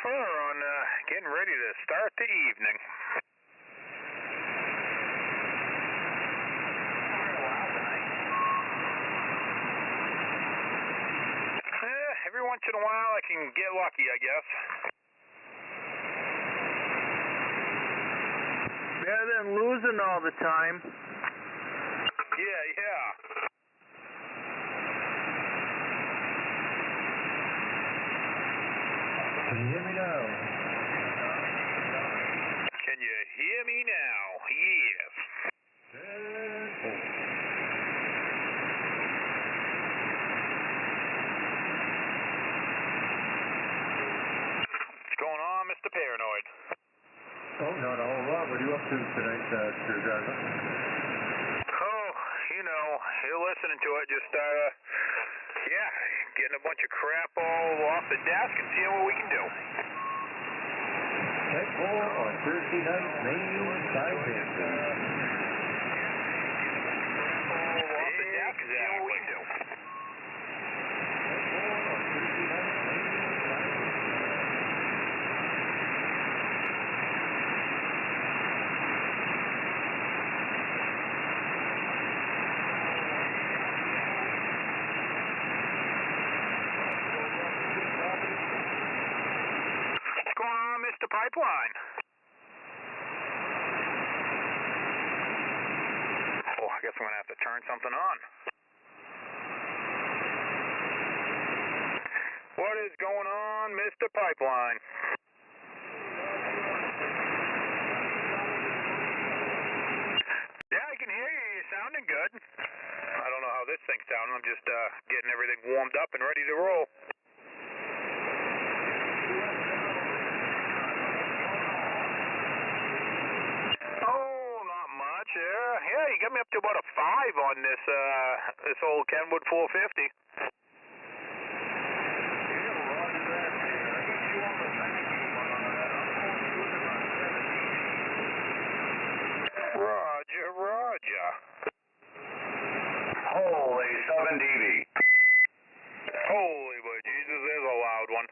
We're on getting ready to start the evening. Every once in a while I can get lucky, I guess. Better than losing all the time. Yeah. Can you hear me now? Can you hear me now? Yes. What's going on, Mr. Paranoid? Oh, not a whole lot. What are you up to tonight, screwdriver? Oh, you're listening to it, just, getting a bunch of crap all off the desk and seeing what we can do. Check 4 on Thursday night, Maine SideBanders. All off the desk and seeing what we can do. Mr. Pipeline. Oh, I guess I'm going to have to turn something on. What is going on, Mr. Pipeline? Yeah, I can hear you. You're sounding good. I don't know how this thing's sounding. I'm just getting everything warmed up and ready to roll. Yeah, you got me up to about a 5 on this old Kenwood 450. Roger. Holy 7 dB. Holy boy, Jesus, there's a loud one.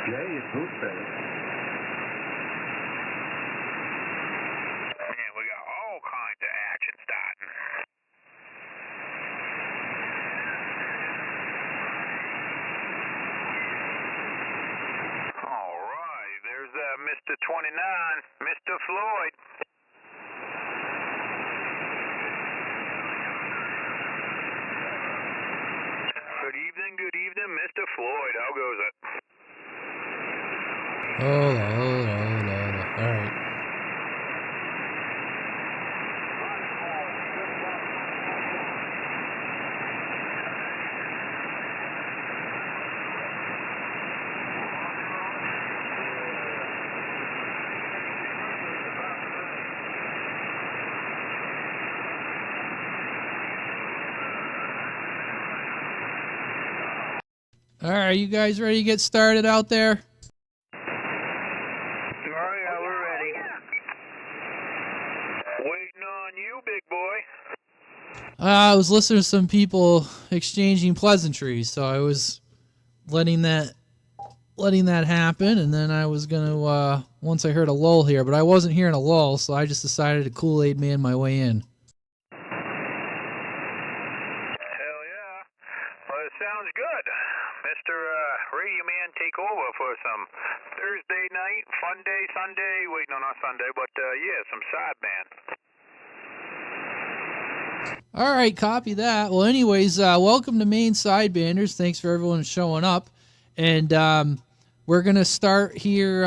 Yeah, you poop better. Man, we got all kinds of action starting. All right, there's Mr. 29, Mr. Floyd. Good evening, Mr. Floyd. How goes it? Hold on. All right. All right, you guys ready to get started out there? Yeah, we're ready. Waiting on you, big boy. I was listening to some people exchanging pleasantries, so I was letting that happen, and then I was gonna once I heard a lull here, but I wasn't hearing a lull, so I just decided to Kool-Aid Man my way in. Hell yeah. Well, it sounds good. Mr. Radio Man take over for some Thursday night, fun day, Sunday. Wait, no, not Sunday, but some side band. All right, copy that. Well, anyways, welcome to Maine SideBanders. Thanks for everyone showing up. And we're going to start here.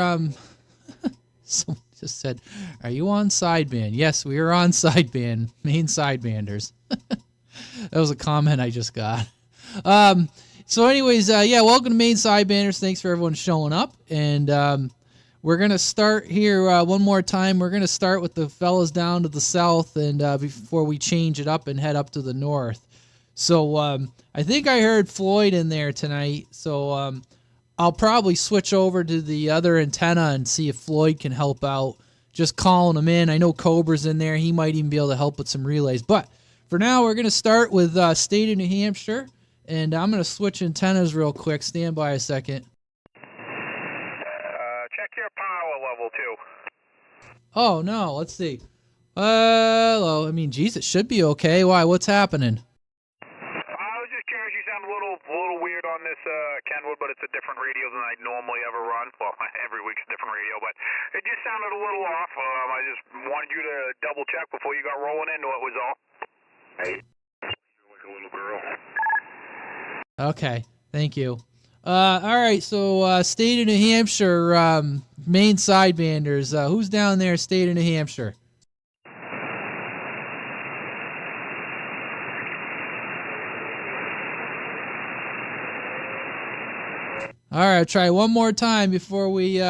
Someone just said, are you on sideband? Yes, we are on sideband, Maine SideBanders. That was a comment I just got. So anyways, welcome to Maine SideBanders. Thanks for everyone showing up. And we're going to start here one more time. We're going to start with the fellas down to the south and before we change it up and head up to the north. So I think I heard Floyd in there tonight. So I'll probably switch over to the other antenna and see if Floyd can help out. Just calling him in. I know Cobra's in there. He might even be able to help with some relays. But for now, we're going to start with State of New Hampshire. And I'm going to switch antennas real quick. Stand by a second. Check your power level, too. Oh, no. Let's see. Hello. I mean, geez, it should be okay. Why? What's happening? I was just curious. You sound a little weird on this Kenwood, but it's a different radio than I normally ever run. Well, every week's a different radio, but it just sounded a little off. I just wanted you to double check before you got rolling into it was all. Hey, like a little girl. Okay, thank you. All right, so State of New Hampshire, Maine SideBanders. Who's down there, State of New Hampshire? All right, try one more time before we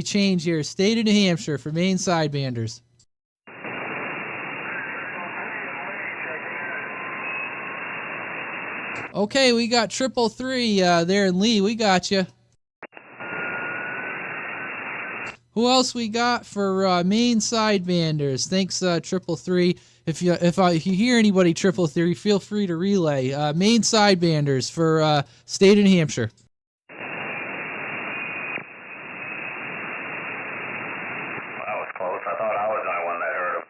change here. State of New Hampshire for Maine SideBanders. Okay, we got 333 there in Lee. We got you. Who else we got for Maine SideBanders? Thanks, 333. If you hear anybody 333, feel free to relay. Maine SideBanders for State of New Hampshire. That was close. I thought I was the only one that heard him.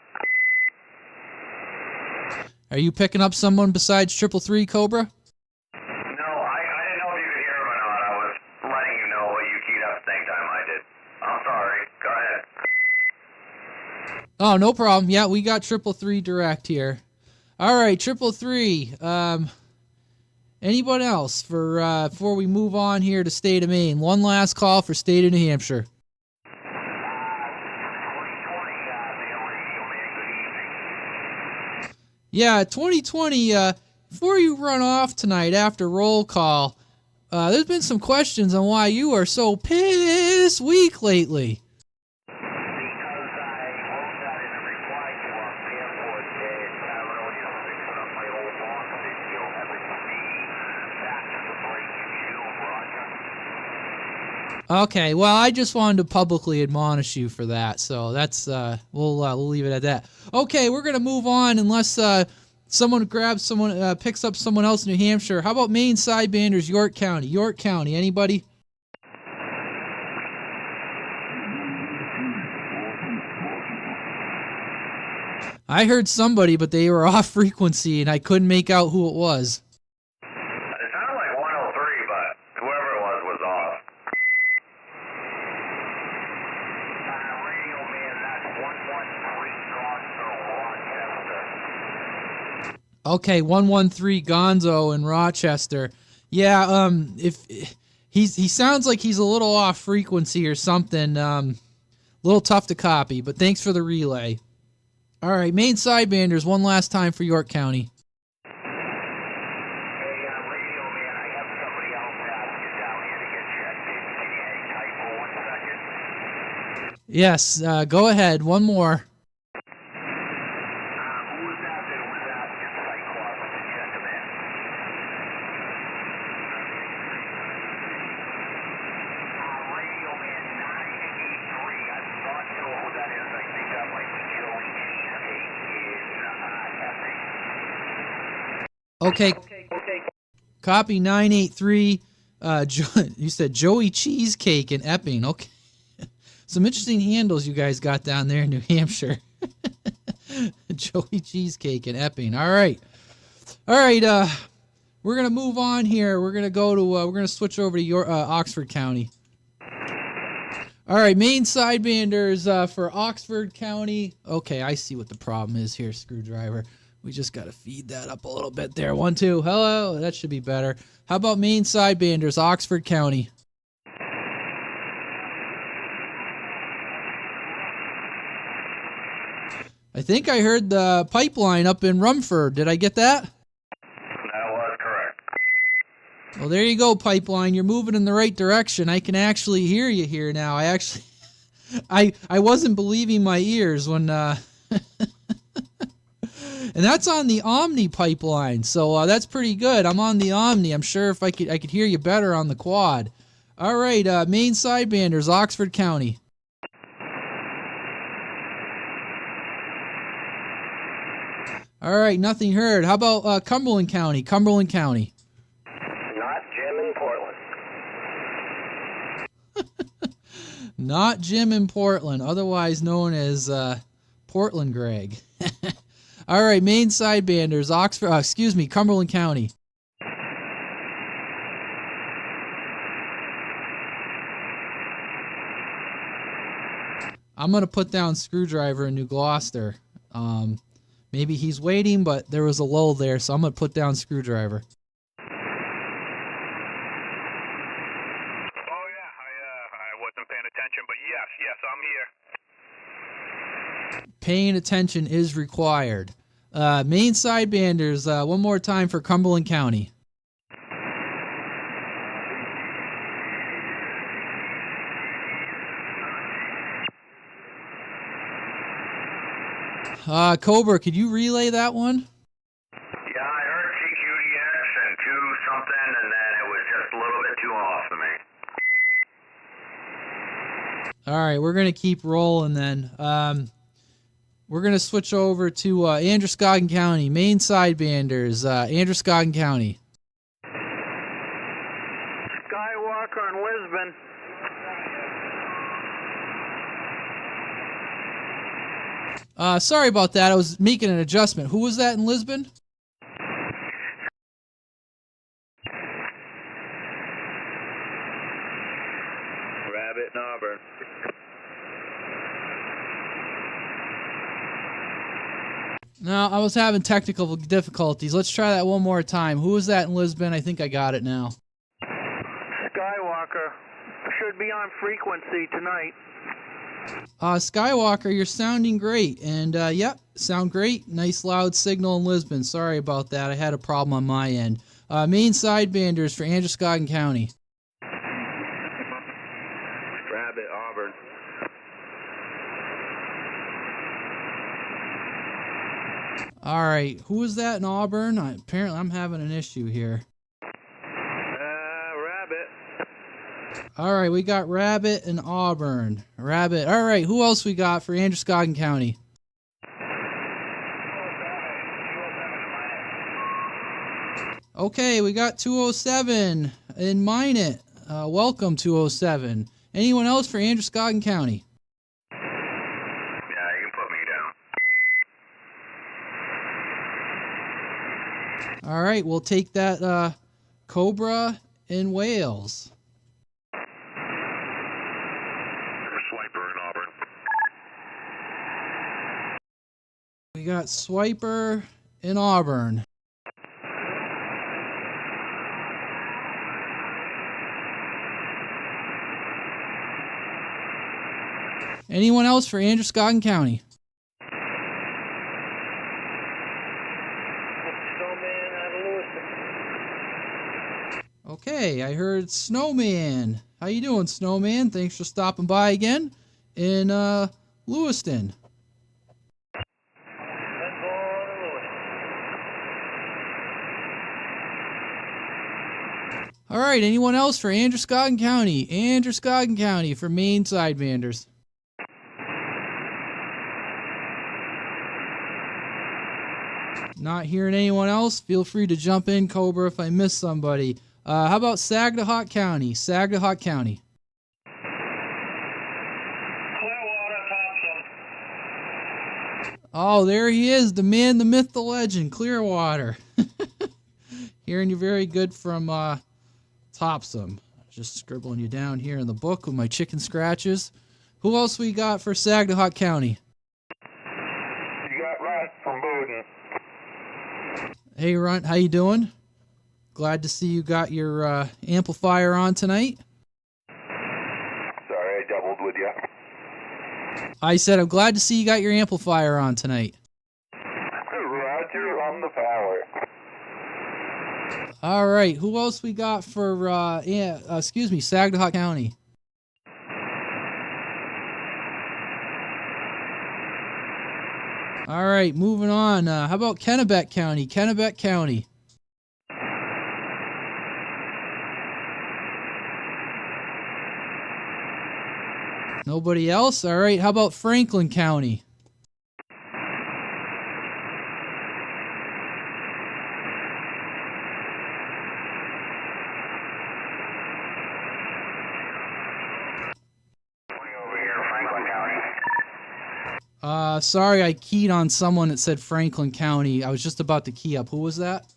Are you picking up someone besides 333, Cobra? No, I didn't know if you could hear him or not. I was letting you know you keyed up at the same time I did. I'm sorry. Go ahead. Oh, no problem. Yeah, we got 333 direct here. All right, 333. Anyone else for before we move on here to State of Maine? One last call for State of New Hampshire. Yeah, 2020, before you run off tonight after roll call, there's been some questions on why you are so piss weak lately. Because I wrote that in a reply to our passport that I really just fixing up my old boss video having to be back to the breaking shoe, Roger. Okay, well, I just wanted to publicly admonish you for that, so that's we'll leave it at that. Okay, we're gonna move on unless someone grabs someone, picks up someone else in New Hampshire. How about Maine SideBanders, York County? York County, anybody? I heard somebody, but they were off frequency, and I couldn't make out who it was. It sounded like 103, but whoever it was off. Radio man, that's 113 Gonzo, Rochester. Okay, 113 Gonzo in Rochester. Yeah, if he sounds like he's a little off frequency or something. A little tough to copy, but thanks for the relay. All right, Maine SideBanders, one last time for York County. Hey, radio man, I have somebody else asking down here to get checked in. Can you hang tight for 1 second? Yes, go ahead. One more. Who was that was asking Cyclops to check him in? Radio man 983. I'm not sure who that is. I think that might be Joey Cheesecake in Epping. Okay. Copy 983. You said Joey Cheesecake in Epping. Okay. Some interesting handles you guys got down there in New Hampshire. Joey Cheesecake in Epping. All right. We're gonna move on here. We're gonna go to. We're gonna switch over to Oxford County. All right, Maine SideBanders for Oxford County. Okay, I see what the problem is here, Screwdriver. We just got to feed that up a little bit there. 1, 2. Hello. That should be better. How about Maine SideBanders, Oxford County? I think I heard the pipeline up in Rumford. Did I get that? That was correct. Well, there you go, pipeline. You're moving in the right direction. I can actually hear you here now. I wasn't believing my ears when And that's on the Omni pipeline, so that's pretty good. I'm on the Omni. I'm sure if I could hear you better on the quad. All right, Maine SideBanders, Oxford County. All right, nothing heard. How about Cumberland County? Cumberland County. Not Jim in Portland. Not Jim in Portland, otherwise known as Portland Greg. All right, Maine SideBanders, Cumberland County. I'm going to put down Screwdriver in New Gloucester. Maybe he's waiting, but there was a lull there, so I'm going to put down Screwdriver. Oh, yeah, I wasn't paying attention, but yes, I'm here. Paying attention is required. Maine SideBanders, one more time for Cumberland County. Cobra, could you relay that one? Yeah, I heard CQDS and 2 something, and then it was just a little bit too off to me. All right, we're going to keep rolling then. We're going to switch over to Androscoggin County, Maine SideBanders, Androscoggin County. Skywalker in Lisbon. Sorry about that. I was making an adjustment. Who was that in Lisbon? Rabbit in Auburn. No, I was having technical difficulties. Let's try that one more time. Who was that in Lisbon? I think I got it now. Skywalker. Should be on frequency tonight. Skywalker, you're sounding great. And, yep, sound great. Nice loud signal in Lisbon. Sorry about that. I had a problem on my end. Maine SideBanders for Androscoggin County. Rabbit, Auburn. All right, who was that in Auburn? Apparently, I'm having an issue here. Rabbit. All right, we got Rabbit and Auburn. Rabbit. All right, who else we got for Androscoggin County? Okay, we got 207 in Minot. Welcome, 207. Anyone else for Androscoggin County? Yeah, you can put me down. All right, we'll take that Cobra in Wales. Swiper in Auburn. We got Swiper in Auburn. Anyone else for Androscoggin County? Snowman out of Lewiston. Okay, I heard Snowman. How you doing, Snowman? Thanks for stopping by again in Lewiston. All right, anyone else for Androscoggin County? Androscoggin County for Maine SideBanders. Not hearing anyone else? Feel free to jump in, Cobra, if I miss somebody. How about Saginaw County? Saginaw County. Oh, there he is, the man, the myth, the legend, Clearwater. Hearing you very good from Topsum. Just scribbling you down here in the book with my chicken scratches. Who else we got for Saginaw County? You got Russ from Bowden. Hey, Runt, how you doing? Glad to see you got your amplifier on tonight. Sorry, I doubled with you. I said I'm glad to see you got your amplifier on tonight. Roger on the power. All right, who else we got for Saginaw County? All right, moving on. How about Kennebec County? Kennebec County. Nobody else? All right, how about Franklin County? Sorry, I keyed on someone that said Franklin County. I was just about to key up. Who was that?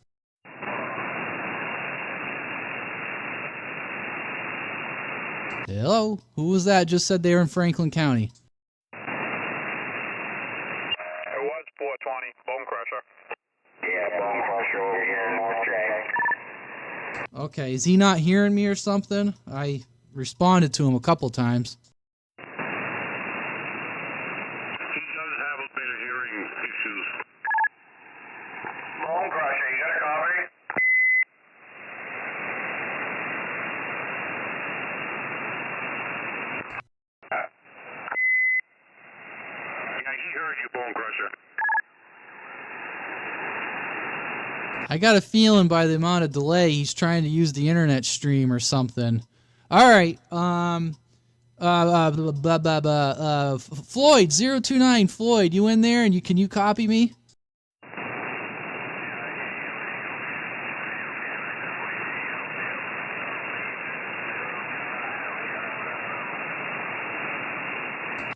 Hello? Who was that just said they were in Franklin County? It was 420, Bone Crusher. Yeah, Bone Crusher over here in North J. Okay, is he not hearing me or something? I responded to him a couple times. Bone Crusher, you got a copy? Yeah, he heard you, Bone Crusher. I got a feeling by the amount of delay he's trying to use the internet stream or something. All right, Floyd 029 Floyd, you in there and can you copy me?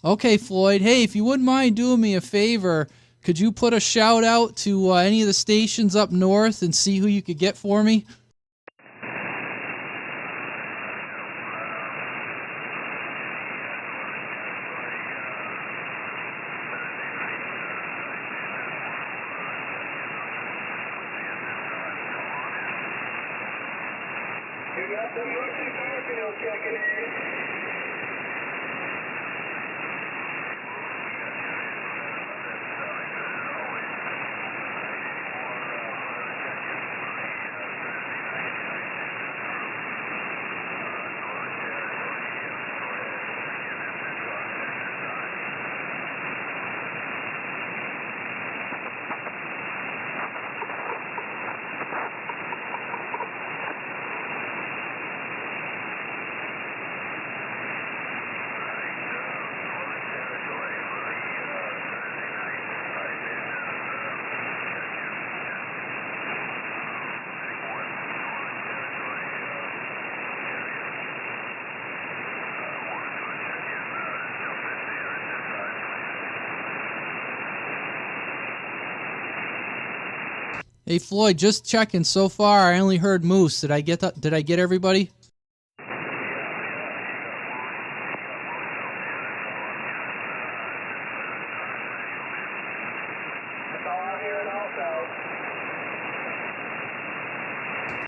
Okay, Floyd. Hey, if you wouldn't mind doing me a favor, could you put a shout out to any of the stations up north and see who you could get for me? You got the Mercy Fairfield checking in. Hey Floyd, just checking. So far, I only heard Moose. Did I get that? Did I get everybody?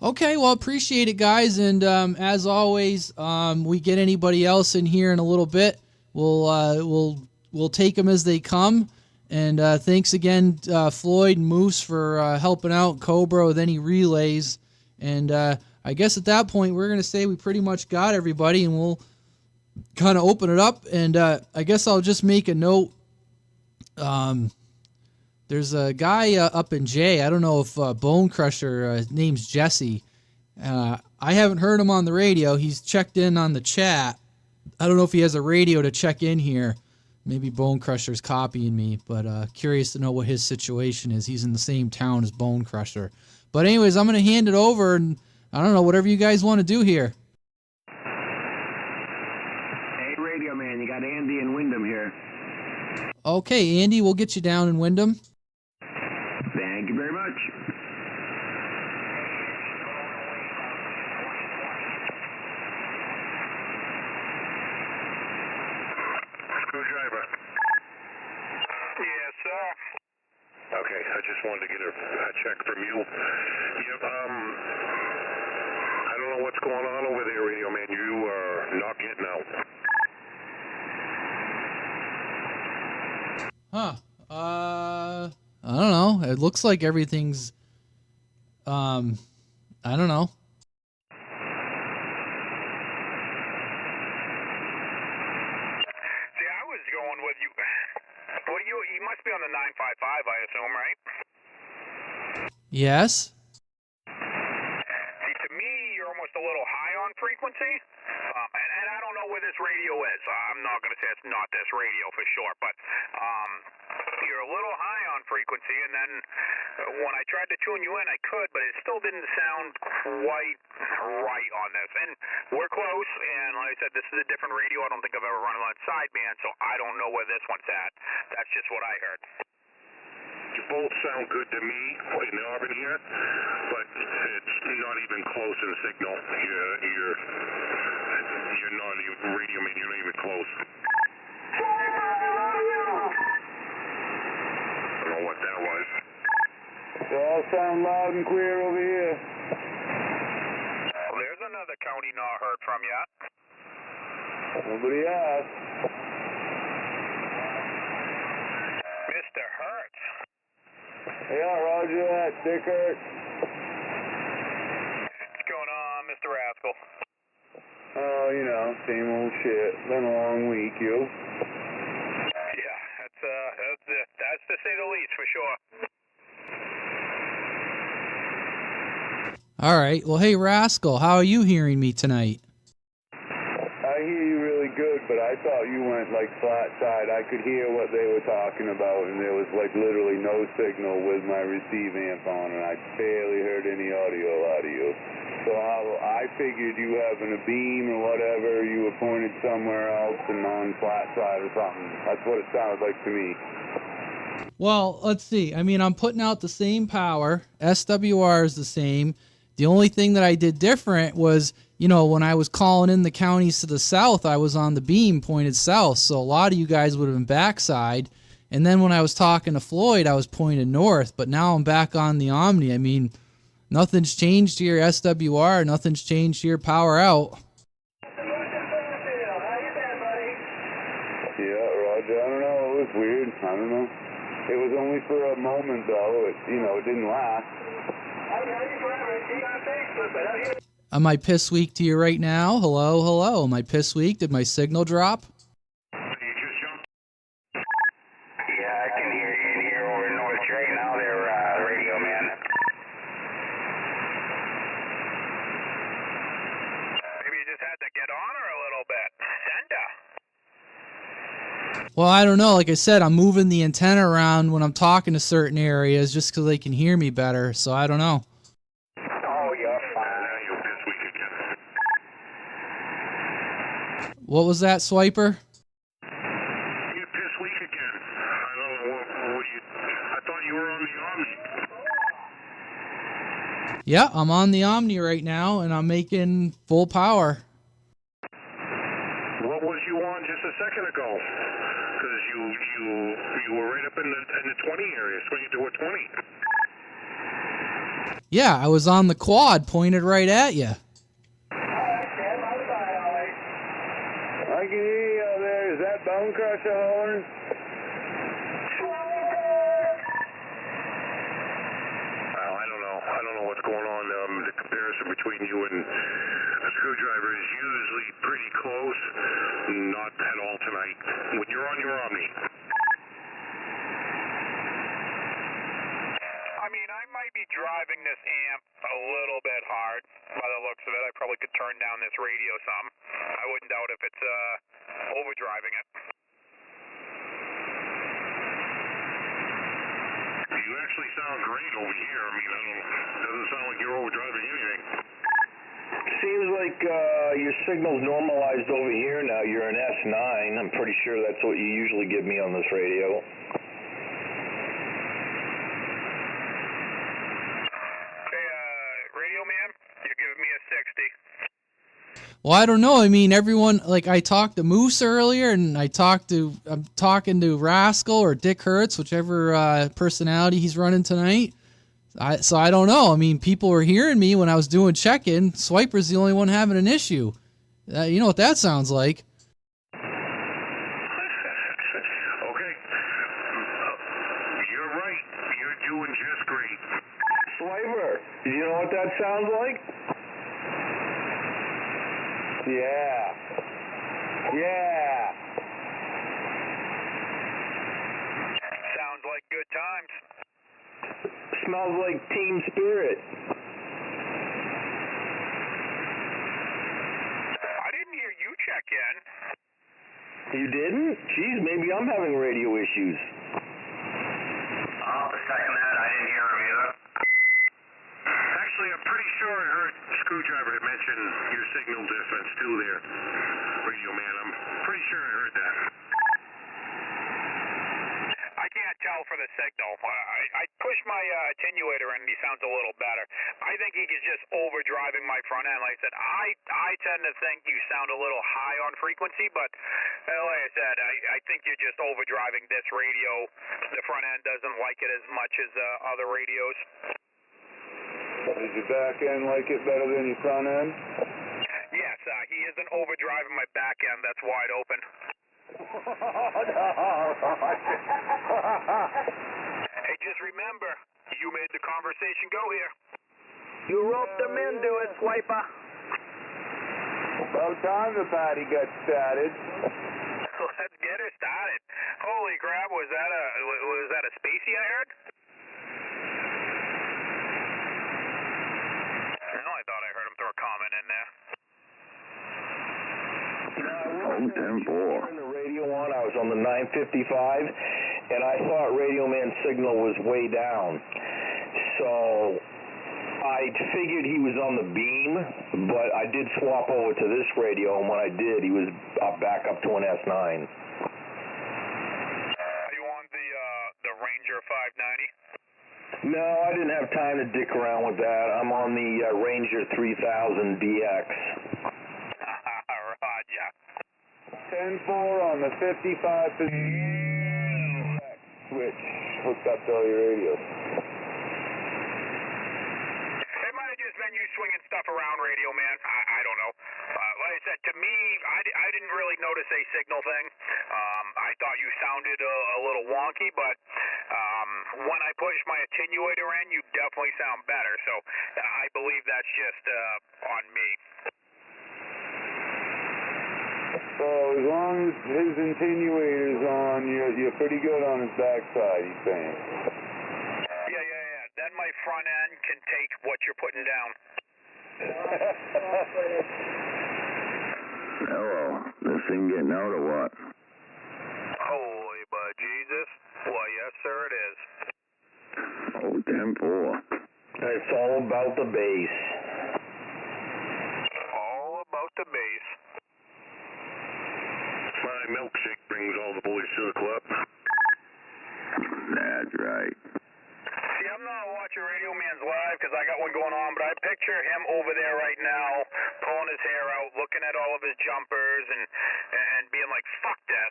Okay, well, appreciate it, guys. And as always, we get anybody else in here in a little bit. We'll take them as they come. And thanks again, Floyd and Moose, for helping out Cobra with any relays. And I guess at that point, we're going to say we pretty much got everybody, and we'll kind of open it up. And I guess I'll just make a note. There's a guy up in J. I don't know if Bone Crusher, name's Jesse. I haven't heard him on the radio. He's checked in on the chat. I don't know if he has a radio to check in here. Maybe Bone Crusher's copying me, but curious to know what his situation is. He's in the same town as Bone Crusher. But anyways, I'm going to hand it over, and I don't know, whatever you guys want to do here. Hey, Radio Man, you got Andy and Wyndham here. Okay, Andy, we'll get you down in Wyndham. Thank you very much. Screwdriver. Yes, sir. Okay, I just wanted to get a check from you. Yep, I don't know what's going on over there, Radio Man. You are not getting out. Huh. I don't know. It looks like everything's, I don't know. See, I was going with you. Well, you must be on the 955 Yes? See, to me, you're almost a little high on frequency. And I don't know where this radio is. I'm not going to say it's not this radio for sure, but you're a little high on frequency. And then when I tried to tune you in, I could, but it still didn't sound quite right on this. And we're close, and like I said, this is a different radio. I don't think I've ever run it on sideband, so I don't know where this one's at. That's just what I heard. You both sound good to me in Auburn here, but it's not even close in signal. You're not even radio man. You're not even close. I don't know what that was. They all sound loud and clear over here. Well, there's another county not heard from yet. Nobody asked. Mr. Hertz. Yeah, roger that, Dickert. What's going on, Mr. Rascal? Oh, you know, same old shit. Been a long week, you. Yeah, that's to say the least, for sure. All right. Well, hey, Rascal, how are you hearing me tonight? I hear you really good, but I thought you went like flat side. I could hear what they were talking about, and there was like literally no signal with my receive amp on, and I barely heard any audio out of you. So I figured you having a beam or whatever, you were pointed somewhere else and on flat side or something. That's what it sounded like to me. Well, let's see. I mean, I'm putting out the same power. SWR is the same. The only thing that I did different was, you know, when I was calling in the counties to the south, I was on the beam pointed south. So a lot of you guys would have been backside. And then when I was talking to Floyd, I was pointed north. But now I'm back on the Omni. I mean, nothing's changed here, SWR. Nothing's changed here, power out. Yeah, Roger. I don't know. It was weird. I don't know. It was only for a moment, though. It didn't last. Am I piss weak to you right now? Hello, hello. Am I piss weak? Did my signal drop? Yeah, I can hear you in here over in North J now there, radio man. Maybe you just had to get on her a little bit. Senda. Well, I don't know. Like I said, I'm moving the antenna around when I'm talking to certain areas just because they can hear me better. So I don't know. Oh, you're fine. Now you're this week again. What was that, Swiper? You're this week again. I don't know what you. I thought you were on the Omni. Yeah, I'm on the Omni right now, and I'm making full power. What was you on just a second ago? Because you were right up in the 20 area, swinging to a 20. Yeah, I was on the quad, pointed right at you. I can hear you out there. Is that Bone Crusher horn? I don't know what's going on. The comparison between you and a screwdriver is usually pretty close. Not at all tonight. When you're on your Omni. I mean, I might be driving this amp a little bit hard by the looks of it. I probably could turn down this radio some. I wouldn't doubt if it's overdriving it. You actually sound great over here. I mean, it doesn't sound like you're overdriving anything. Seems like your signal's normalized over here now. You're an S9. I'm pretty sure that's what you usually give me on this radio. Hey, radio man, you're giving me a 60. Well, I don't know. I mean, everyone, like I talked to Moose earlier, and I'm talking to Rascal or Dick Hertz, whichever personality he's running tonight. So I don't know. I mean, people were hearing me when I was doing check-in. Swiper's the only one having an issue. You know what that sounds like. Okay. You're right. You're doing just great. Swiper, do you know what that sounds like? Yeah. Yeah. Sounds like good times. smells like team spirit. I didn't hear you check in. You didn't? Jeez, maybe I'm having radio issues. I'll have to second that. I didn't hear him either. Actually, I'm pretty sure I heard Screwdriver mention your signal difference too there, Radio Man. I'm pretty sure I heard that. I can't tell for the signal. I pushed my attenuator in and he sounds a little better. I think he is just overdriving my front end. Like I said, I tend to think you sound a little high on frequency, but like I said, I think you're just overdriving this radio. The front end doesn't like it as much as other radios. Does your back end like it better than your front end? Yes, he isn't overdriving my back end. That's wide open. Hey, just remember, you made the conversation go here. You roped them into it, Swiper. About time the party got started. Let's get her started. Holy crap, was that a spacey I heard? No, I thought I heard him throw a comment in there. Turning the radio on, I was on the 955, and I thought Radio Man's signal was way down. So I figured he was on the beam, but I did swap over to this radio, and when I did, he was back up to an S9. Are you on the Ranger 590? No, I didn't have time to dick around with that. I'm on the Ranger 3000 DX. Roger. 10-4 on the 55 switch hooked up to all your radios. It might have just been you swinging stuff around, Radio Man. I don't know. Like I said, to me, I didn't really notice a signal thing. I thought you sounded a little wonky, but when I push my attenuator in, you definitely sound better. So I believe that's just on me. So as long as his attenuator's on, you're pretty good on his backside, he's saying. Yeah. Then my front end can take what you're putting down. Hello, this thing getting out or what? Holy but Jesus. Well, yes, sir, it is. Oh, 10-4. It's all about the bass. All about the bass. My milkshake brings all the boys to the club. That's right. See, I'm not watching Radio Man's live because I got one going on, but I picture him over there right now, pulling his hair out, looking at all of his jumpers, and being like, fuck this.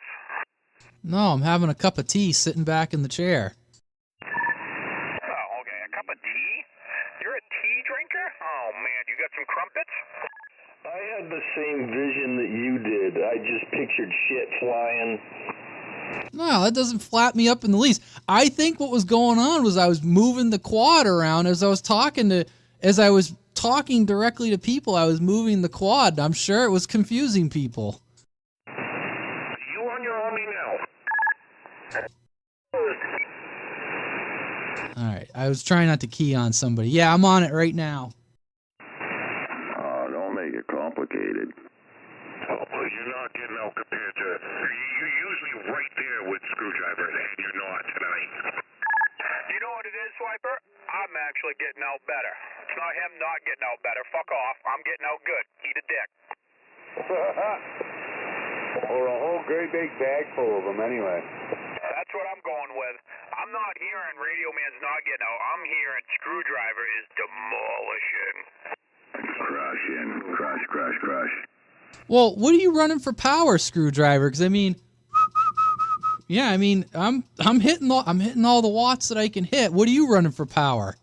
No, I'm having a cup of tea sitting back in the chair. Oh, okay. A cup of tea? You're a tea drinker? Oh, man. You got some crumpets? I had the same vision that you did. I just pictured shit flying. No, that doesn't flap me up in the least. I think what was going on was I was moving the quad around as I was talking directly to people. I was moving the quad. I'm sure it was confusing people. You on your army now? All right, I was trying not to key on somebody. Yeah, I'm on it right now. Don't make it complicated. Oh, well, you're not getting out compared to... You're usually right there with Screwdriver, and you're not tonight. You know what it is, Swiper? I'm actually getting out better. It's not him not getting out better. Fuck off. I'm getting out good. Eat a dick. Or a whole great big bag full of them anyway. That's what I'm going with. I'm not hearing Radio Man's not getting out. I'm hearing Screwdriver is demolishing. Crushing. Crush. Well, what are you running for power, Screwdriver? Because I'm hitting all the watts that I can hit. What are you running for power?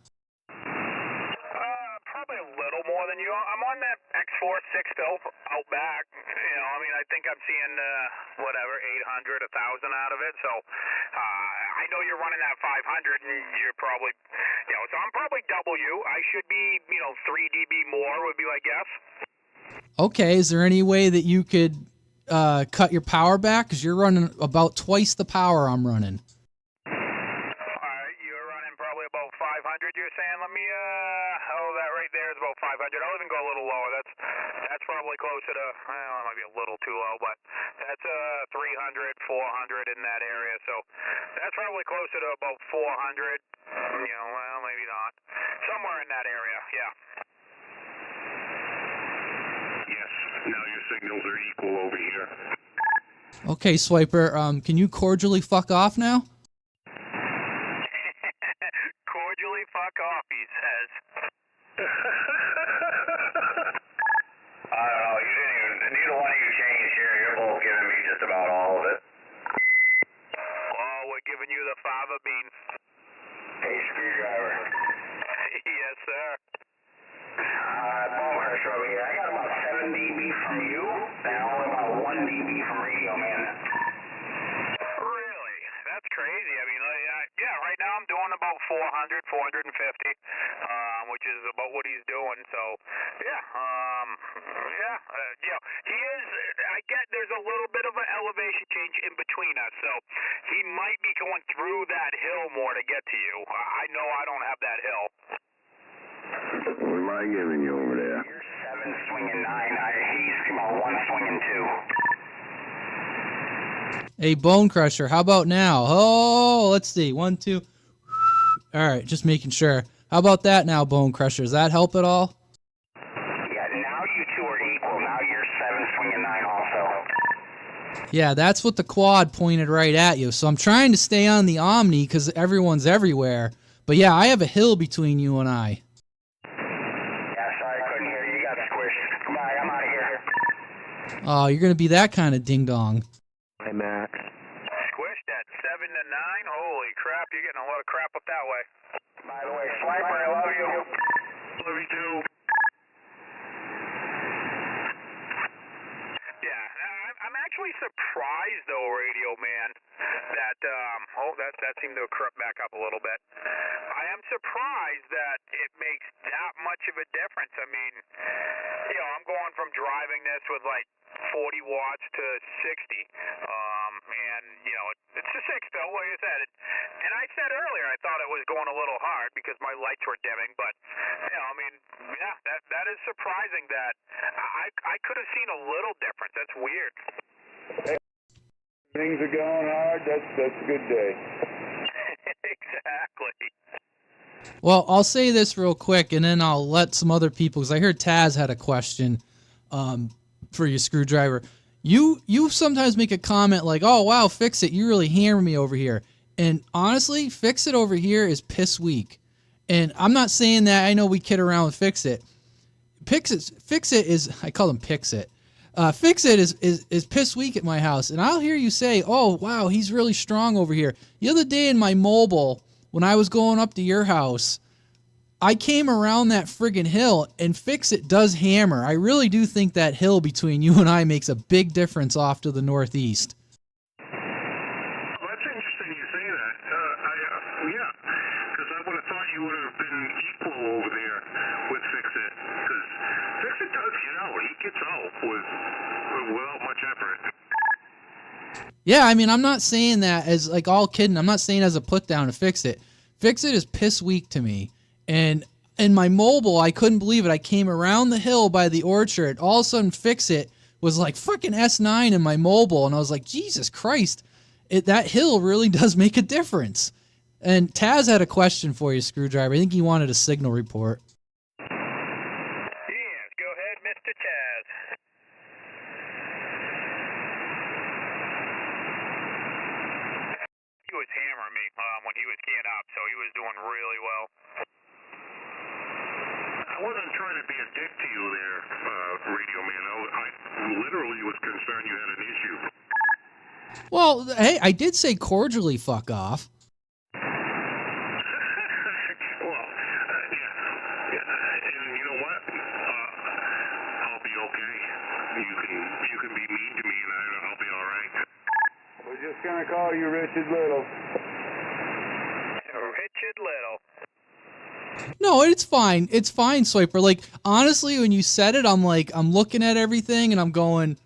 Probably a little more than you. I'm on that X4 6-fill out back. I think I'm seeing 800, 1,000 out of it. So I know you're running that 500, and you're probably, so I'm probably double you. I should be, 3 dB more would be my guess. Okay, is there any way that you could cut your power back? Because you're running about twice the power I'm running. All right, you're running probably about 500 were saying, let me, that right there is about 500. I'll even go a little lower. That's probably closer to, well, it might be a little too low, but that's 300, 400 in that area. So that's probably closer to about 400. Well, maybe not. Somewhere in that area, yeah. Yes, now your signals are equal over here. Okay, Swiper, can you cordially fuck off now? Cordially fuck off, he says. I don't know, you didn't even, neither one of you changed here. You're both giving me just about all of it. Oh, we're giving you the fava bean. Hey, screwdriver. Yes, sir. Ball crusher over here. I got about 7 dB from you, and only about 1 dB from Radio Man. Really? That's crazy. I mean, yeah, right now I'm doing about 400, 450, which is about what he's doing. So, yeah, he is. I get there's a little bit of an elevation change in between us, so he might be going through that hill more to get to you. I know I don't have that hill. What am I giving you over there? You're 7 swinging 9. He's about 1 swinging 2. Hey, Bone Crusher, how about now? Oh, let's see. 1, 2. All right, just making sure. How about that now, Bone Crusher? Does that help at all? Yeah, now you two are equal. Now you're 7 swinging 9 also. Yeah, that's what the quad pointed right at you. So I'm trying to stay on the Omni because everyone's everywhere. But yeah, I have a hill between you and I. Yeah, sorry, I couldn't hear you. You got squished. Goodbye, I'm out of here. Oh, you're going to be that kind of ding-dong. Hey, Max. Squished at 7 to 9. Holy crap! You're getting a lot of crap up that way. By the way, Swiper, I love you. Love you too. Yeah, I'm actually surprised though, Radio Man, that that seemed to have crept back up a little bit. I am surprised that it makes that much of a difference. I mean, I'm going from driving this with like 40 watts to 60, and it's a 6-pill, like I said. And I said earlier I thought it was going a little hard because my lights were dimming, but that is surprising that I could have seen a little difference. That's weird. Things are going hard. That's a good day. Exactly. Well, I'll say this real quick, and then I'll let some other people, because I heard Taz had a question for your screwdriver. You sometimes make a comment like, oh, wow, Fix It, you really hammer me over here. And honestly, Fix It over here is piss weak. And I'm not saying that. I know we kid around with Fix It. Fix It is, I call him Pix It. Fix It is piss weak at my house. And I'll hear you say, oh, wow, he's really strong over here. The other day in my mobile, when I was going up to your house, I came around that friggin' hill, and Fix It does hammer. I really do think that hill between you and I makes a big difference off to the northeast. Well, that's interesting you say that. Yeah, because I would have thought you would have been equal over there with Fix It. Because Fix It does get out. He gets out without much effort. Yeah, I mean, I'm not saying that as, like, all kidding. I'm not saying as a put down to Fix It. Fix It is piss weak to me. And in my mobile, I couldn't believe it. I came around the hill by the orchard. All of a sudden, Fix It was like fucking S9 in my mobile. And I was like, Jesus Christ, that hill really does make a difference. And Taz had a question for you, Screwdriver. I think he wanted a signal report. Yes, go ahead, Mr. Taz. He was hammering me when he was keying up, so he was doing really well. I wasn't trying to be a dick to you there, Radio Man. I literally was concerned you had an issue. Well, hey, I did say cordially fuck off. Well, yeah. And you know what? I'll be okay. You can be mean to me, and I'll be all right. We're just gonna call you Richard Little. Richard Little. No, it's fine. It's fine, Swiper. Like, honestly, when you said it, I'm looking at everything and I'm going,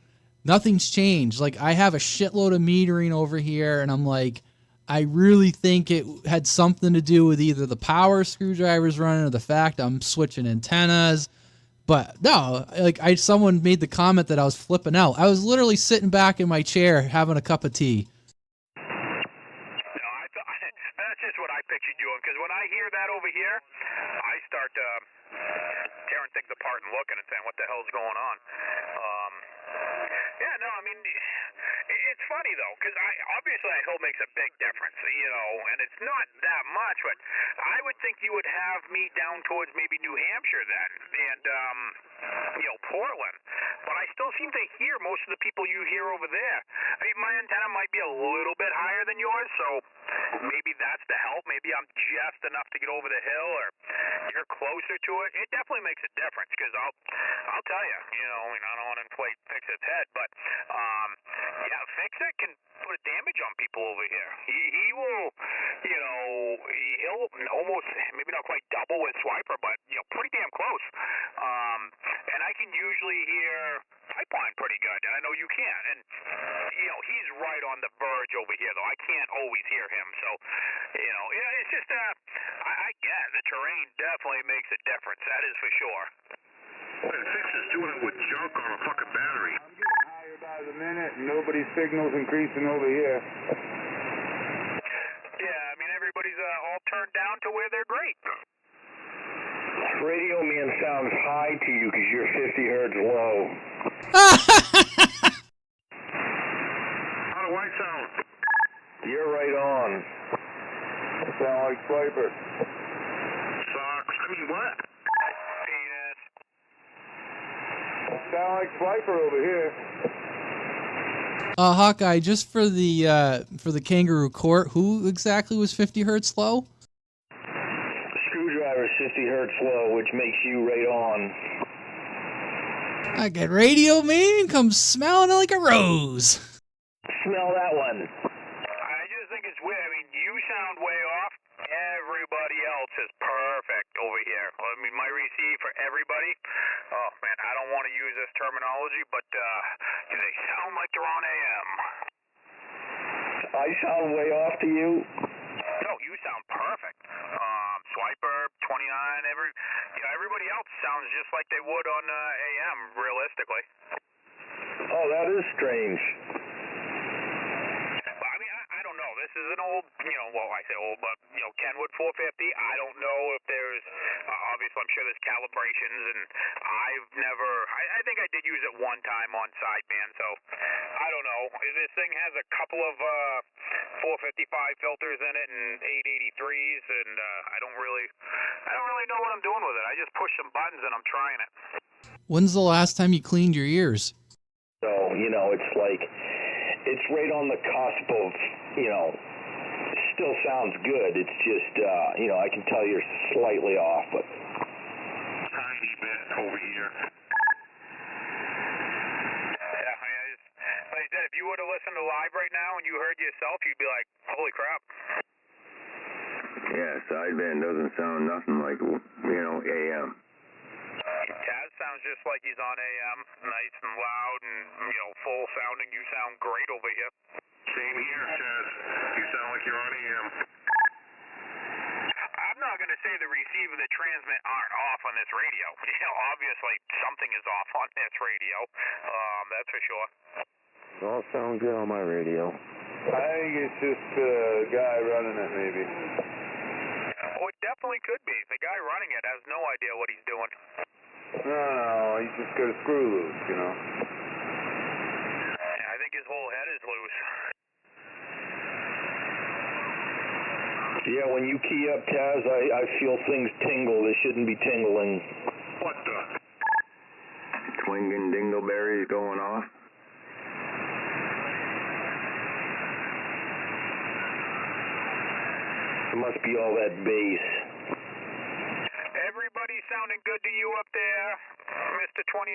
nothing's changed. Like, I have a shitload of metering over here and I'm like, I really think it had something to do with either the power screwdrivers running or the fact I'm switching antennas. But no, like someone made the comment that I was flipping out. I was literally sitting back in my chair having a cup of tea. No, that's just what I pictured doing, because when I hear that over here, I start tearing things apart and looking and saying, what the hell's going on? Yeah, no, I mean, it's funny, though, because obviously that hill makes a big difference, you know, and it's not that much, but I would think you would have me down towards maybe New Hampshire then, and, you know, Portland, but I still seem to hear most of the people you hear over there. I mean, my antenna might be a little bit higher than yours, so maybe that's the help. Maybe I'm just enough to get over the hill, or you're closer to it. It definitely makes a difference, because I'll tell you, you know, I don't want to inflate Fixit's head, but yeah, Fixit can put a damage on people over here. He will, you know, he'll almost, maybe not quite double with Swiper, but, you know, pretty damn close. And I can usually hear Pipeline pretty good, and I know you can. And, you know, he's right on the verge over here, though. I can't always hear him. So, you know, yeah, it's just, I get the terrain definitely makes a difference. That is for sure. And Fixit's doing it with junk on a fucking battery. I'm getting higher by the minute, and nobody's signal's increasing over here. Yeah, I mean, everybody's all turned down to where they're great. Radio Man sounds high to you because you're 50 hertz low. How do I sound? You're right on. I sound like Swiper. Sucks. I mean, what? Penis. I sound like Swiper over here. Hawkeye, just for the kangaroo court, who exactly was 50 hertz low? Screwdriver 50 hertz low, which makes you right on. I get Radio Man comes smelling like a rose. Smell that one. I just think it's weird. I mean, you sound way off. Everybody else is perfect over here. I mean, my receive for everybody. Oh, man, I don't want to use this terminology, but they sound like they're on AM. I sound way off to you? No, you sound perfect. Swiper, 29, everybody else sounds just like they would on AM, realistically. Oh, that is strange. I mean, I don't know. This is an old, you know, well, I say old, but, you know, Kenwood 450. I don't know if there's, obviously, I'm sure there's calibrations, and I've never, I think I did use it one time on sideband, so I don't know. This thing has a couple of 455 filters in it and 883s, and I don't really know what I'm doing with it. I just push some buttons, and I'm trying it. When's the last time you cleaned your ears? So, you know, it's like, it's right on the cusp of, you know, still sounds good. It's just, you know, I can tell you're slightly off, but. Tiny bit over here. Yeah, I mean, like I said, if you were to listen to live right now and you heard yourself, you'd be like, holy crap. Yeah, sideband doesn't sound nothing like, you know, AM. Taz sounds just like he's on AM, nice and loud and, you know, full sounding. You sound great over here. Same here, Chaz. You sound like you're on AM. I'm not going to say the receive and the transmit aren't off on this radio. You know, obviously something is off on this radio. That's for sure. It all sounds good on my radio. I think it's just the guy running it, maybe. Oh, it definitely could be. The guy running it has no idea what he's doing. No, he's just got a screw loose, you know. Yeah, I think his whole head is loose. Yeah, when you key up, Taz, I feel things tingle. They shouldn't be tingling. What the? Twinging dingleberries going off. It must be all that bass. Everybody sounding good to you up there, Mr. 29?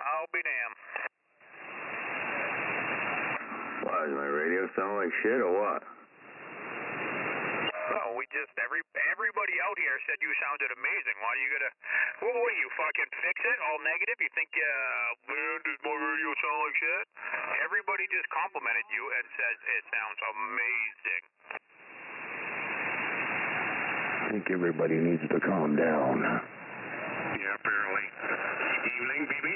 I'll be damned. Why, does my radio sound like shit or what? No, we everybody out here said you sounded amazing. Why do you gotta, what do you fucking fix it? All negative? You think, man, does my radio sound like shit? Everybody just complimented you and says it sounds amazing. I think everybody needs to calm down. Yeah, apparently. Evening, BB?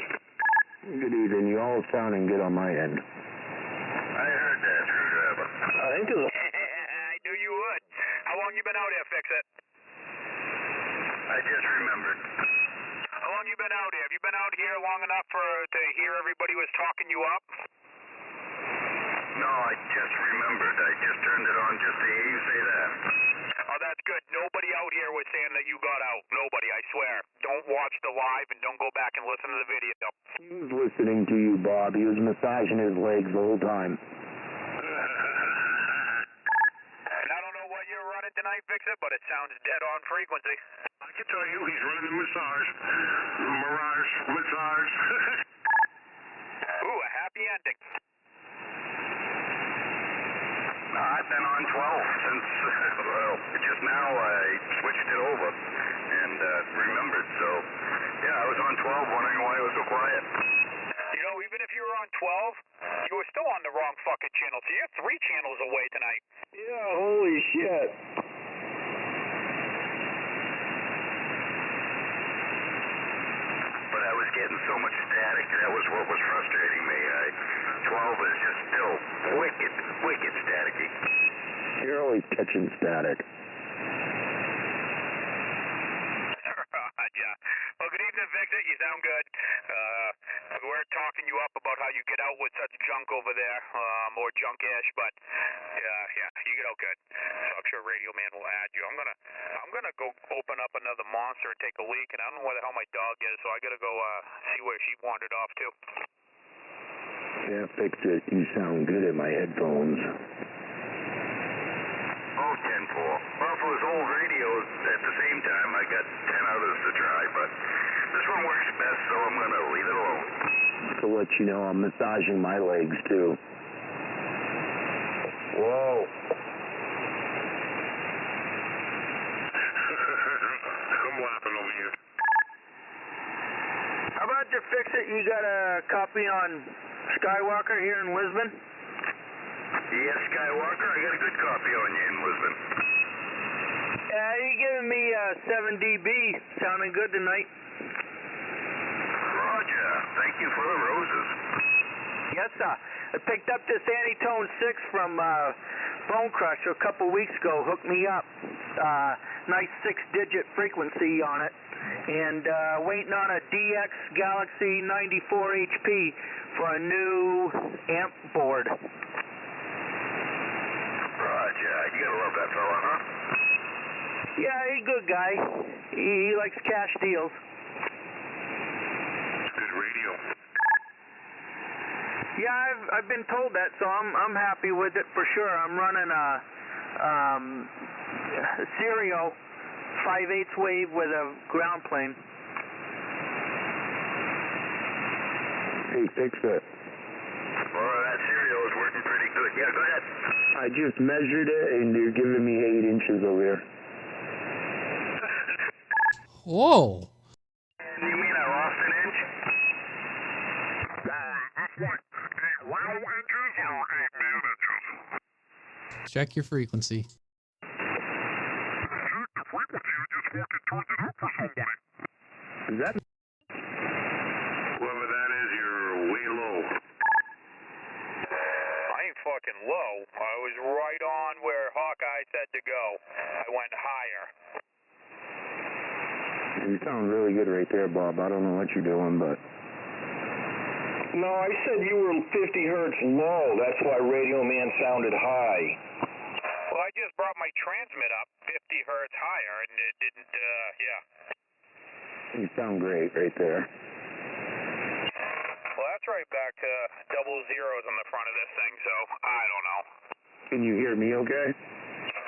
Good evening. You all sounding good on my end. I heard that, Screwdriver. I think it was I knew you would. How long you been out here, Fix It? I just remembered. How long you been out here? Have you been out here long enough to hear everybody was talking you up? No, I just remembered. I just turned it on just to hear you say that. Oh, that's good. Nobody out here was saying that you got out. Nobody, I swear. Don't watch the live and don't go back and listen to the video. He was listening to you, Bob. He was massaging his legs the whole time. And I don't know what you're running tonight, Fix It, but it sounds dead on frequency. I can tell you, he's running the massage. Massage. Ooh, a happy ending. I've been on 12 since, well, just now I switched it over and remembered. So, yeah, I was on 12 wondering why it was so quiet. You know, even if you were on 12, you were still on the wrong fucking channel. So you're 3 channels away tonight. Yeah, holy shit. But I was getting so much static, that was what was frustrating me. 12 is just still wicked staticky. You're always catching static. Yeah. Well, good evening, Fix It. You sound good. We're talking you up about how you get out with such junk over there, or junkish, but yeah, you get out good. So I'm sure Radio Man will add you. I'm gonna go open up another monster and take a leak, and I don't know where the hell my dog is, so I gotta go see where she wandered off to. Yeah, Fix It. You sound good in my headphones. Oh, 10-4. Well, for his old radio, at the same time, I got 10 others to try, but this one works best, so I'm going to leave it alone. To let you know, I'm massaging my legs, too. Whoa. I'm laughing over here. How about you, Fix It? You got a copy on Skywalker here in Lisbon? Yes, Skywalker, I got a good copy on you in Lisbon. You giving me 7 dB. Sounding good tonight. Roger. Thank you for the roses. Yes, sir. I picked up this Antitone 6 from Bone Crusher a couple weeks ago. Hooked me up. Nice 6-digit frequency on it. And waiting on a DX Galaxy 94 HP for a new amp board. Roger. You gotta love that fella, huh? Yeah, he's a good guy. He likes cash deals. Good radio. Yeah, I've been told that, so I'm happy with it for sure. I'm running a Stereo 5/8 wave with a ground plane. Hey, Fix It. Well, that cereal is working pretty good. Yeah, go ahead. I just measured it, and you're giving me 8 inches over here. Whoa. You mean I lost an inch? That's what? 12 inches or 8 inches? Check your frequency. Check the frequency, you just fucking turned it up for somebody. Is that... Whoever that is, you're way low. I ain't fucking low. I was right on where Hawkeye said to go. I went higher. You sound really good right there, Bob. I don't know what you're doing, but... No, I said you were 50 hertz low. That's why Radio Man sounded high. Well, I just brought my transmit up 50 hertz higher, and it didn't, yeah. You sound great right there. Well, that's right back to double zeros on the front of this thing, so I don't know. Can you hear me okay?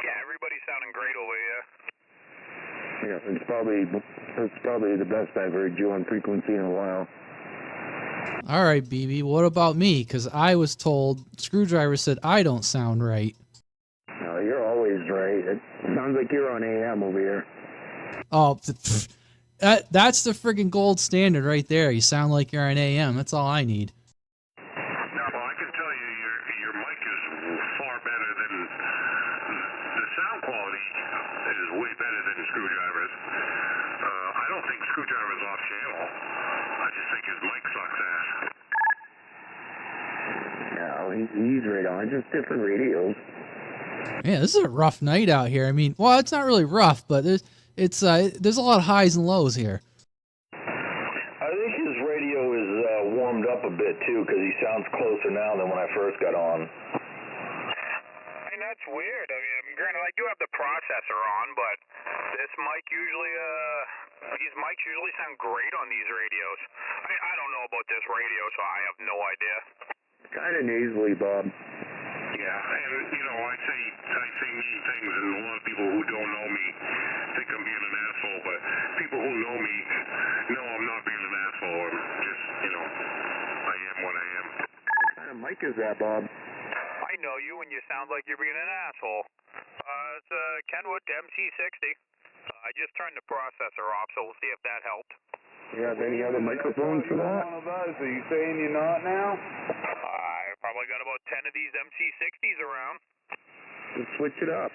Yeah, everybody's sounding great over here. Yeah, it's probably the best I've heard you on frequency in a while. All right, BB, what about me? Because I was told, Screwdriver said I don't sound right. No, you're always right. it sounds like you're on AM over here. Oh, that's the friggin' gold standard right there. You sound like you're on AM. That's all I need. Well, I can tell you, your mic is far better than the sound quality is way better than Screwdriver's. I don't think Screwdriver's off channel. I just think his mic sucks ass. No, he's right on. Just different radios. Yeah, this is a rough night out here. I mean, well, it's not really rough, but there's a lot of highs and lows here. I think his radio is warmed up a bit too, because he sounds closer now than when I first got on. And that's weird. I mean, granted, I do have the processor on, but this mic usually, these mics usually sound great on these radios. I don't know about this radio, so I have no idea. Kind of nasally, Bob. Yeah, and I say mean things, and a lot of people who don't know me think I'm being an asshole, but people who know me know I'm not being an asshole. I'm just, I am what I am. What kind of mic is that, Bob? I know you, and you sound like you're being an asshole. It's Kenwood MC60. I just turned the processor off, so we'll see if that helped. You have any other microphones for that? Are you saying you're not now? I probably got about 10 of these MC60s around. Let's switch it up.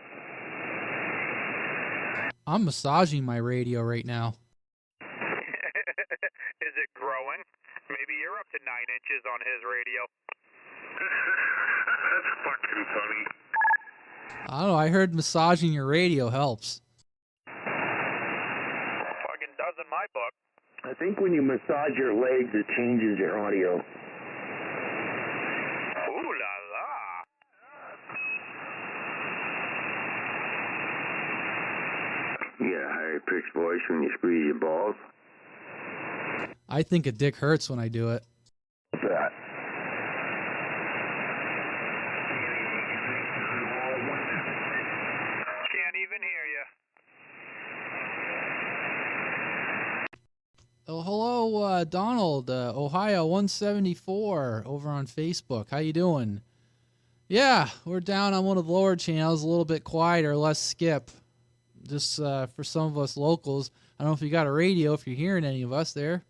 I'm massaging my radio right now. Is it growing? Maybe you're up to 9 inches on his radio. That's fucking funny. I don't know. I heard massaging your radio helps. Fucking does in my book. I think when you massage your legs, it changes your audio. Ooh la la. You get a higher pitched voice when you squeeze your balls. I think a dick hurts when I do it. What's that? Can't even hear you. Oh, hello, Donald, Ohio 174 over on Facebook. How you doing? Yeah, we're down on one of the lower channels, a little bit quieter, less skip. Just for some of us locals. I don't know if you got a radio, if you're hearing any of us there.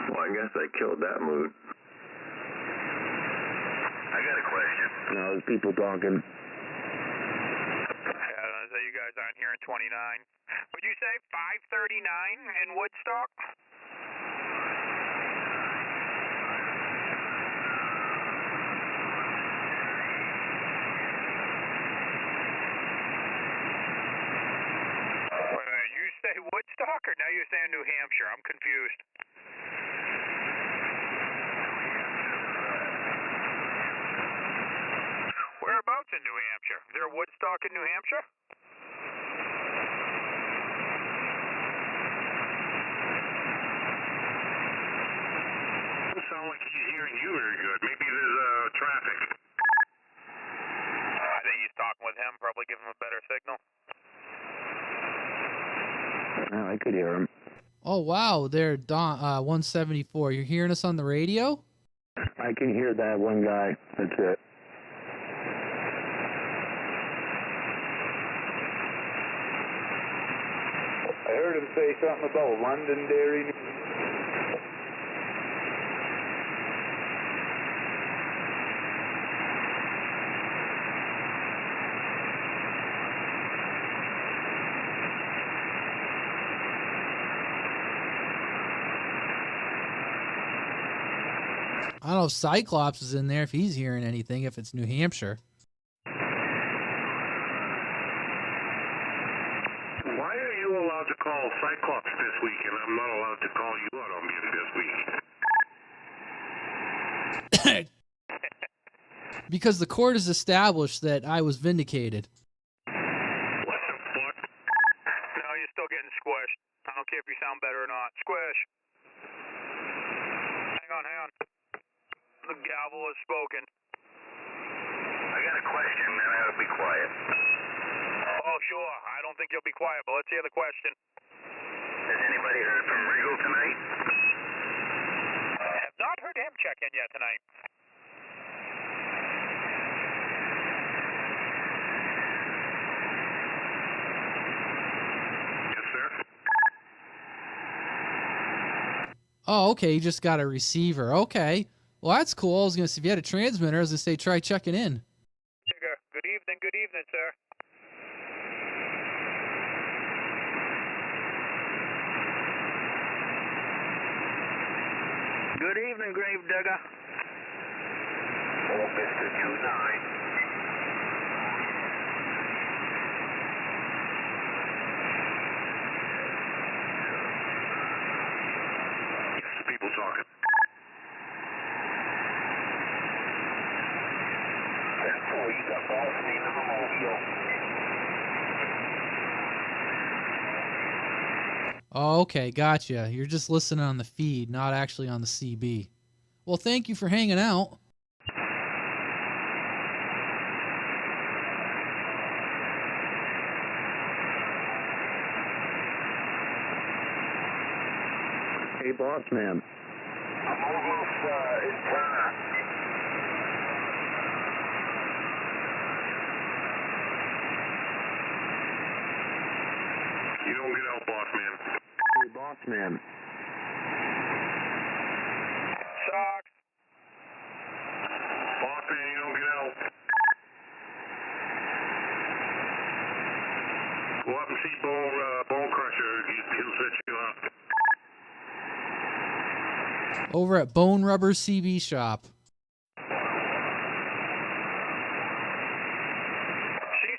Well, I guess I killed that mood. I got a question. No, there's people talking. Yeah, so you guys aren't here in 29. Would you say 539 in Woodstock? You say Woodstock, or now you're saying New Hampshire? I'm confused. Whereabouts in New Hampshire? Is there a Woodstock in New Hampshire? Doesn't sound like he's hearing you very good. Maybe there's traffic. I think he's talking with him, probably give him a better signal. Oh, I could hear him. Oh, wow, there, Don, 174. You're hearing us on the radio? I can hear that one guy. That's it. I heard him say something about Londonderry. I don't know if Cyclops is in there, if he's hearing anything, if it's New Hampshire. Why are you allowed to call Cyclops this week, and I'm not allowed to call you out on being this week? Because the court has established that I was vindicated. What the fuck? No, you're still getting squished. I don't care if you sound better or not. Squish. Hang on, hang on. The gavel has spoken. I got a question, and I will be quiet. Oh, sure. I don't think you'll be quiet, but let's hear the question. Has anybody heard from Regal tonight? in yet tonight. Yes, sir. Oh, okay. You just got a receiver. Okay. Well, that's cool. I was going to say, if you had a transmitter, I was going to say, try checking in. Good evening, sir. Good evening, Gravedigger. Oh, Mr. 29. Yes, people talking. That's cool. You got boss name in the mobile. Oh, okay. Gotcha. You're just listening on the feed, not actually on the CB. Well, thank you for hanging out. Hey, boss man. I'm almost in Turner. You don't get out, boss man. Hey, boss man. Sucks. Boss man, you don't get out. Go up and see Bone Crusher. He'll set you up. Over at Bone Rubber CB Shop. Seems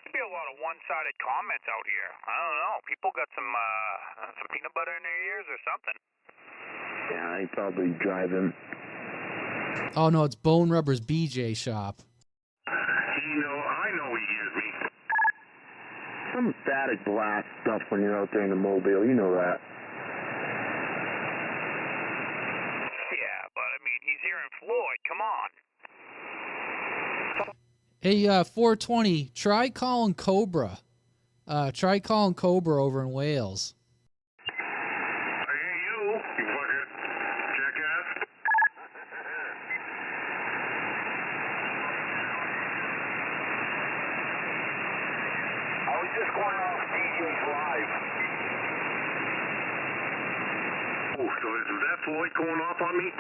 to be a lot of one-sided comments out here. I don't know. People got some peanut butter in their ears or something. Yeah, he probably driving. Oh, no, it's Bone Rubber's BJ Shop. I know he hears me. Some static blast stuff when you're out there in the mobile. You know that. Yeah, but I mean, he's hearing Floyd. Come on. Hey, 420, try calling Cobra. Try calling Cobra over in Wales. I hear you fucking jackass. I was just going off DJ's live. Oh, so is that Floyd going off on me?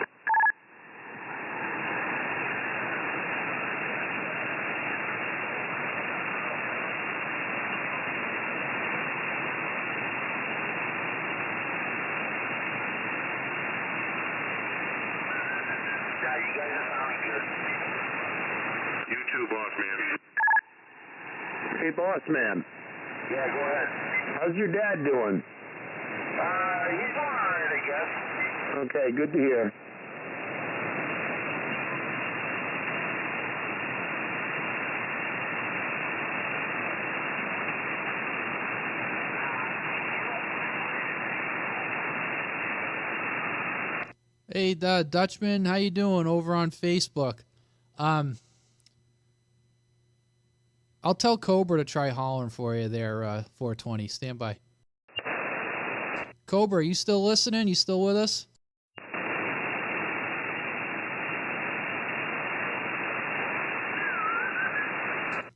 Yeah, you guys are sounding good. You too, boss man. Hey, boss man. Yeah, go ahead. How's your dad doing? He's doing alright, I guess. Okay, good to hear. Hey, Dutchman, how you doing over on Facebook? I'll tell Cobra to try hollering for you there, 420. Stand by. Cobra, are you still listening? You still with us?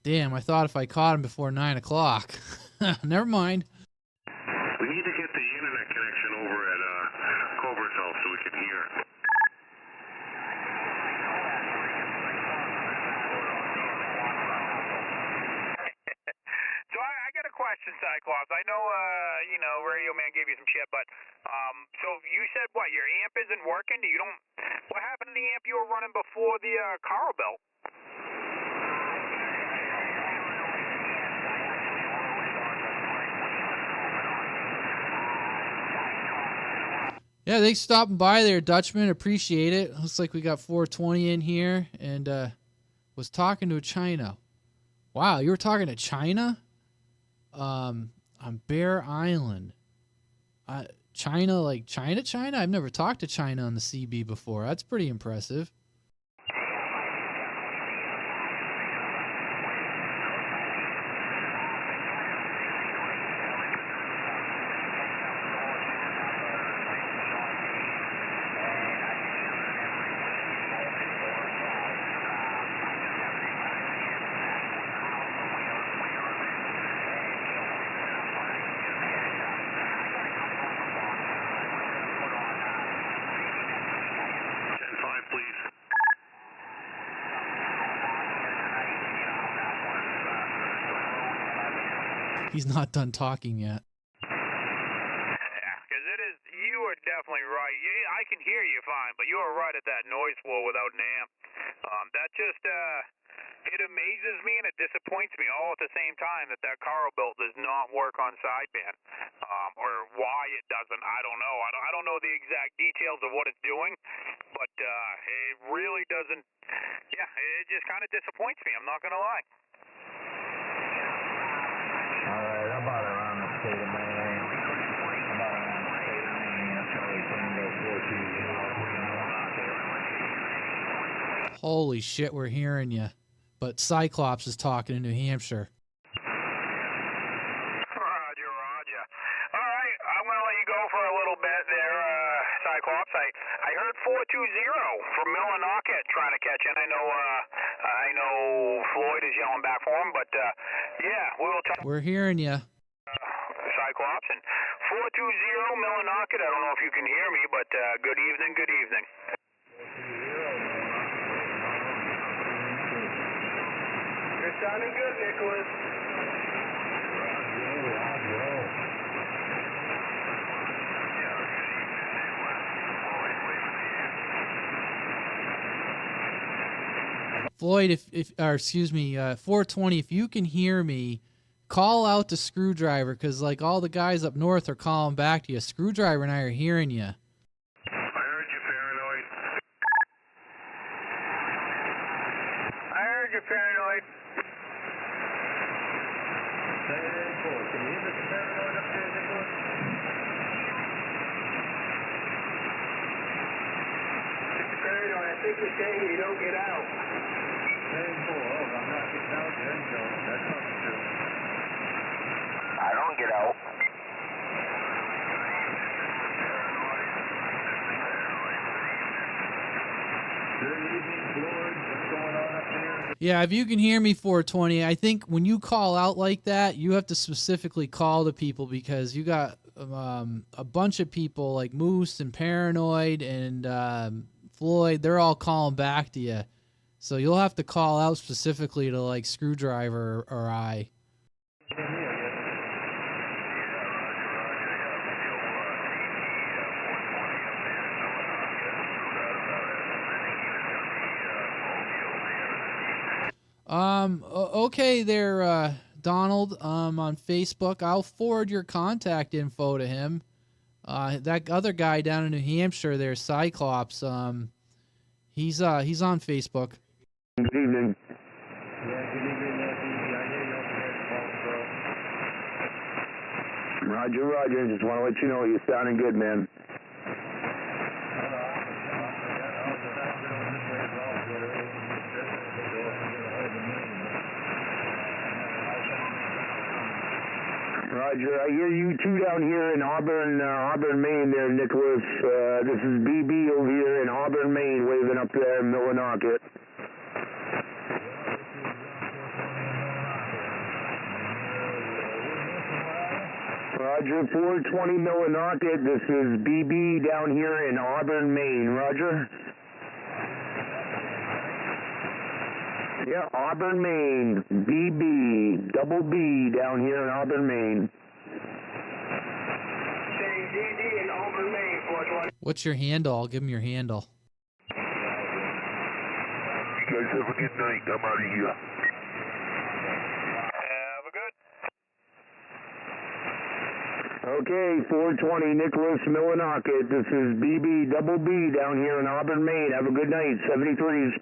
Damn, I thought if I caught him before 9 o'clock. Never mind. We need to get the internet connection over at Cobra's house so we can hear. So I got a question, Cyclops. I know, Radio Man gave you some shit, but so you said what? Your amp isn't working? What happened to the amp you were running before the Carl belt? Yeah, thanks for stopping by there, Dutchman. Appreciate it. Looks like we got 420 in here and was talking to China. Wow, you were talking to China? On Bear Island. China, like China? I've never talked to China on the CB before. That's pretty impressive. He's not done talking yet. Yeah, because it is, you are definitely right. Yeah, I can hear you fine, but you are right at that noise floor without an amp. That just, it amazes me and it disappoints me all at the same time that Carl belt does not work on sideband. Or why it doesn't, I don't know. I don't know the exact details of what it's doing, but it really doesn't, yeah, it just kind of disappoints me, I'm not going to lie. All right, I'm about around the state of Maine. Holy shit, we're hearing you. But Cyclops is talking in New Hampshire. Roger, roger. All right, I'm going to let you go for a little bit there, Cyclops. I heard 420 from Millinocket trying to catch in. I know Floyd is yelling back for him, but yeah, we'll talk. We're hearing you. Cyclops and 420 Millinocket. I don't know if you can hear me, but good evening, good evening. You're sounding good, Nicholas. Floyd, excuse me, 420, if you can hear me, call out to Screwdriver, because like all the guys up north are calling back to you. Screwdriver and I are hearing you. I heard you, Paranoid. I heard you, Paranoid. Can you hear Mr. Paranoid up there, Nicholas? Mr. Paranoid, I think you're saying you don't get out. I'm not getting out there, so that's not true. I don't get out. Good evening, Floyd. What's going on up there? Yeah, if you can hear me, 420, I think when you call out like that, you have to specifically call the people, because you got a bunch of people like Moose and Paranoid and Floyd. They're all calling back to you. So you'll have to call out specifically to like Screwdriver or I. Okay there, Donald, on Facebook. I'll forward your contact info to him. That other guy down in New Hampshire there, Cyclops, he's on Facebook. Good evening. Yeah, good evening, I hear you over there, Roger, Roger. Just want to let you know you're sounding good, man. Roger, I hear you two down here in Auburn, Maine there, Nicholas. This is BB over here in Auburn, Maine, waving up there in Millinocket. Roger, 420 Millinocket. This is BB down here in Auburn, Maine. Roger. Yeah, Auburn, Maine. BB, double B down here in Auburn, Maine. Saying DD in Auburn, Maine, 420. What's your handle? I'll give him your handle. You guys have a good night. I'm out of here. Have a good. Okay, 420 Nicholas Millinocket. This is BB double B down here in Auburn, Maine. Have a good night. 73s.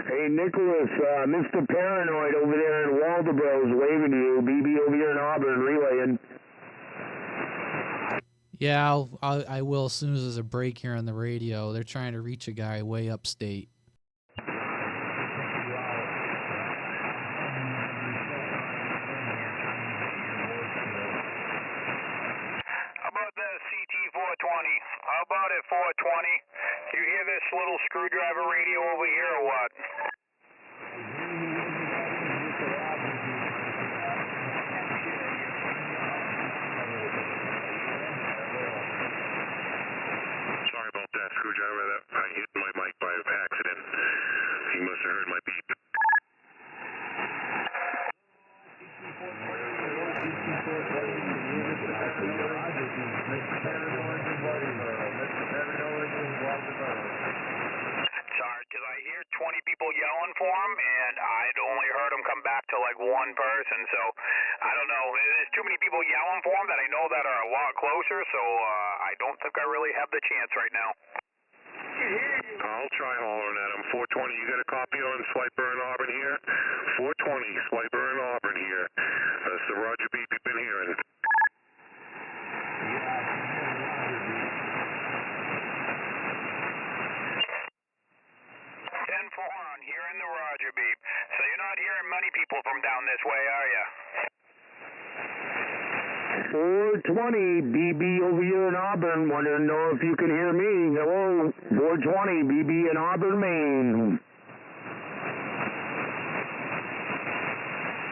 Hey, Nicholas, Mr. Paranoid over there in Waldeboro is waving to you. BB over here in Auburn relaying. Yeah, I will as soon as there's a break here on the radio. They're trying to reach a guy way upstate. 420. You hear this little screwdriver radio over here or what? Sorry about that, screwdriver. I hit my mic by accident. He must have heard my beep. Sorry, because I hear 20 people yelling for him, and I'd only heard him come back to like one person, so I don't know. There's too many people yelling for him that I know that are a lot closer, so I don't think I really have the chance right now. I'll try hollering at him. 420, you got a copy on Swiper in Auburn here? 420, Swiper in Auburn here. That's the Roger beep you've been hearing. 10-4 on hearing the Roger beep. So you're not hearing many people from down this way, are you? 420, BB over here in Auburn. Want to know if you can hear me. Hello, 420, BB in Auburn, Maine.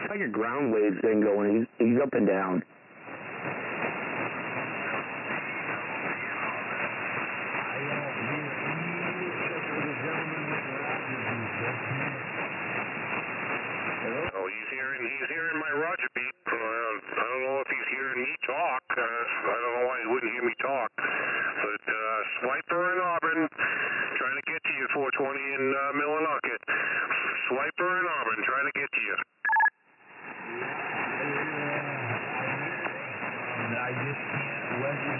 It's like a ground wave thing going. He's up and down. He's hearing my Roger beep. I don't know if he's hearing me talk. I don't know why he wouldn't hear me talk. But Swiper in Auburn, trying to get to you, 420 in Millinocket. Swiper in Auburn, trying to get to you. I just can't let you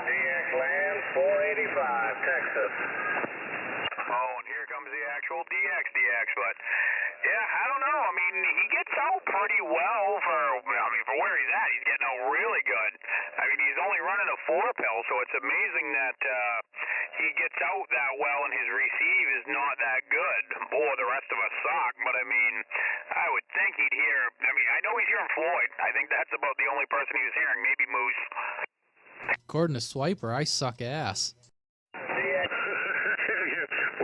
DX land, 485, Texas. Oh, and here comes the actual DX, but yeah, I don't know. I mean, he gets out pretty well for where he's at. He's getting out really good. I mean, he's only running a 4-pill, so it's amazing that he gets out that well and his receive is not that good. Boy, the rest of us suck, but I mean, I would think he'd hear. I mean, I know he's hearing Floyd. I think that's about the only person he was hearing, maybe Moose. According to Swiper, I suck ass. Well,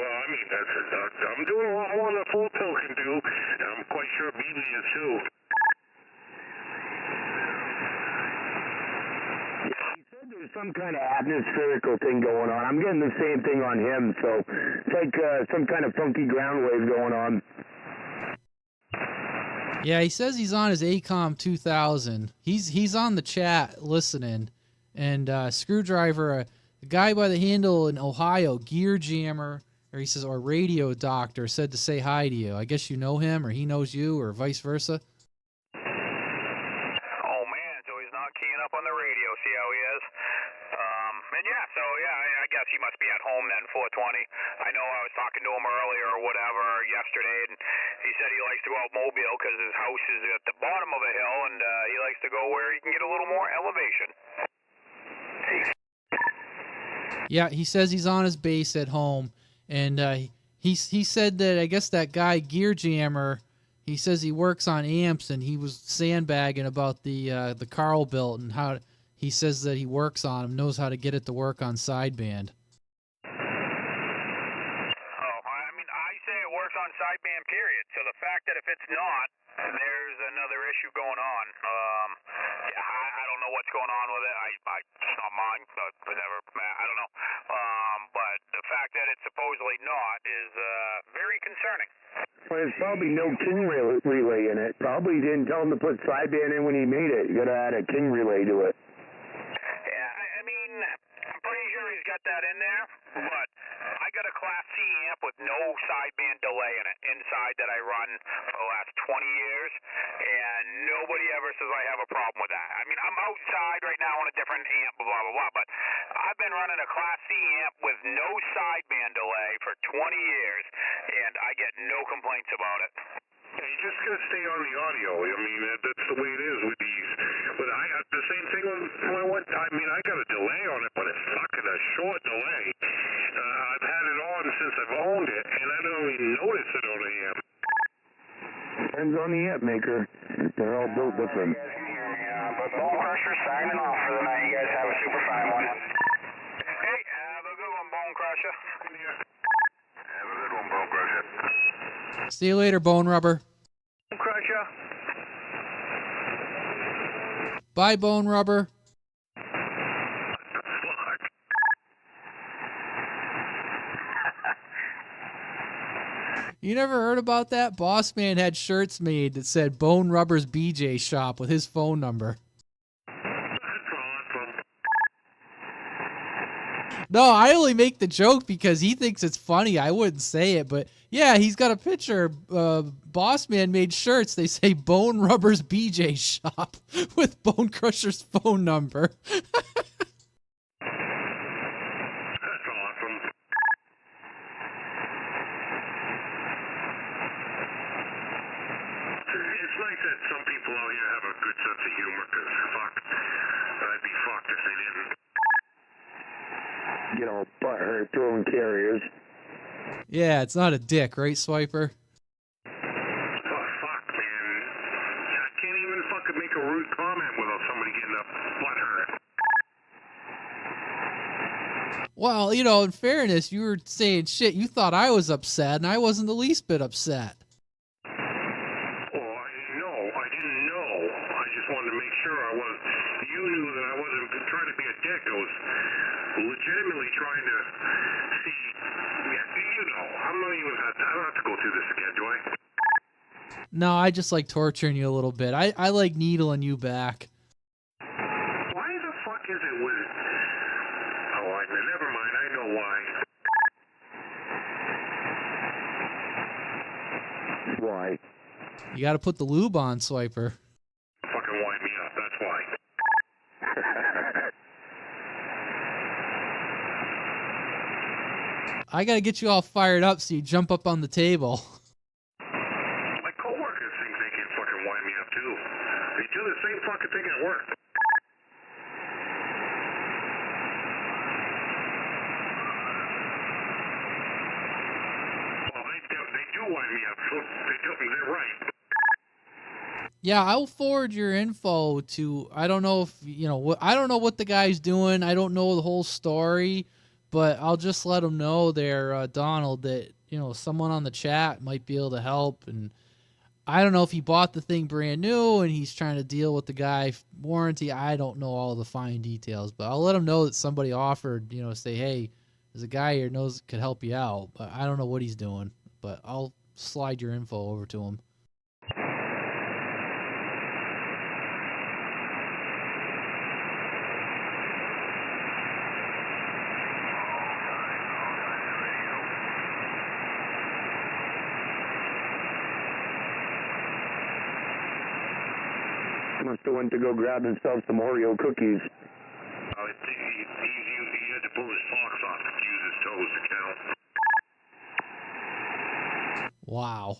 I mean, I'm doing a lot more than a 4-pill can do, and I'm quite sure BB is too. He said there's some kind of atmospherical thing going on. I'm getting the same thing on him, so it's like some kind of funky ground wave going on. Yeah, he says he's on his ACOM 2000. He's on the chat listening. And Screwdriver, a guy by the handle in Ohio, Gear Jammer, or he says, or Radio Doctor, said to say hi to you. I guess you know him, or he knows you, or vice versa. Oh man, so he's not keying up on the radio. See how he is? And yeah, so yeah, I guess he must be at home then, 420. I know I was talking to him earlier or whatever yesterday, and he said he likes to go out Mobile because his house is at the bottom of a hill, and he likes to go where he can get a little more elevation. Yeah, he says he's on his base at home, and he said that I guess that guy Gear Jammer, he says he works on amps, and he was sandbagging about the Carl built and how he says that he works on them, knows how to get it to work on sideband. Oh, I mean, I say it works on sideband, period. So the fact that if it's not, there's another issue going on. Yeah, I don't know what's going on with it. It's not mine. I don't know. But the fact that it's supposedly not is very concerning. Well, there's probably no king relay in it. Probably didn't tell him to put sideband in when he made it. You gotta add a king relay to it. Yeah, I mean, I'm pretty sure he's got that in there, but I got a Class C amp with no sideband delay in it inside that I run for the last 20 years, and nobody ever says I have a problem with that. I mean, I'm outside right now on a different amp, blah, blah, blah, but I've been running a Class C amp with no sideband delay for 20 years, and I get no complaints about it. Yeah, you just gotta stay on the audio. I mean, that's the way it is with these. But I got the same thing when I got a delay on it, but it's fucking a short delay. I've had it on since I've owned it, and I don't even notice it on the amp. Depends on the amp maker. built different. But Bone Crusher signing off for the night. You guys have a super fine one. Hey, have a good one, Bone Crusher. Have a good one, Bone Crusher. See you later, Bone Rubber. Bone Crusher. Bye, Bone Rubber. You never heard about that? Boss Man had shirts made that said Bone Rubber's BJ Shop with his phone number. No, I only make the joke because he thinks it's funny. I wouldn't say it, but yeah, he's got a picture. Boss Man made shirts. They say Bone Rubber's BJ Shop with Bone Crusher's phone number. Some people out here have a good sense of humor, because fuck, I'd be fucked if they didn't. You know, butthurt throwing carriers. Yeah, it's not a dick, right, Swiper? Oh, fuck, man. I can't even fucking make a rude comment without somebody getting a butthurt. Well, you know, in fairness, you were saying shit. You thought I was upset, and I wasn't the least bit upset. Legitimately trying to see, you know, I don't have to go through this again, do I? No, I just like torturing you a little bit. I like needling you back. Why the fuck is it with... Oh, never mind, I know why. Why? You gotta put the lube on, Swiper. Fucking wind me up, that's why. I gotta get you all fired up so you jump up on the table. My coworkers think they can fucking wind me up too. They do the same fucking thing at work. Well, they do wind me up. They're right. Yeah, I'll forward your info to. I don't know if you know what. I don't know what the guy's doing. I don't know the whole story. But I'll just let them know there, Donald, that, you know, someone on the chat might be able to help. And I don't know if he bought the thing brand new and he's trying to deal with the guy warranty. I don't know all the fine details, but I'll let him know that somebody offered, you know, say, hey, there's a guy here knows could help you out. But I don't know what he's doing. But I'll slide your info over to him. Must have went to go grab himself some Oreo cookies. I think he had to pull his socks off to use his toes to count. Wow.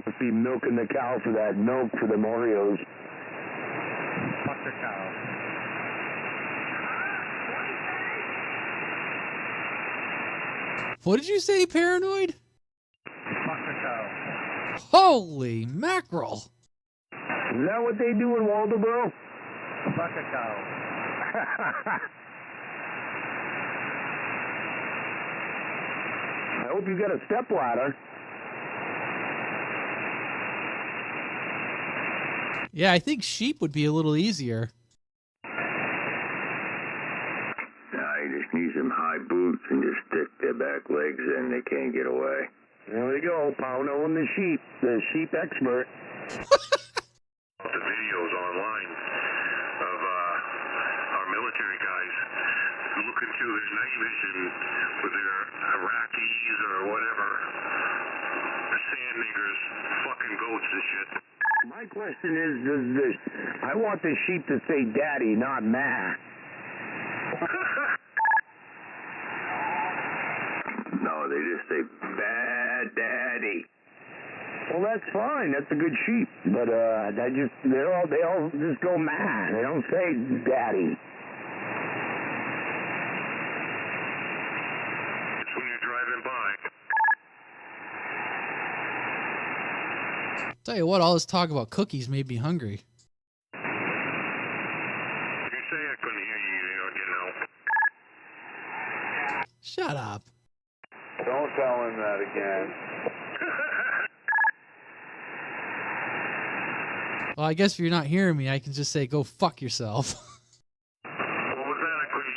Must be milking the cow for that milk for them Oreos. Fuck the cow. What did you say, Paranoid? Fuck the cow. Holy mackerel. Is that what they do in Waldoboro? Fuck a cow. I hope you got a stepladder. Yeah, I think sheep would be a little easier. You just need some high boots and just stick their back legs in. They can't get away. There we go, Pauno and the sheep expert. The videos online of our military guys looking through their night vision with their Iraqis or whatever, sand niggers, fucking goats and shit. My question is, I want the sheep to say daddy, not ma. No, they just say, bad daddy. Well, that's fine. That's a good sheep. But they all just go ma. They don't say daddy. It's when you're driving by. Tell you what, all this talk about cookies made me hungry. If you say I couldn't hear you, you know. Shut up. Don't tell him that again. Well, I guess if you're not hearing me, I can just say, go fuck yourself. What was that? I couldn't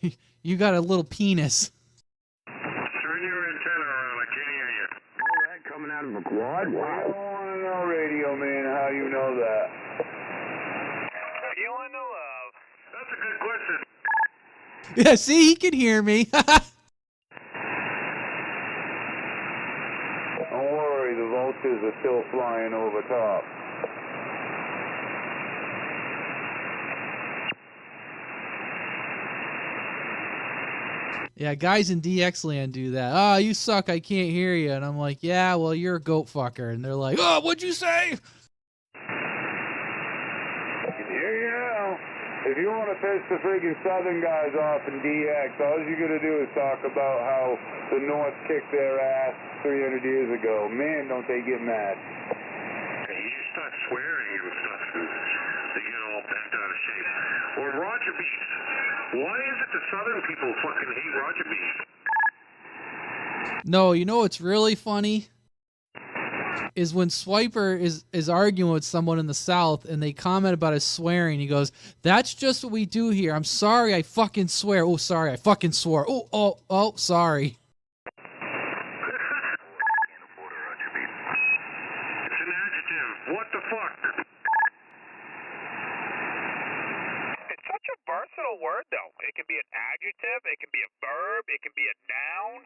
hear you. You got a little penis. Turn your antenna around. I can't hear you. Oh, that coming out of a quad? I Wow. don't want to know, Radio Man, how you know that. Feeling the love. That's a good question. Yeah, see, he can hear me. Don't worry, the vultures are still flying over top. Yeah, guys in DX land do that. Oh, you suck, I can't hear you. And I'm like, yeah, well, you're a goat fucker. And they're like, oh, what'd you say? I can hear you now. If you want to piss the friggin' Southern guys off in DX, all you gotta do is talk about how the North kicked their ass 300 years ago. Man, don't they get mad. You start swearing and stuff, and they get all bent out of shape. Or Roger Beef. Why is it the Southern people fucking hate Roger Beef? No, you know what's really funny? Is when Swiper is arguing with someone in the South and they comment about his swearing. He goes, that's just what we do here. I'm sorry, I fucking swear. Oh, sorry, I fucking swore. Oh, sorry. It's an adjective. What the fuck? It's such a versatile word, though. It can be an adjective, it can be a verb, it can be a noun.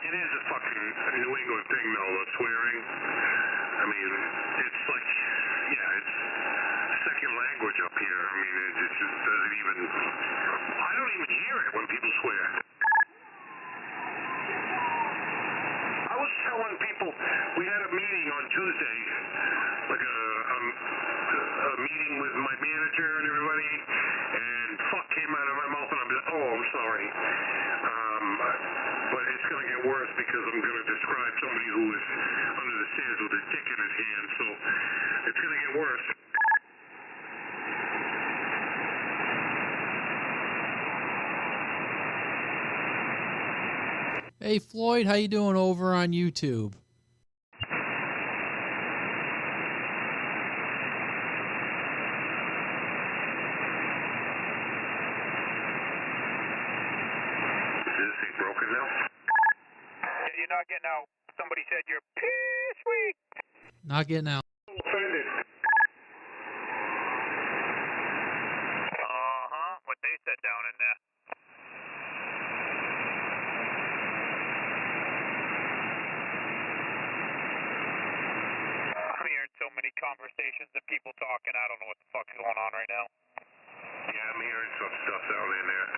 It is a fucking New England thing, though, the swearing. I mean, it's like, yeah, it's second language up here. I mean, it just doesn't even, I don't even hear it when people swear. I was telling people, we had a meeting on Tuesday, like a meeting with my manager and everybody, and fuck came out of my mouth, and I'm like, oh, I'm sorry. But it's going to get worse because I'm going to describe somebody who is under the stairs with a dick in his hand, so it's going to get worse. Hey, Floyd, how you doing over on YouTube? Is this thing broken now? Yeah, you're not getting out. Somebody said you're piss weak. Not getting out. Offended. What they said down in there. I'm hearing so many conversations and people talking. I don't know what the fuck's going on right now. Yeah, I'm hearing some stuff down in there.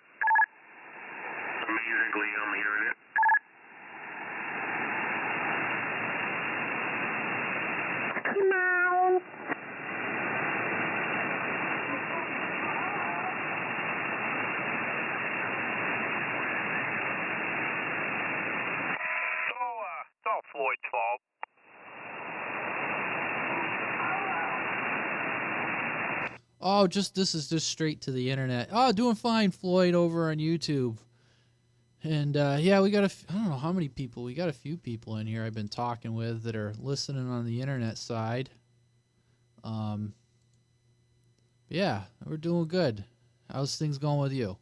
Amazingly, I'm hearing it. It's all Floyd's fault. Oh, this is just straight to the internet. Oh, doing fine, Floyd, over on YouTube. And yeah, we got I don't know how many people. We got a few people in here I've been talking with that are listening on the internet side. Yeah, we're doing good. How's things going with you?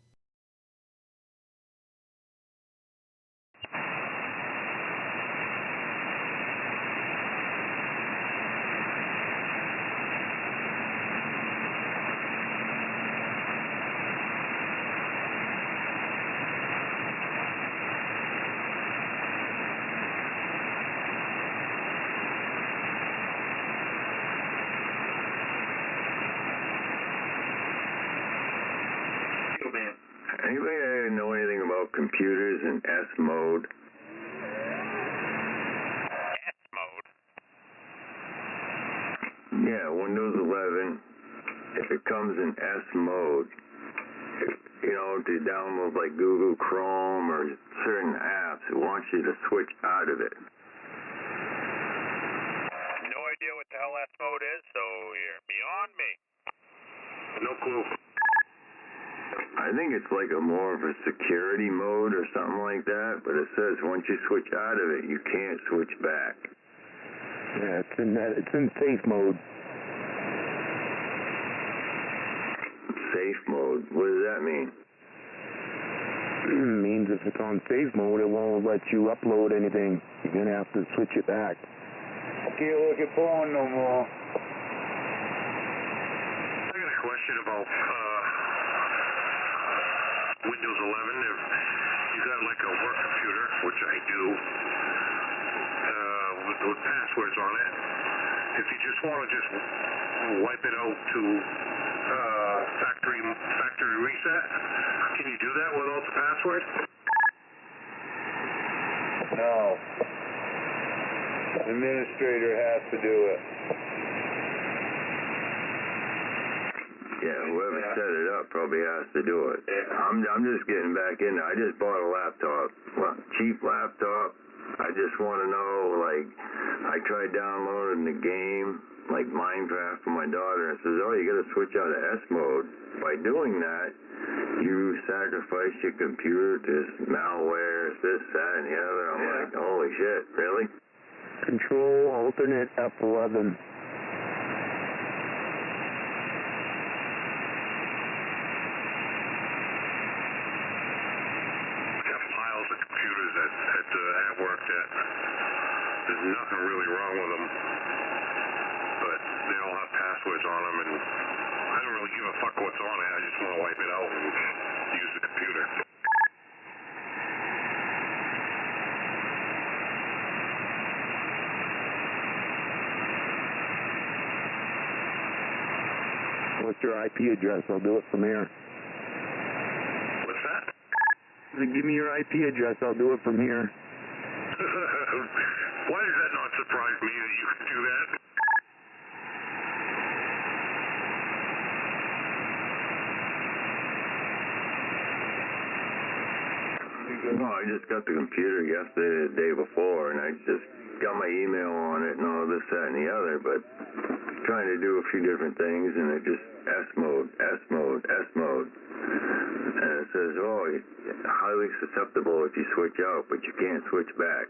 Anybody know anything about computers in S mode? S mode? Yeah, Windows 11. if it comes in S mode, you know, to download like Google Chrome or certain apps, it wants you to switch out of it. No idea what the hell S mode is, so you're beyond me. No clue. I think it's like a more of a security mode or something like that, but it says once you switch out of it, you can't switch back. Yeah, it's in safe mode. Safe mode? What does that mean? Means if it's on safe mode, it won't let you upload anything. You're gonna have to switch it back. Can't look at porn no more. I got a question about Windows 11. If you got like a work computer, which I do, with passwords on it, if you just want to just wipe it out to factory reset, can you do that without the password? No. Administrator has to do it. Yeah, whoever set it up probably has to do it. I'm just getting back in there. I just bought a laptop, cheap laptop. I just want to know, like, I tried downloading the game, like Minecraft for my daughter, and it says, oh, you got to switch out of S mode. By doing that, you sacrifice your computer to malware, this, that, and the other. I'm like, holy shit, really? Control alternate F11. At work that there's nothing really wrong with them, but they all have passwords on them, and I don't really give a fuck what's on it. I just want to wipe it out and use the computer. What's your IP address? I'll do it from here. What's that? Give me your IP address. I'll do it from here. Why does that not surprise me that you can do that? No, I just got the computer yesterday, the day before, and I just got my email on it and all this, that, and the other, but trying to do a few different things, and it just S mode, S mode, S mode. And it says, oh, you're highly susceptible if you switch out, but you can't switch back.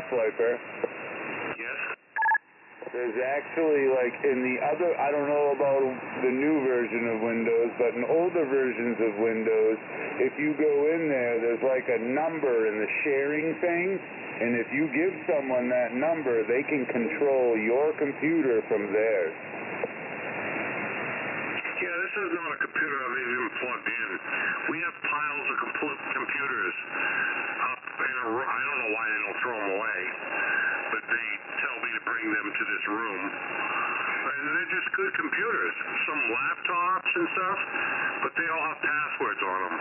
Swiper. Yes? There's actually, like, in the other, I don't know about the new version of Windows, but in older versions of Windows, if you go in there, there's like a number in the sharing thing, and if you give someone that number, they can control your computer from theirs. Yeah, this is not a computer I've even plugged in. We have piles of computers up in a room. I don't know why they don't throw them away, but they tell me to bring them to this room. And they're just good computers. Some laptops and stuff, but they all have passwords on them.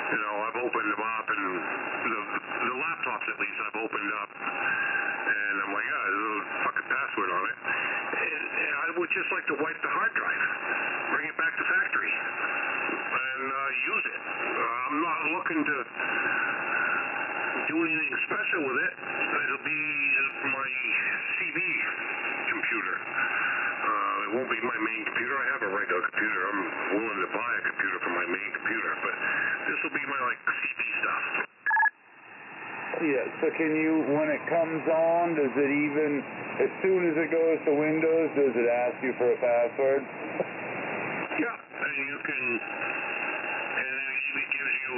You know, I've opened them up, and the laptops at least I've opened up, and I'm like, yeah, there's a fucking password on it. And I would just like to wipe the hard drive, bring it back to factory, and use it. I'm not looking to do anything special with it. It'll be my CV computer. It won't be my main computer. I have a regular computer. I'm willing to buy a computer for my main computer, but this will be my, like, CV stuff. Yeah, so can you, when it comes on, does it even, as soon as it goes to Windows, does it ask you for a password? Yeah, and you can, and then it even gives you,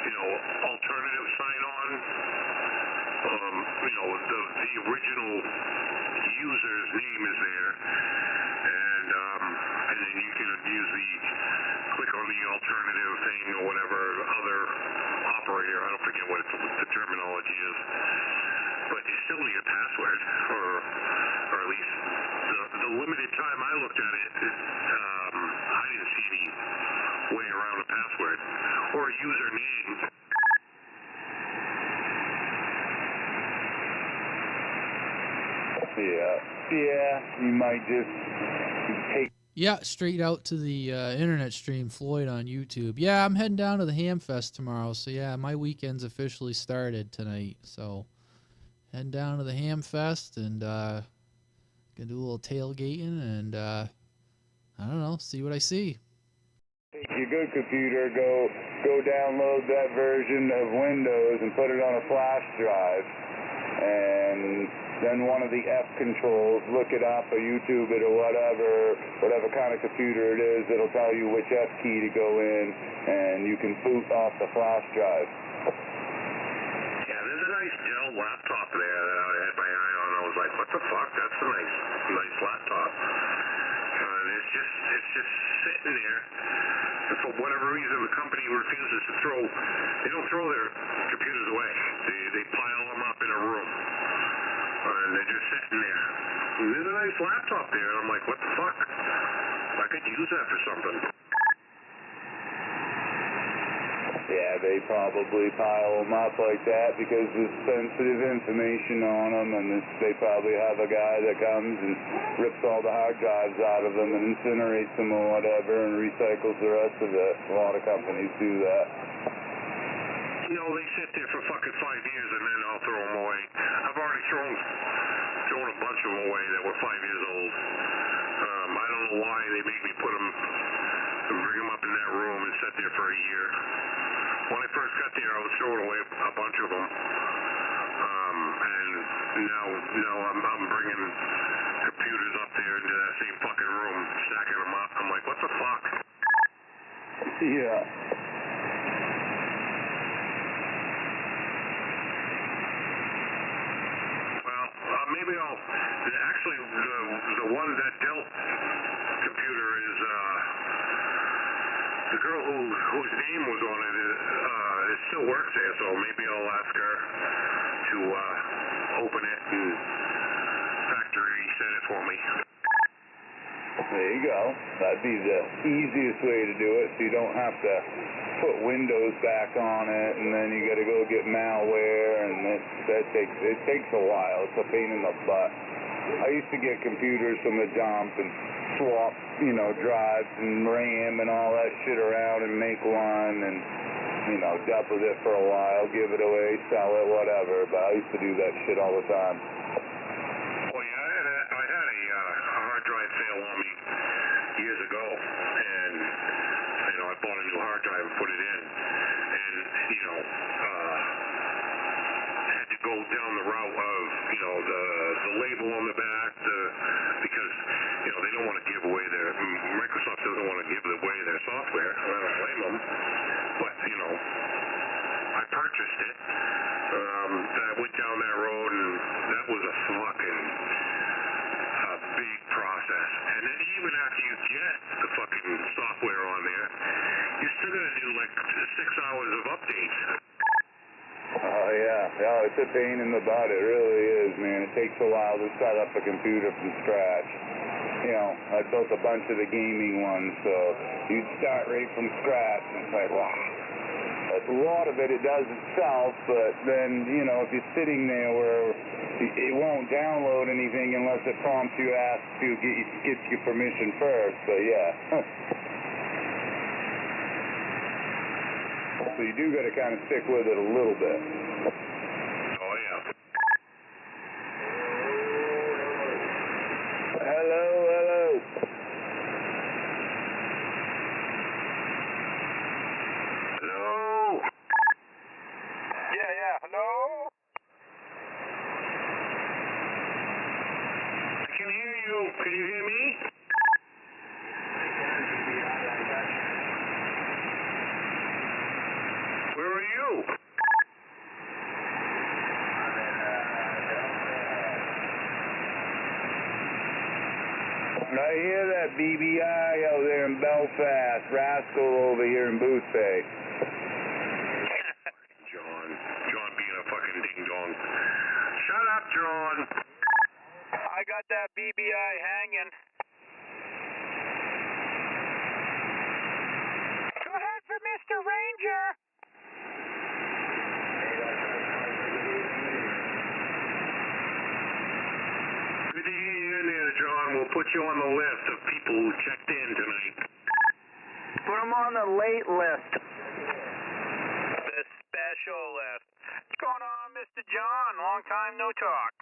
you know, alternative sign-on. You know, the original user's name is there, and then you can use click on the alternative thing or whatever other operator. I don't forget what the terminology is, but you still need a password, or at least the limited time I looked at it, I didn't see any way around a password or a username. Yeah, you might just take... Yeah, straight out to the internet stream, Floyd on YouTube. Yeah, I'm heading down to the Hamfest tomorrow, so yeah, my weekend's officially started tonight. So heading down to the Hamfest and gonna do a little tailgating and I don't know, see what I see. Take your good computer, go download that version of Windows and put it on a flash drive, and then one of the F controls, look it up or YouTube it or whatever kind of computer it is, it'll tell you which F key to go in, and you can boot off the flash drive. Yeah, there's a nice Dell laptop there that I had my eye on. I was like, what the fuck? That's a nice laptop. And it's just sitting there. And for whatever reason, the company refuses to they don't throw their computers away. They pile them up in a room. And they're just sitting there. And there's a nice laptop there, and I'm like, what the fuck? I could use that for something. Yeah, they probably pile them up like that because there's sensitive information on them, and they probably have a guy that comes and rips all the hard drives out of them and incinerates them or whatever and recycles the rest of it. A lot of companies do that. You know, they sit there for fucking 5 years and then I'll throw them away. I've already thrown a bunch of them away that were 5 years old. I don't know why they make me put them and bring them up in that room and sit there for a year. When I first got there, I was throwing away a bunch of them. And now I'm bringing computers up there into that same fucking room, stacking them up. I'm like, what the fuck? Yeah. Maybe actually, the one that Dell computer is, the girl whose name was on it, it still works there, so maybe I'll ask her to open it and factory reset it for me. There you go. That'd be the easiest way to do it, so you don't have to put Windows back on it, and then you got to go get malware, and it takes a while. It's a pain in the butt. I used to get computers from the dump and swap, drives and RAM and all that shit around and make one, and duck with it for a while, give it away, sell it, whatever. But I used to do that shit all the time. Well, yeah, I had a hard drive fail on me years ago, and I bought a new hard drive and put it in, and had to go down the route of the label on the back, because they don't want to give away Microsoft doesn't want to give away their software. I don't blame them, but I purchased it. I went down that road, and that was a fucking big process. And then even after you get the fucking software on there, you're still gonna do like 6 hours of updates. Oh yeah, it's a pain in the butt. It really is, man. It takes a while to set up a computer from scratch. I built a bunch of the gaming ones, so you'd start right from scratch, and it's like, wow. A lot of it does itself, but then, if you're sitting there where it won't download anything unless it prompts you, asks you, gets your permission first, so yeah. So you do got to kind of stick with it a little bit. Oh, yeah. Hello. Hello? Yeah, hello? I can hear you. Can you hear me? Where are you? I hear that BBI out there in Belfast, Rascal over here in Booth Bay. John being a fucking ding-dong. Shut up, John. I got that BBI hanging. Go ahead for Mr. Ranger. We'll put you on the list of people who checked in tonight. Put them on the late list. The special list. What's going on, Mr. John? Long time no talk.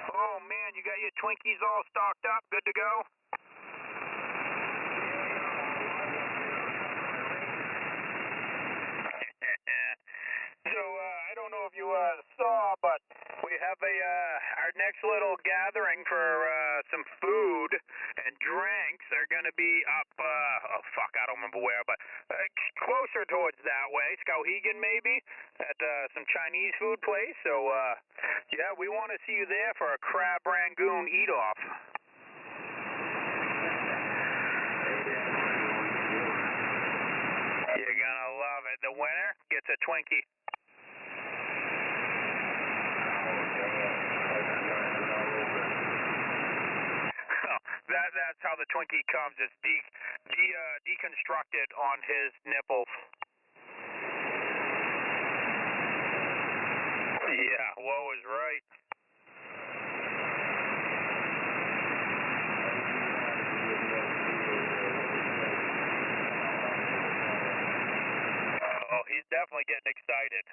Oh, man, you got your Twinkies all stocked up, good to go? So, I don't know if you saw, but we have our next little gathering for some food and drinks. They're going to be up, I don't remember where, but closer towards that way, Skowhegan maybe, at some Chinese food place. So, yeah, we want to see you there for a crab rangoon eat-off. You're going to love it. The winner gets a Twinkie. That's how the Twinkie comes. It's deconstructed on his nipples. Yeah, Woe is right. Oh, he's definitely getting excited.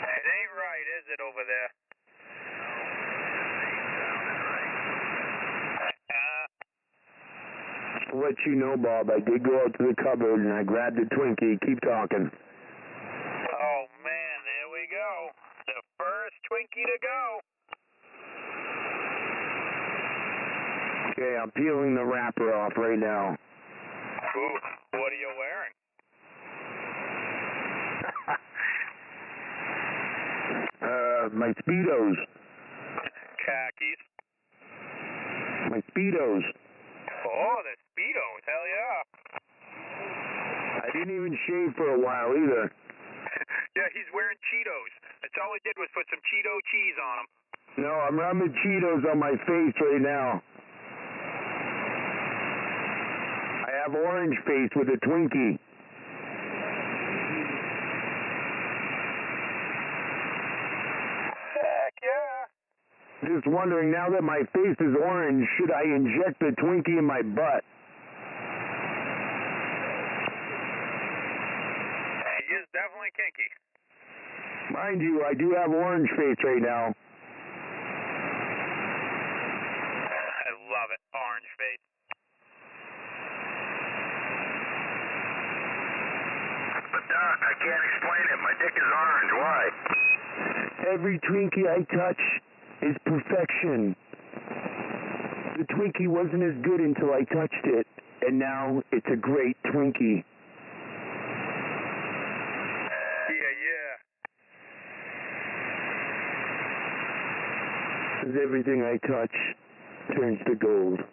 It ain't right, is it, over there? To let you know, Bob, I did go out to the cupboard and I grabbed a Twinkie. Keep talking. Oh, man, there we go. The first Twinkie to go. Okay, I'm peeling the wrapper off right now. Ooh, what are you wearing? My Speedos. Khakis. My Speedos. Oh, the Speedos, hell yeah. I didn't even shave for a while either. Yeah, he's wearing Cheetos. That's all he did was put some Cheeto cheese on him. No, I'm rubbing Cheetos on my face right now. I have orange face with a Twinkie. Heck yeah. Just wondering, now that my face is orange, should I inject the Twinkie in my butt? He is definitely kinky. Mind you, I do have orange face right now. I love it. Orange face. But Doc, I can't explain it. My dick is orange. Why? Every Twinkie I touch is perfection. The Twinkie wasn't as good until I touched it, and now it's a great Twinkie. Yeah. 'Cause everything I touch turns to gold.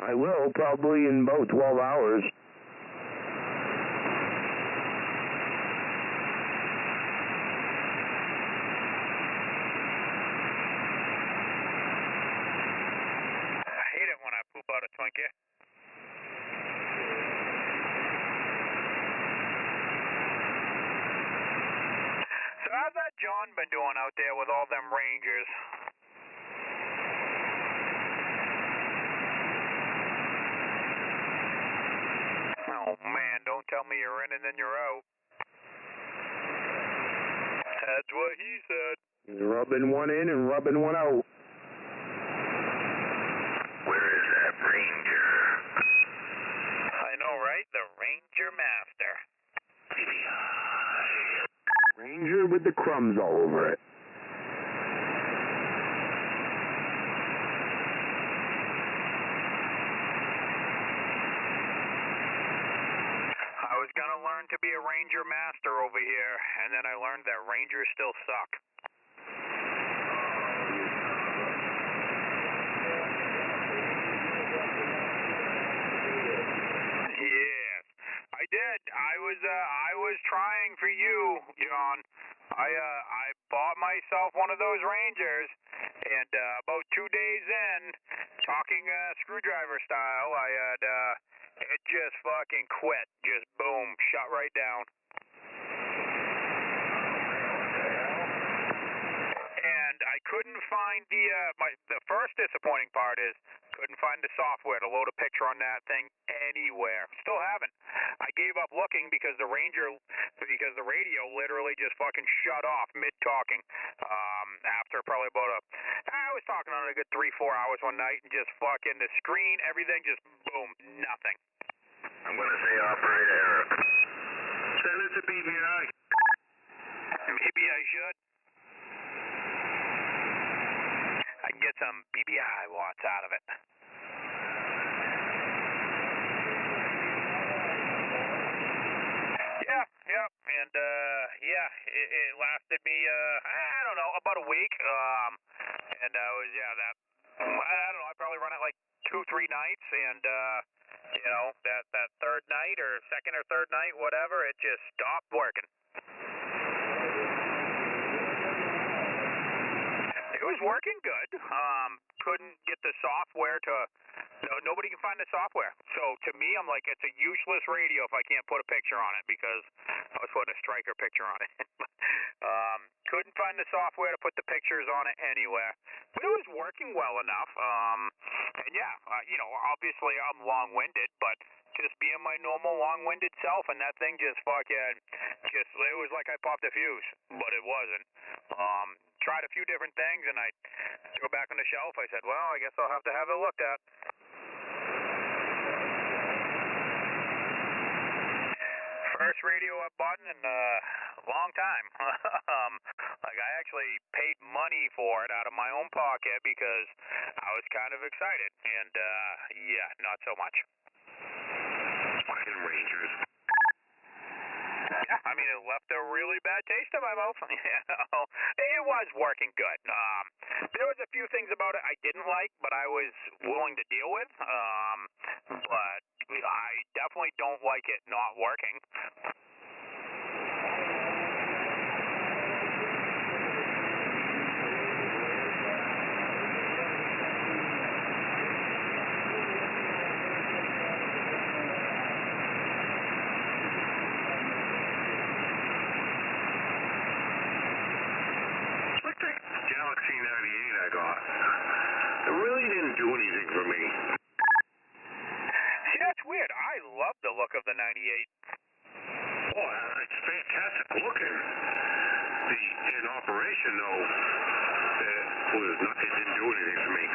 I will, probably in about 12 hours. I hate it when I poop out a Twinkie. So how's that John been doing out there with all them Rangers? Oh man, don't tell me you're in and then you're out. That's what he said. He's rubbing one in and rubbing one out. Where is that Ranger? I know, right? The Ranger Master. Ranger with the crumbs all over it. I was gonna learn to be a Ranger Master over here, and then I learned that Rangers still suck. Yes, I did. I was trying for you, John. I bought myself one of those Rangers, and about 2 days in, talking screwdriver style, I had it just fucking quit, just boom, shut right down. And I couldn't find the first disappointing part is couldn't find the software to load a picture on that thing anywhere. Still haven't. I gave up looking because the radio literally just fucking shut off mid talking. After probably I was talking on a good 3-4 hours one night and just fucking the screen, everything just boom, nothing. I'm gonna say operator error. Send it to BBI. Maybe I should. I can get some BBI watts out of it. Yeah, and it lasted me I don't know, about a week. And I was I don't know, I probably run it like 2-3 nights, and that third night or second or third night, whatever, it just stopped working. It was working good. Couldn't get the software to. Nobody can find the software. So to me, I'm like, it's a useless radio if I can't put a picture on it, because I was putting a striker picture on it. Couldn't find the software to put the pictures on it anywhere. But it was working well enough. Obviously I'm long-winded, but just being my normal long-winded self, and that thing just fucking, it was like I popped a fuse, but it wasn't. Tried a few different things, and I threw it back on the shelf. I said, well, I guess I'll have to have it looked at. First radio I bought in a long time. I actually paid money for it out of my own pocket because I was kind of excited, and not so much. Fucking Rangers. Yeah, I mean, it left a really bad taste in my mouth. It was working good. There was a few things about it I didn't like, but I was willing to deal with. But I definitely don't like it not working. Galaxy 98 I got. It really didn't do anything for me. See, that's weird. I love the look of the 98. Oh, it's fantastic looking. In operation, though, it didn't do anything for me.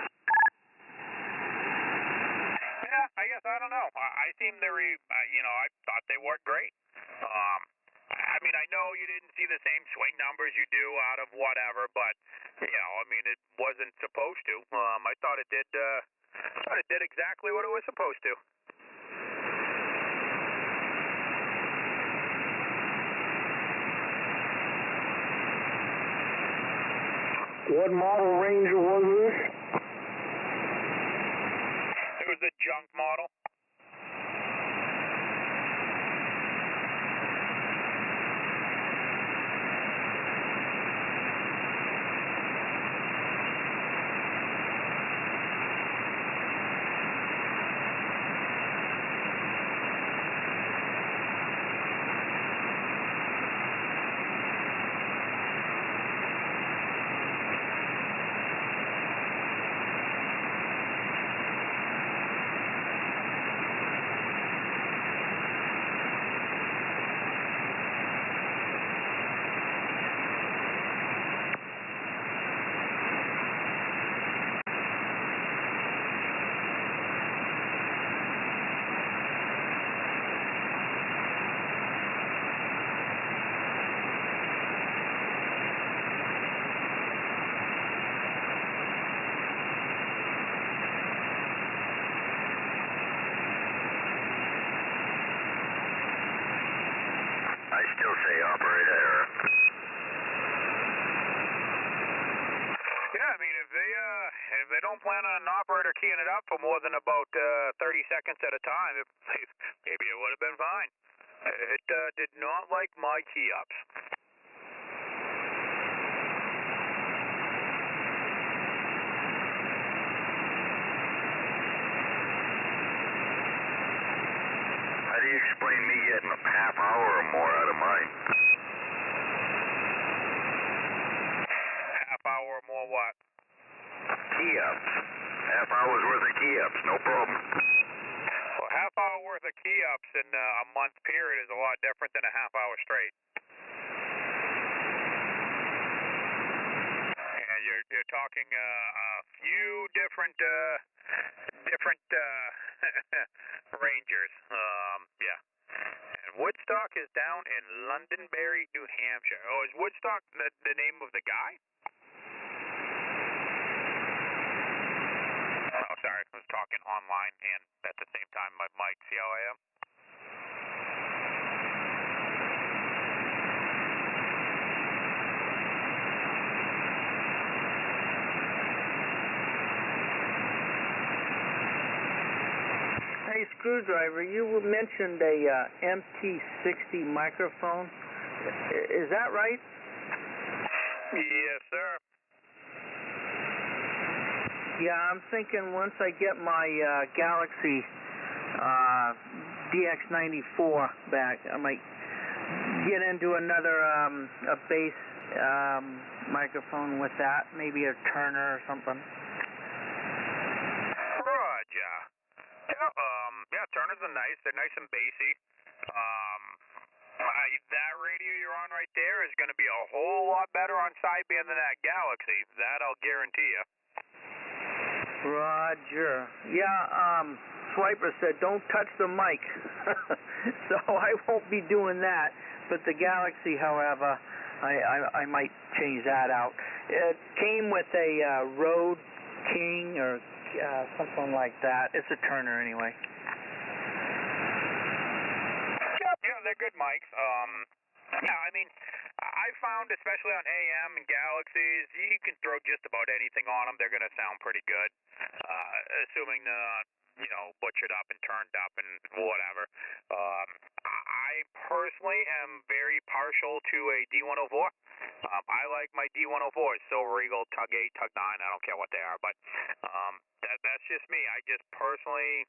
Yeah, I guess I don't know. I seem to I thought they worked great. I mean, I know you didn't see the same swing numbers you do out of whatever, but it wasn't supposed to. I thought it did exactly what it was supposed to. What model Ranger was this? It was the junk model. I still say operator error. Yeah, I mean, if they don't plan on an operator keying it up for more than about 30 seconds at a time, maybe it would have been fine. It did not like my key-ups. How do you explain me getting a half hour or more out of mine? Half hour or more what? Key-ups. Half hour's worth of key-ups, no problem. Well, half hour worth of key-ups in a month period is a lot different than a half hour straight. And you're talking a few different Rangers. Yeah. And Woodstock is down in Londonderry, New Hampshire. Oh, is Woodstock the name of the guy? Oh, sorry, I was talking online and at the same time my mic. See how I am? Hey, Screwdriver, you mentioned a MT60 microphone. Is that right? Yes, sir. Yeah, I'm thinking once I get my Galaxy DX94 back, I might get into another a bass microphone with that, maybe a Turner or something. Roger. Yeah, Turners are nice. They're nice and bassy. That radio you're on right there is going to be a whole lot better on sideband than that Galaxy. That I'll guarantee you. Roger. Yeah, Swiper said don't touch the mic. So I won't be doing that. But the Galaxy, however, I might change that out. It came with a Rode King or something like that. It's a Turner anyway. Yeah, they're good mics. Yeah, I mean, I found, especially on AM and Galaxies, you can throw just about anything on them. They're going to sound pretty good, assuming butchered up and turned up and whatever. I personally am very partial to a D104. I like my D104s, Silver Eagle, Tug 8, Tug 9, I don't care what they are, but that's just me. I just personally,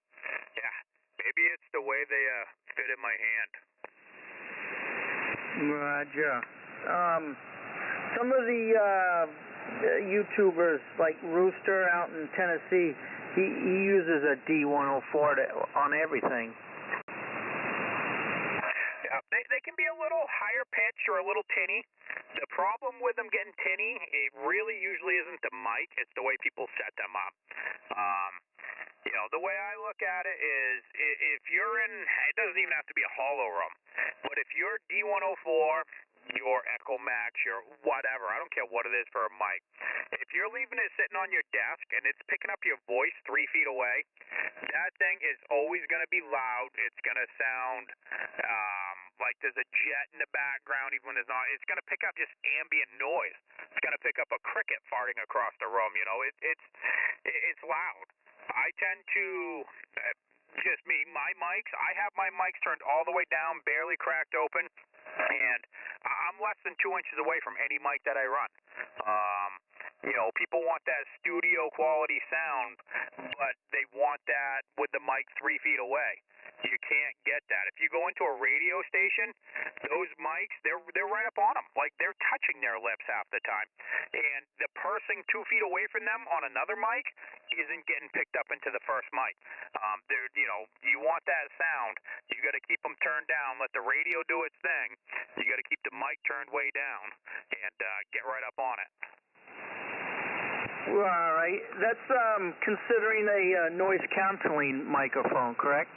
yeah, maybe it's the way they fit in my hand. Roger. Some of the YouTubers, like Rooster out in Tennessee, he uses a D104 on everything. Yeah, they can be a little higher pitch or a little tinny. The problem with them getting tinny, it really usually isn't the mic, it's the way people set them up. The way I look at it is, if you're in, it doesn't even have to be a hollow room, but if you're D104, your Echo Max, your whatever, I don't care what it is for a mic, if you're leaving it sitting on your desk and it's picking up your voice 3 feet away, that thing is always going to be loud. It's going to sound like there's a jet in the background, even when there's not. It's going to pick up just ambient noise. It's going to pick up a cricket farting across the room. It's loud. I tend to, just me, my mics, I have my mics turned all the way down, barely cracked open, and I'm less than 2 inches away from any mic that I run. People want that studio quality sound, but they want that with the mic 3 feet away. You can't get that. If you go into a radio station, those mics, they're right up on them. Like, they're touching their lips half the time. And the person 2 feet away from them on another mic isn't getting picked up into the first mic. You want that sound, you got to keep them turned down, let the radio do its thing. You got to keep the mic turned way down and get right up on it. All right. That's considering a noise canceling microphone, correct?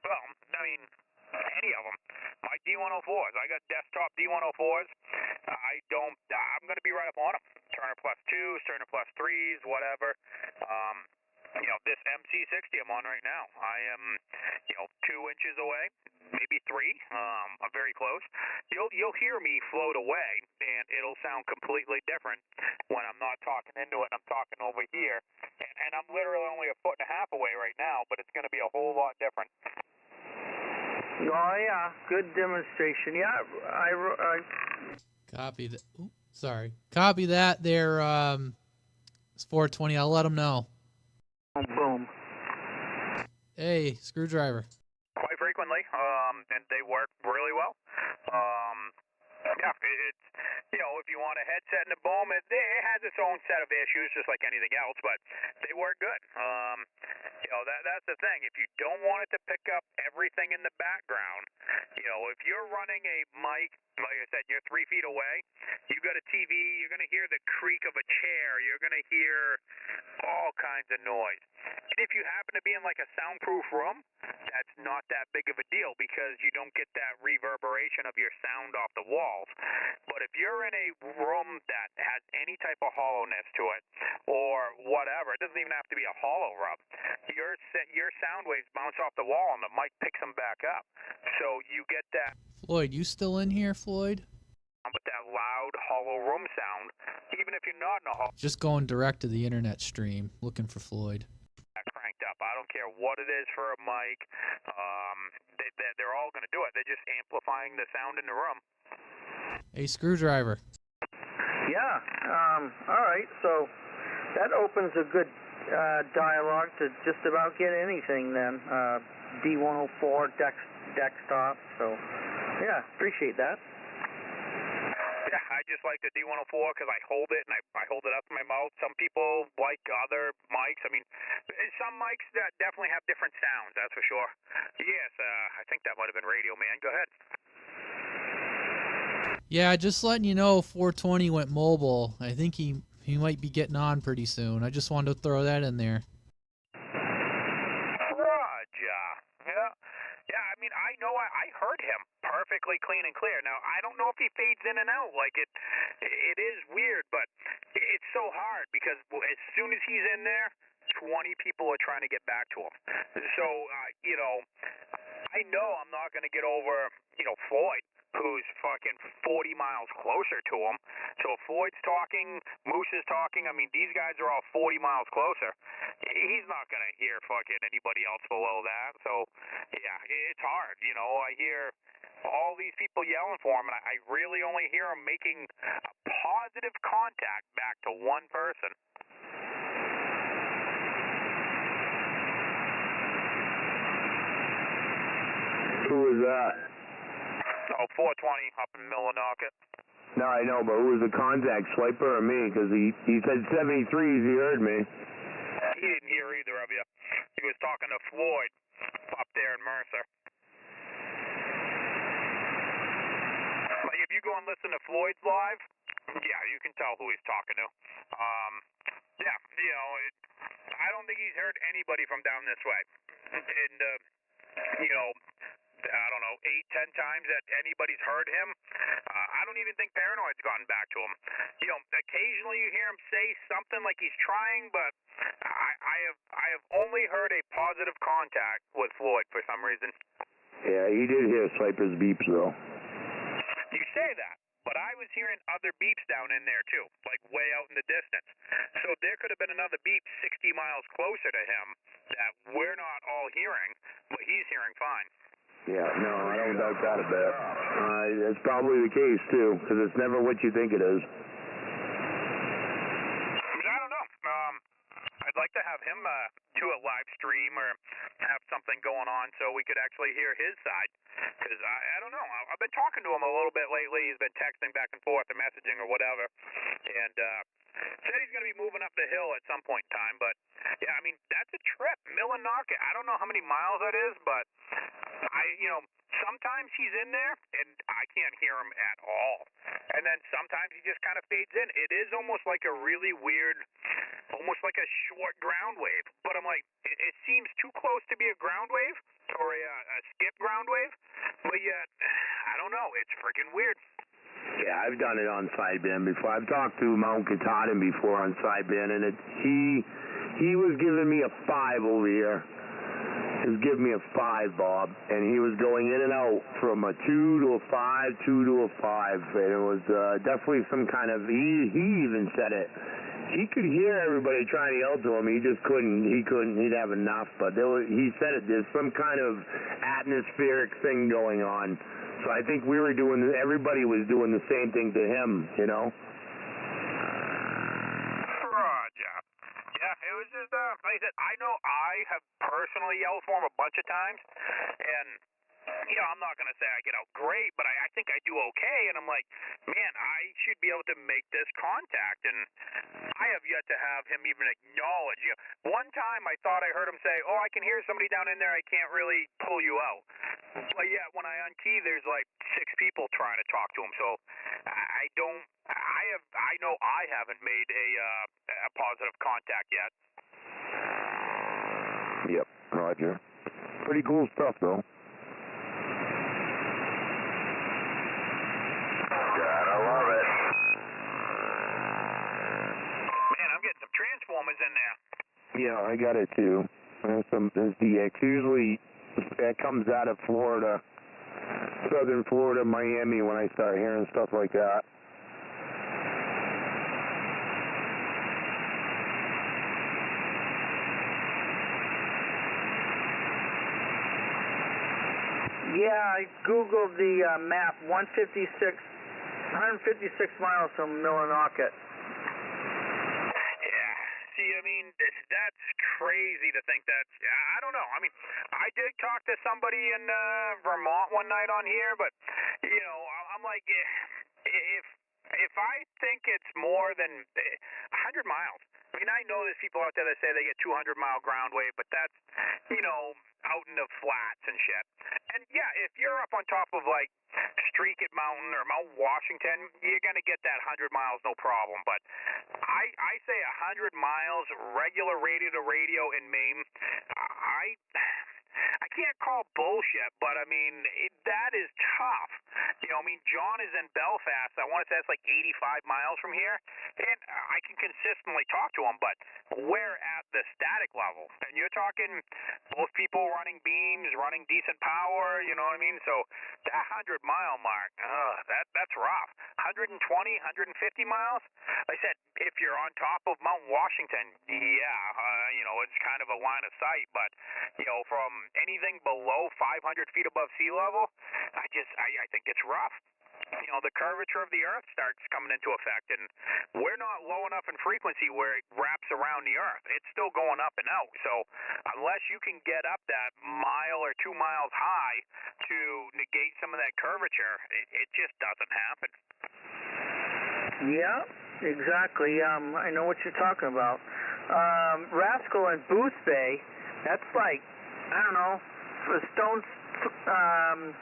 Well, I mean, any of them. My D104s, I got desktop D104s. I'm going to be right up on them. Turner Plus 2s, Turner Plus 3s, whatever. This MC60 I'm on right now, I am, 2 inches away, maybe 3. I'm very close. You'll hear me float away, and it'll sound completely different when I'm not talking into it. I'm talking over here, and I'm literally only 1.5 feet away right now, but it's going to be a whole lot different. Oh, yeah. Good demonstration. Yeah, I Copy that. Sorry. Copy that there. It's 420. I'll let them know. boom. Hey, Screwdriver. Quite frequently, and they work really well. Yeah, it's, you know, if you want a headset and a boom, it has its own set of issues, just like anything else, but they work good. You know, that's the thing. If you don't want it to pick up everything in the background, you know, if you're running a mic, like I said, you're 3 feet away, you got a TV, you're going to hear the creak of a chair, you're going to hear all kinds of noise. And if you happen to be in like a soundproof room, that's not that big of a deal because you don't get that reverberation of your sound off the walls. But if you're in a room that has any type of hollowness to it or whatever, it doesn't even have to be a hollow room, your sound waves bounce off the wall and the mic picks them back up. So you get that. Floyd, you still in here, Floyd? With that loud, hollow room sound, even if you're not in a hollow. Just going direct to the internet stream, looking for Floyd. Cranked up. I don't care what it is for a mic. They're all going to do it. They're just amplifying the sound in the room. Hey, Screwdriver. Yeah. All right. So that opens a good dialogue to just about get anything then. D104 desktop. So yeah, appreciate that. Yeah, I just like the D104 because I hold it and I hold it up to my mouth. Some people like other mics. I mean, some mics that definitely have different sounds, that's for sure. Yes, I think that might have been Radio Man. Go ahead. Yeah, just letting you know 420 went mobile. I think he might be getting on pretty soon. I just wanted to throw that in there. Roger. Yeah. Yeah, I mean, I know I heard him perfectly clean and clear. Now, I don't know if he fades in and out. Like, it is weird, but it's so hard because as soon as he's in there, 20 people are trying to get back to him. So, you know, I know I'm not going to get over, you know, Floyd, who's fucking 40 miles closer to him. So if Floyd's talking, Moose is talking, I mean, these guys are all 40 miles closer. He's not going to hear fucking anybody else below that. So, yeah, it's hard. You know, I hear all these people yelling for him, and I really only hear him making a positive contact back to one person. Who was that? Oh, 420 up in Millinocket. No, I know, but who was the contact, Swiper or me? Because he said 73s, he heard me. He didn't hear either of you. He was talking to Floyd up there in Mercer. Like, if you go and listen to Floyd's live, yeah, you can tell who he's talking to. Yeah, you know, I don't think he's heard anybody from down this way. And, you know, I don't know, 8-10 times that anybody's heard him. I don't even think Paranoid's gotten back to him. You know, occasionally you hear him say something like he's trying, but I have only heard a positive contact with Floyd for some reason. Yeah, he did hear Swiper's beeps, though. You say that, but I was hearing other beeps down in there, too, like way out in the distance. So there could have been another beep 60 miles closer to him that we're not all hearing, but he's hearing fine. Yeah, no, I don't doubt that a bit. That's probably the case, too, because it's never what you think it is. I mean, I don't know. I'd like to have him do a live stream or have something going on so we could actually hear his side. Because I don't know. I've been talking to him a little bit lately. He's been texting back and forth and messaging or whatever. And said he's going to be moving up the hill at some point in time. But, yeah, I mean, that's a trip. Millinocket. I don't know how many miles that is, but you know, sometimes he's in there and I can't hear him at all. And then sometimes he just kind of fades in. It is almost like a really weird, almost like a short ground wave. But I'm like, it seems too close to be a ground wave or a skip ground wave. But yet, I don't know. It's freaking weird. Yeah, I've done it on sideband before. I've talked to Mount Katahdin before on sideband, and he was giving me a 5 over here. He was giving me a 5, Bob, and he was going in and out from a 2 to a 5, 2 to a 5, and it was definitely some kind of. He even said it. He could hear everybody trying to yell to him. He just couldn't. He'd have enough. But he said it. There's some kind of atmospheric thing going on. So I think everybody was doing the same thing to him, you know? Roger. Yeah, it was just, like I said, I know I have personally yelled for him a bunch of times, and, you know, I'm not going to say I get out great, but I think I do okay, and I'm like, man, I should be able to make this contact, and I have yet to have him even acknowledge. You know, one time I thought I heard him say, oh, I can hear somebody down in there, I can't really pull you out. But yet, when I unkey, there's like 6 people trying to talk to him, so I know I haven't made a positive contact yet. Yep, Roger. Pretty cool stuff, though. Gotta love it. Man, I'm getting some transformers in there. Yeah, I got it too. There's DX. Usually that comes out of Florida, southern Florida, Miami, when I start hearing stuff like that. Yeah, I Googled the map, 156 miles from Millinocket. Yeah. See, I mean, that's crazy to think that. I don't know. I mean, I did talk to somebody in Vermont one night on here, but, you know, I'm like, if I think it's more than 100 miles, I mean, I know there's people out there that say they get 200-mile ground wave, but that's, you know, out in the flats and shit. And yeah, if you're up on top of like Streakit Mountain or Mount Washington, you're gonna get that 100 miles no problem. But I say 100 miles regular radio to radio in Maine. I can't call bullshit, but I mean that is tough. You know, I mean John is in Belfast. I want to say that's like 85 miles from here, and I can consistently talk to him. But we're at the static level, and you're talking both people running beams, running decent power. You know what I mean? So that 100-mile mark, that's rough. 120, 150 miles. Like I said, if you're on top of Mount Washington, yeah, you know it's kind of a line of sight. But you know, from anything below 500 feet above sea level, I think it's rough. You know, the curvature of the Earth starts coming into effect, and we're not low enough in frequency where it wraps around the Earth. It's still going up and out. So unless you can get up that mile or 2 miles high to negate some of that curvature, it just doesn't happen. Yeah, exactly. I know what you're talking about. Rascal and Booth Bay, that's like, I don't know,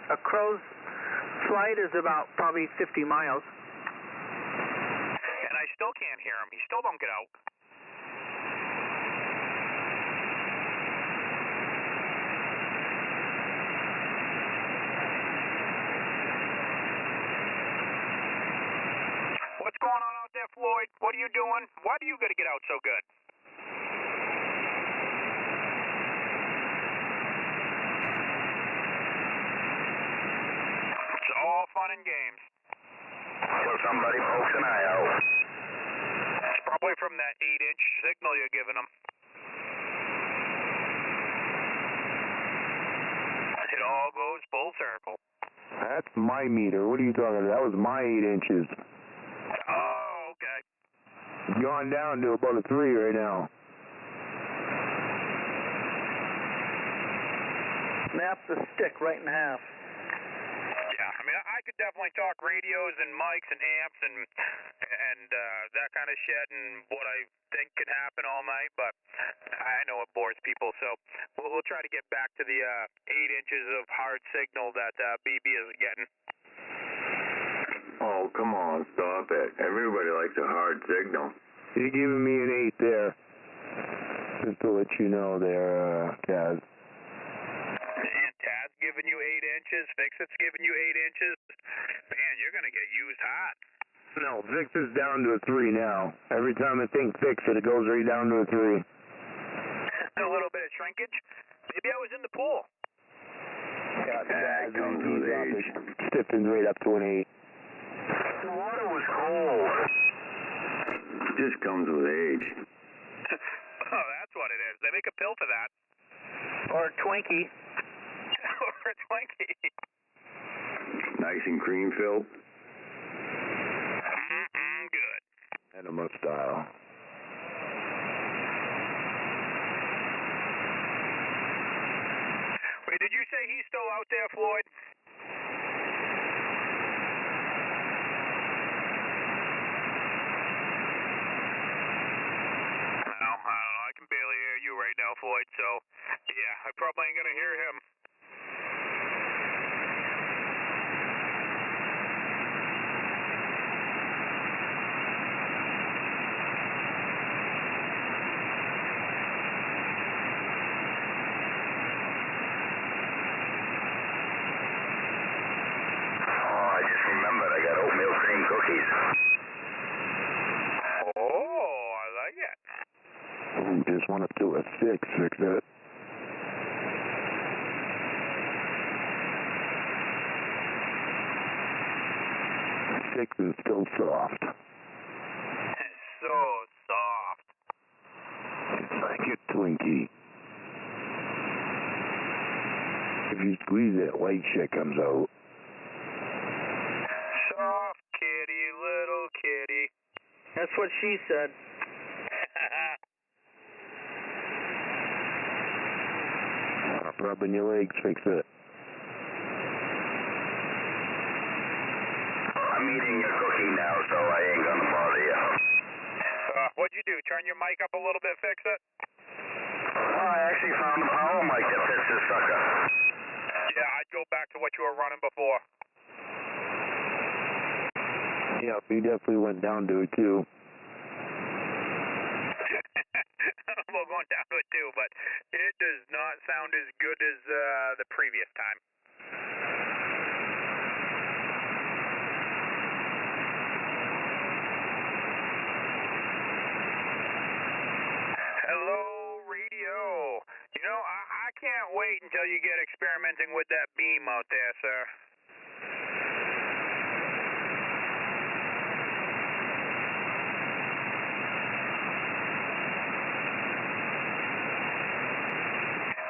a crow's flight is about probably 50 miles. And I still can't hear him. He still don't get out. What's going on out there, Floyd? What are you doing? Why do you got to get out so good? It's all fun and games. So somebody pokes an eye out. It's probably from that 8-inch signal you're giving them. It all goes full circle. That's my meter. What are you talking about? That was my 8 inches. Oh, okay. It's gone down to about a 3 right now. Snap the stick right in half. Yeah, I mean, I could definitely talk radios and mics and amps and that kind of shit and what I think could happen all night, but I know it bores people, so we'll try to get back to the 8 inches of hard signal that BB is getting. Oh, come on, stop it. Everybody likes a hard signal. You're giving me an 8 there. Just to let you know there, Taz. And Taz giving you 8 inches, Fixit's giving you 8 inches. Man, you're going to get used hot. No, Fix is down to a 3 now. Every time I think Fix it, it goes right down to a 3. A little bit of shrinkage. Maybe I was in the pool. Yeah, Taz comes with age. Stiffens right up to an 8. The water was cold. just comes with age. Oh, that's what it is. They make a pill for that. Or a Twinkie. Or a Twinkie. Nice and cream filled. Good. Enema style. Wait, did you say he's still out there, Floyd? No, I don't know. I can barely hear you right now, Floyd, so yeah, I probably ain't gonna hear him. Oh, I like it. Just want to do a 6, fix it. Six is still soft. So soft. It's like a Twinkie. If you squeeze it, white shit comes out. Soft kitty, little kitty. That's what she said. Rubbing your legs, fix it. I'm eating your cookie now, so I ain't gonna bother you. What'd you do? Turn your mic up a little bit, fix it? I actually found a power mic that fits this sucker. Yeah, I'd go back to what you were running before. Yeah, we definitely went down to it too. We're going down to it too, but it does not sound as good as the previous time. Hello, radio. You know, I can't wait until you get experimenting with that beam out there, sir.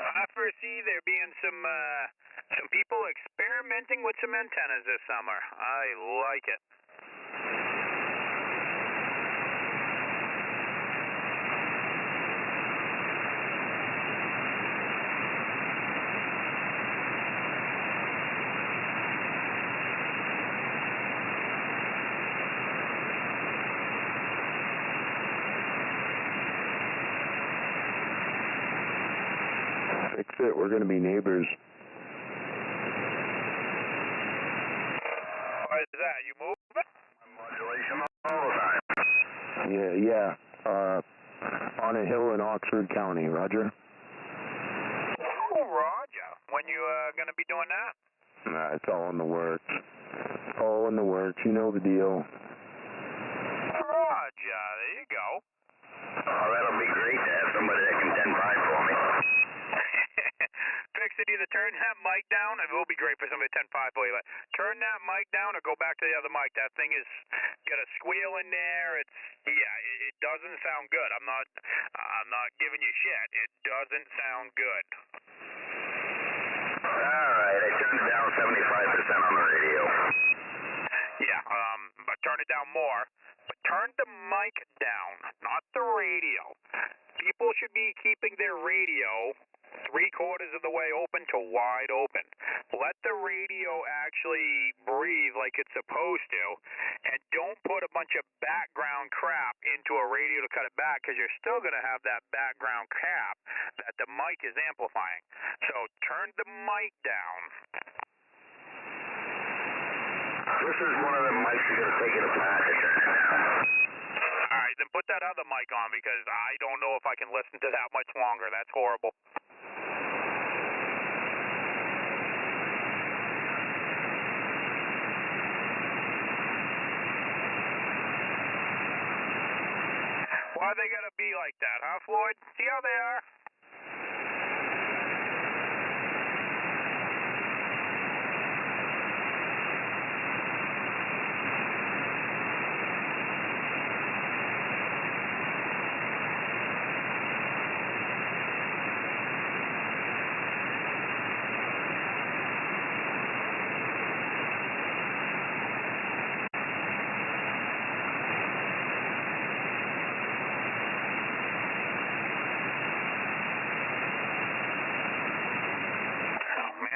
I foresee there being some people experimenting with some antennas this summer. I like it. Fix it, we're going to be neighbors. What is that? You moving? Modulation all the time. Yeah. On a hill in Oxford County, Roger? Oh, Roger. When you gonna be doing that? Nah, it's all in the works. All in the works, you know the deal. Roger, there you go. Oh, that'll be great to have somebody that can 10-5 for me. Fix it, either turn that mic down, and it will be great for somebody to 10-5 for you, but turn that mic down or go back to the other mic. That thing is got a squeal in there. It doesn't sound good. I'm not giving you shit. It doesn't sound good. All right, I turned it down 75% on the radio. Yeah, but turn it down more. But turn the mic down, not the radio. People should be keeping their radio 3/4 of the way open to wide open. Let the radio actually breathe like it's supposed to, and don't put a bunch of background crap into a radio to cut it back, because you're still going to have that background crap that the mic is amplifying. So turn the mic down. This is one of the mics you're going to take it apart to turn it down. All right, then put that other mic on, because I don't know if I can listen to that much longer. That's horrible. Why they gotta be like that, huh, Floyd? See how they are?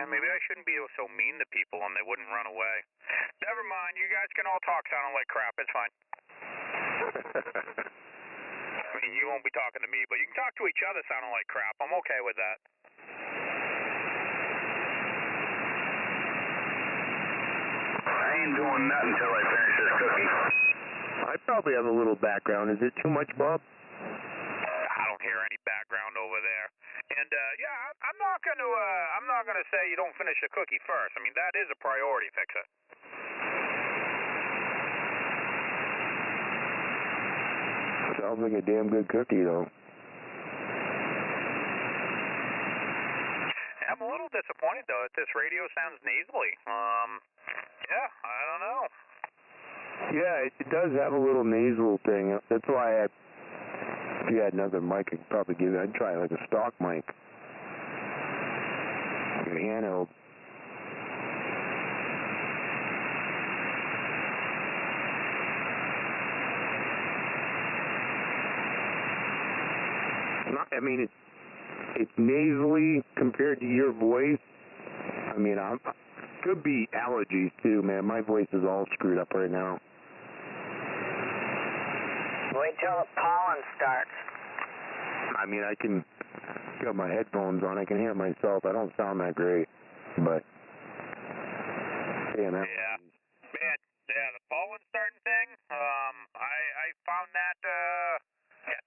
And maybe I shouldn't be so mean to people and they wouldn't run away. Never mind, you guys can all talk sounding like crap, it's fine. I mean, you won't be talking to me, but you can talk to each other sounding like crap. I'm okay with that. I ain't doing nothing until I finish this cookie. I probably have a little background. Is it too much, Bob? I don't hear any background over there. And yeah, I'm not gonna say you don't finish the cookie first. I mean, that is a priority. Fix it. Sounds like a damn good cookie, though. I'm a little disappointed though that this radio sounds nasally. Yeah, I don't know. Yeah, it does have a little nasal thing. That's why if you had another mic, I could probably give it. I'd try like a stock mic. Like a handheld. I mean, it's nasally compared to your voice. I mean, could be allergies too, man. My voice is all screwed up right now. Wait till the pollen starts. I mean, I can got my headphones on. I can hear myself. I don't sound that great, but yeah, man. Yeah, man. Yeah, the pollen starting thing. I found that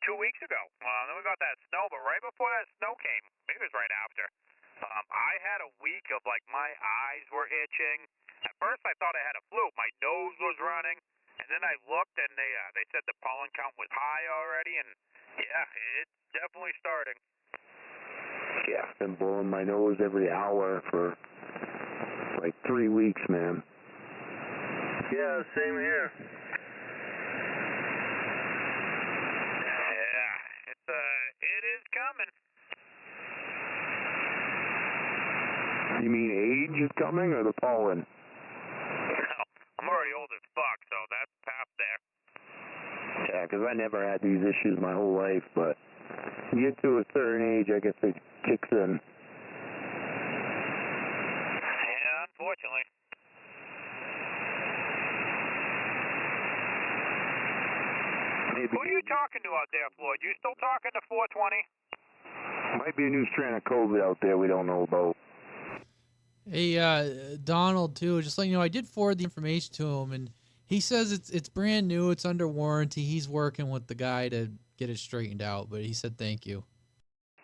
2 weeks ago. Then we got that snow, but right before that snow came, maybe it was right after. I had a week of like my eyes were itching. At first, I thought I had a flu. My nose was running, and then I looked, and they said the pollen count was high already, and yeah, it's definitely starting. Yeah, I've been blowing my nose every hour for like 3 weeks, man. Yeah, same here. Yeah, it is coming. You mean age is coming or the pollen? No, I'm already old as fuck, so that's past there. Yeah, because I never had these issues my whole life, but you get to a certain age, I guess it kicks in. Yeah, unfortunately. Maybe. Who are you talking to out there, Floyd? You still talking to 420? Might be a new strand of COVID out there we don't know about. Hey, Donald, too, just letting you know, I did forward the information to him, and he says it's brand new, it's under warranty. He's working with the guy to get it straightened out, but he said thank you.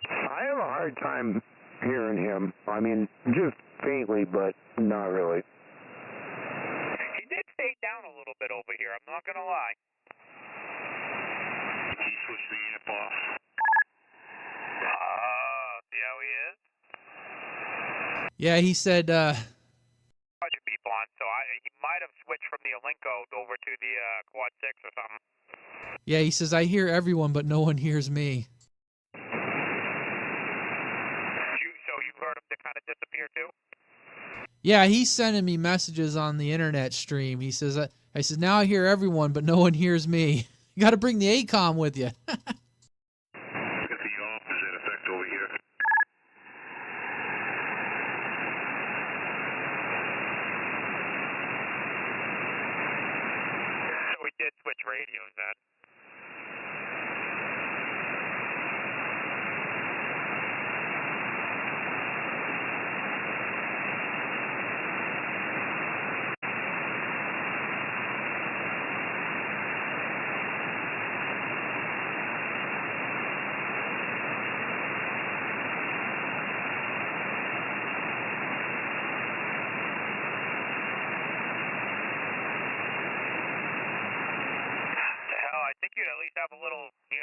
I have a hard time hearing him. I mean, just faintly, but not really. He did fade down a little bit over here, I'm not going to lie. He switched the amp off. See how he is? Yeah, he said, Budget beep on, so he might have switched from the Alinco over to the Quad 6 or something. yeah, he says, I hear everyone, but no one hears me. So you heard him to kind of disappear too? Yeah, he's sending me messages on the internet stream. He says, I said, now I hear everyone, but no one hears me. You got to bring the ACOM with you. Got the opposite effect over here. So we did switch radios then. I think you'd at least have a little, 250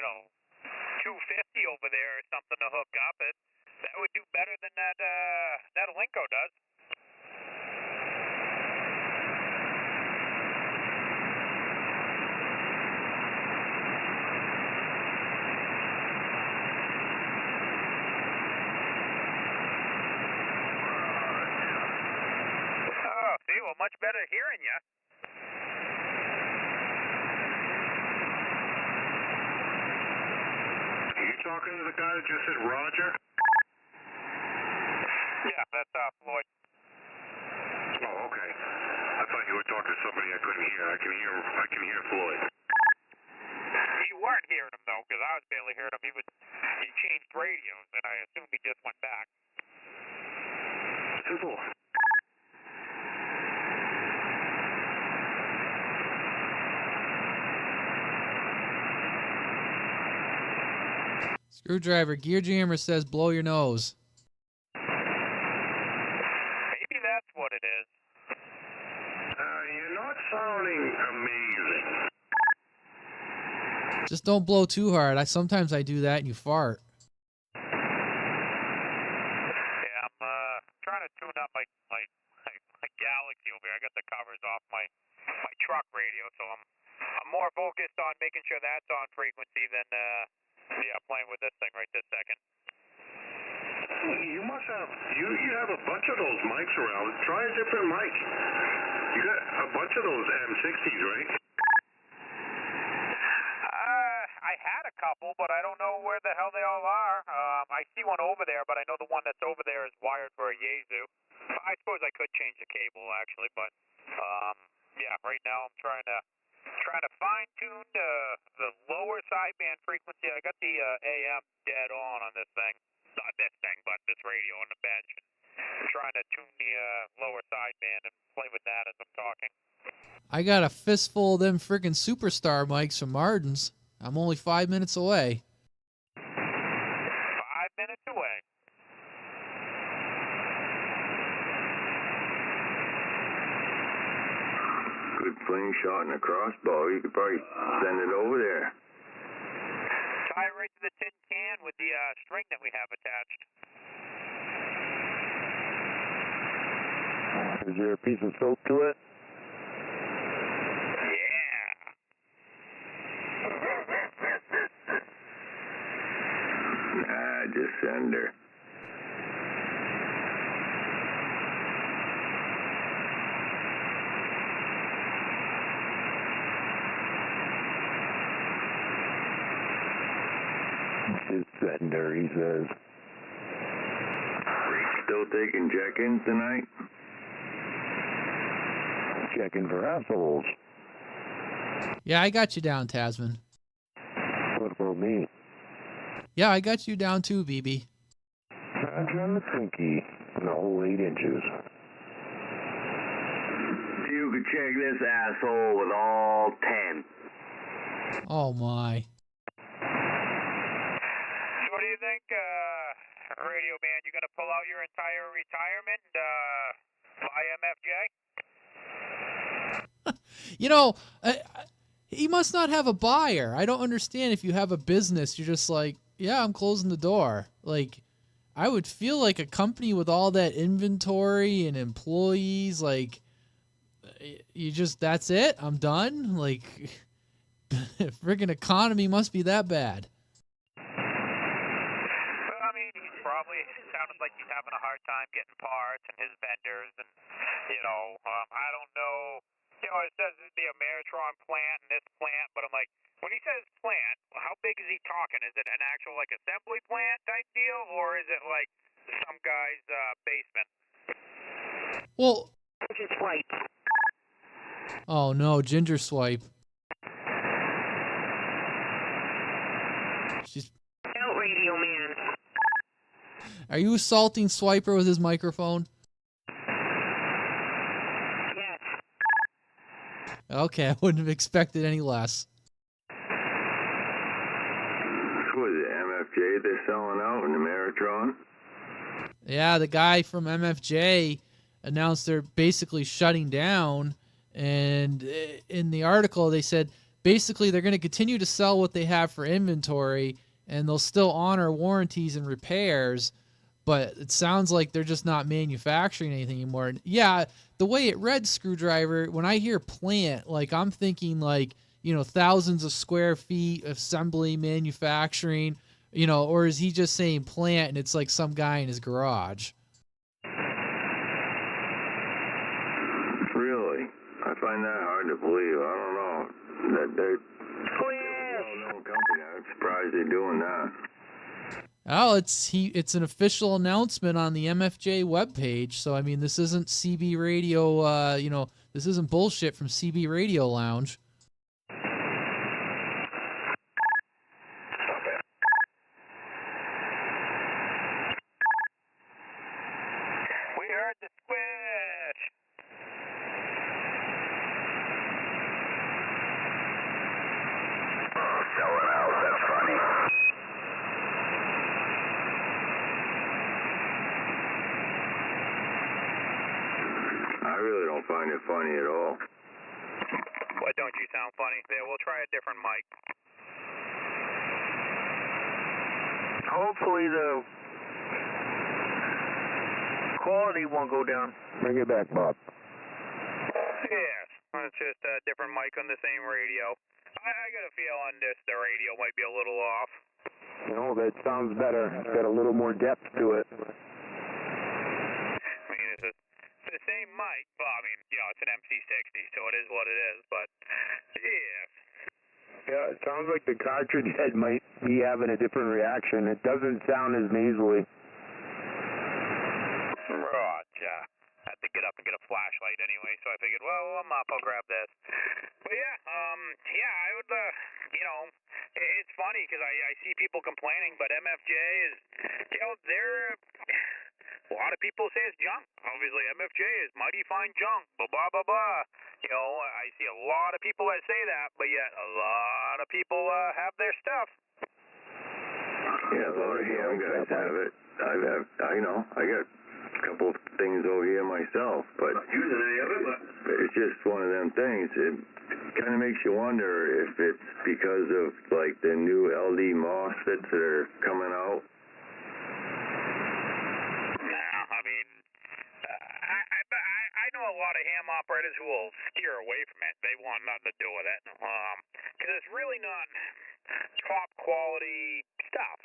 over there or something to hook up. That would do better than that Alinco does. Oh, see, well, much better hearing you. Are you talking to the guy that just said Roger? Yeah, that's Floyd. Oh, okay. I thought you were talking to somebody I couldn't hear. I can hear Floyd. You weren't hearing him though, because I was barely hearing him. He changed radios, and I assume he just went back. Simple. Screwdriver, Gear Jammer says blow your nose. Maybe that's what it is. You're not sounding amazing. Just don't blow too hard. Sometimes I do that and you fart. Yeah, I'm trying to tune up my Galaxy over here. I got the covers off my truck radio, so I'm more focused on making sure that's on frequency than playing with this thing right this second. You must have you have a bunch of those mics around. Try a different mic. You got a bunch of those M60s, right? I had a couple, but I don't know where the hell they all are. I see one over there, but I know the one that's over there is wired for a Yaesu. I suppose I could change the cable actually, but yeah, right now I'm trying to fine tune the lower sideband frequency. I got the AM dead on this thing, not this thing, but this radio on the bench. I'm trying to tune the lower sideband and play with that as I'm talking. I got a fistful of them freaking superstar mics from Martin's. I'm only 5 minutes away. 5 minutes away. Good slingshot and a crossbow. You could probably send it over there. Tie it right to the tin can with the string that we have attached. Is there a piece of soap to it? Nah, just send her. Just send her, he says. Still taking check-ins tonight? Checking for assholes. Yeah, I got you down, Tasman. What about me? Yeah, I got you down too, BB. I'm trying to Twinkie in the whole 8 inches. You could check this asshole with all 10. Oh my. So what do you think, Radio Man? You gonna pull out your entire retirement and buy MFJ? You know, he must not have a buyer. I don't understand. If you have a business, you're just like, yeah, I'm closing the door. Like, I would feel like a company with all that inventory and employees, like, you just, that's it? I'm done? Like, friggin' economy must be that bad. Well, I mean, he's probably sounded like he's having a hard time getting parts and his vendors, and, you know, I don't know. You know, it says it'd be a Meritron plant and this plant, but I'm like, when he says plant, how big is he talking? Is it an actual, like, assembly plant type deal, or is it, like, some guy's basement? Well, Ginger Swipe. oh no, Ginger Swipe. She's. Out, Radio Man. Are you assaulting Swiper with his microphone? Yes. Okay, I wouldn't have expected any less. What is it, MFJ they're selling out in the Meritron? Yeah, the guy from MFJ announced they're basically shutting down, and in the article they said basically they're going to continue to sell what they have for inventory, and they'll still honor warranties and repairs, but it sounds like they're just not manufacturing anything anymore. And yeah, the way it read, Screwdriver, when I hear plant, like I'm thinking like, you know, thousands of square feet, assembly, manufacturing, you know, or is he just saying plant and it's like some guy in his garage? Really? I find that hard to believe. I don't know. That they're a well-known company. I'm surprised they're doing that. Well, it's an official announcement on the MFJ webpage. So I mean, this isn't CB Radio. This isn't bullshit from CB Radio Lounge. We heard the squish. Selling out, that's funny. I really don't find it funny at all. Why don't you sound funny? There, we'll try a different mic. Hopefully the quality won't go down. Bring it back, Bob. Yes, it's just a different mic on the same radio. I got a feeling the radio might be a little off. No, that sounds better. It's got a little more depth to it. I mean, it's the same mic. Well, I mean, it's an MC60, so it is what it is. But yeah. Yeah, it sounds like the cartridge head might be having a different reaction. It doesn't sound as nasally. Roger. I had to get up and get a flashlight anyway, so I figured, well, I'm up, I'll grab this. But yeah, I would, it's funny because I see people complaining, but MFJ is, they're, a lot of people say it's junk. Obviously, MFJ is mighty fine junk, blah, blah, blah, blah. I see a lot of people that say that, but yet a lot of people have their stuff. Yeah, a lot of ham guys have it. I got a couple of things over here myself, but it's just one of them things. It kind of makes you wonder if it's because of like the new LD MOSFETs that are coming out. I mean, I know a lot of ham operators who will steer away from it. They want nothing to do with it, because it's really not top quality stuff.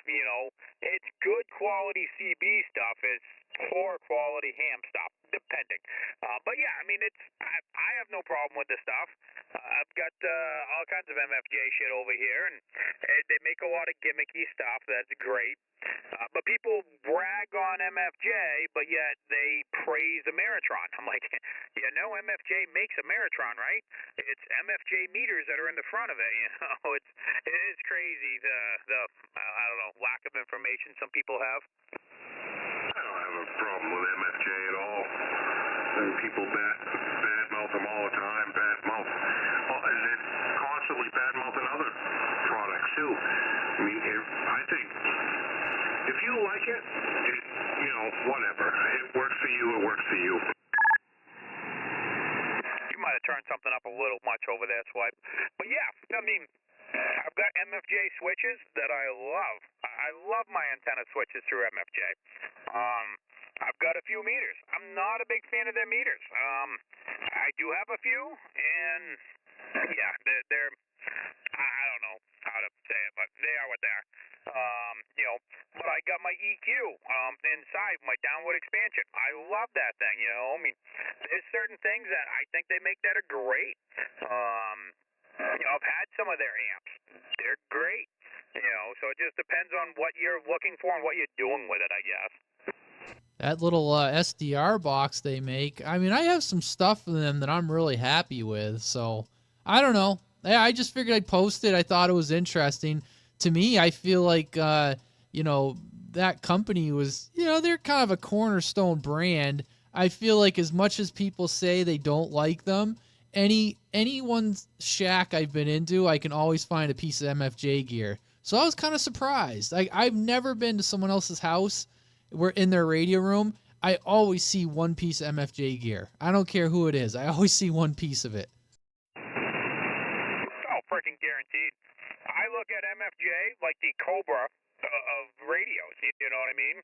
It's good quality CB stuff. It's poor quality ham stuff, depending. But yeah, I mean, I have no problem with the stuff. I've got all kinds of MFJ shit over here, and they make a lot of gimmicky stuff. That's great. But people brag on MFJ, but yet they praise Ameritron. I'm like, MFJ makes Ameritron, right? It's MFJ meters that are in the front of it. It's crazy the I don't know, lack of information some people have. I don't have a problem with MFJ at all. And people badmouth them all the time, and then constantly badmouthing other products too. I mean, I think if you like it, whatever. It works for you, it works for you. You might have turned something up a little much over there, Swipe. But yeah, I mean, I've got MFJ switches that I love. I love my antenna switches through MFJ. I've got a few meters. I'm not a big fan of their meters. I do have a few, and yeah, they're I don't know how to say it, but they are what they are. But I got my EQ inside my downward expansion. I love that thing. I mean, there's certain things that I think they make that are great. I've had some of their amps. They're great. So it just depends on what you're looking for and what you're doing with it, I guess. That little SDR box they make, I mean, I have some stuff in them that I'm really happy with. So I don't know. I just figured I'd post it. I thought it was interesting. To me, I feel like, that company was, they're kind of a cornerstone brand. I feel like as much as people say they don't like them, anyone's shack I've been into, I can always find a piece of MFJ gear. So I was kind of surprised. I've never been to someone else's house where in their radio room, I always see one piece of MFJ gear. I don't care who it is. I always see one piece of it. Oh, freaking guaranteed. I look at MFJ like the Cobra of radios, you know what I mean?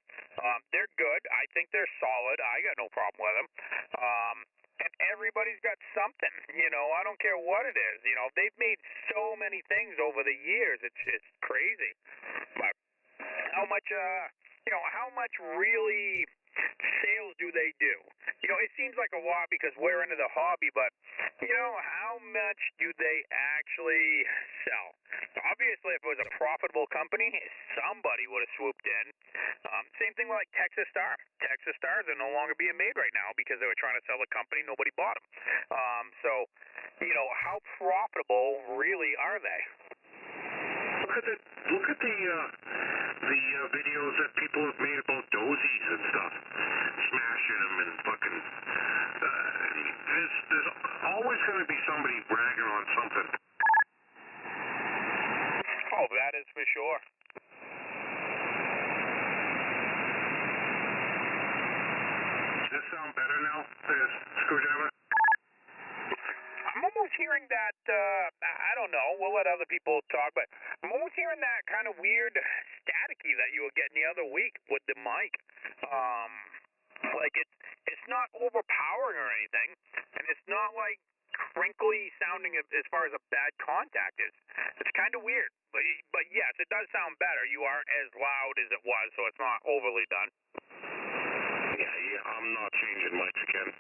They're good. I think they're solid. I got no problem with them. And everybody's got something, I don't care what it is. They've made so many things over the years. It's crazy. But how much really sales do they do? It seems like a lot because we're into the hobby, but how much do they actually sell? Obviously, if it was a profitable company, somebody would have swooped in. Same thing with like Texas Star. Texas Stars are no longer being made right now because they were trying to sell the company. Nobody bought them. So, you know, how profitable really are they? Look at the videos that people have made about dozies and stuff, smashing them and fucking. There's always going to be somebody bragging on something. Oh, that is for sure. Does this sound better now, Screwdriver? I'm almost hearing that, I don't know, we'll let other people talk, but I'm almost hearing that kind of weird staticky that you were getting the other week with the mic. Like it's not overpowering or anything, and it's not like crinkly sounding as far as a bad contact is. It's kind of weird, but yes, it does sound better. You aren't as loud as it was, so it's not overly done. Yeah, I'm not changing mics again.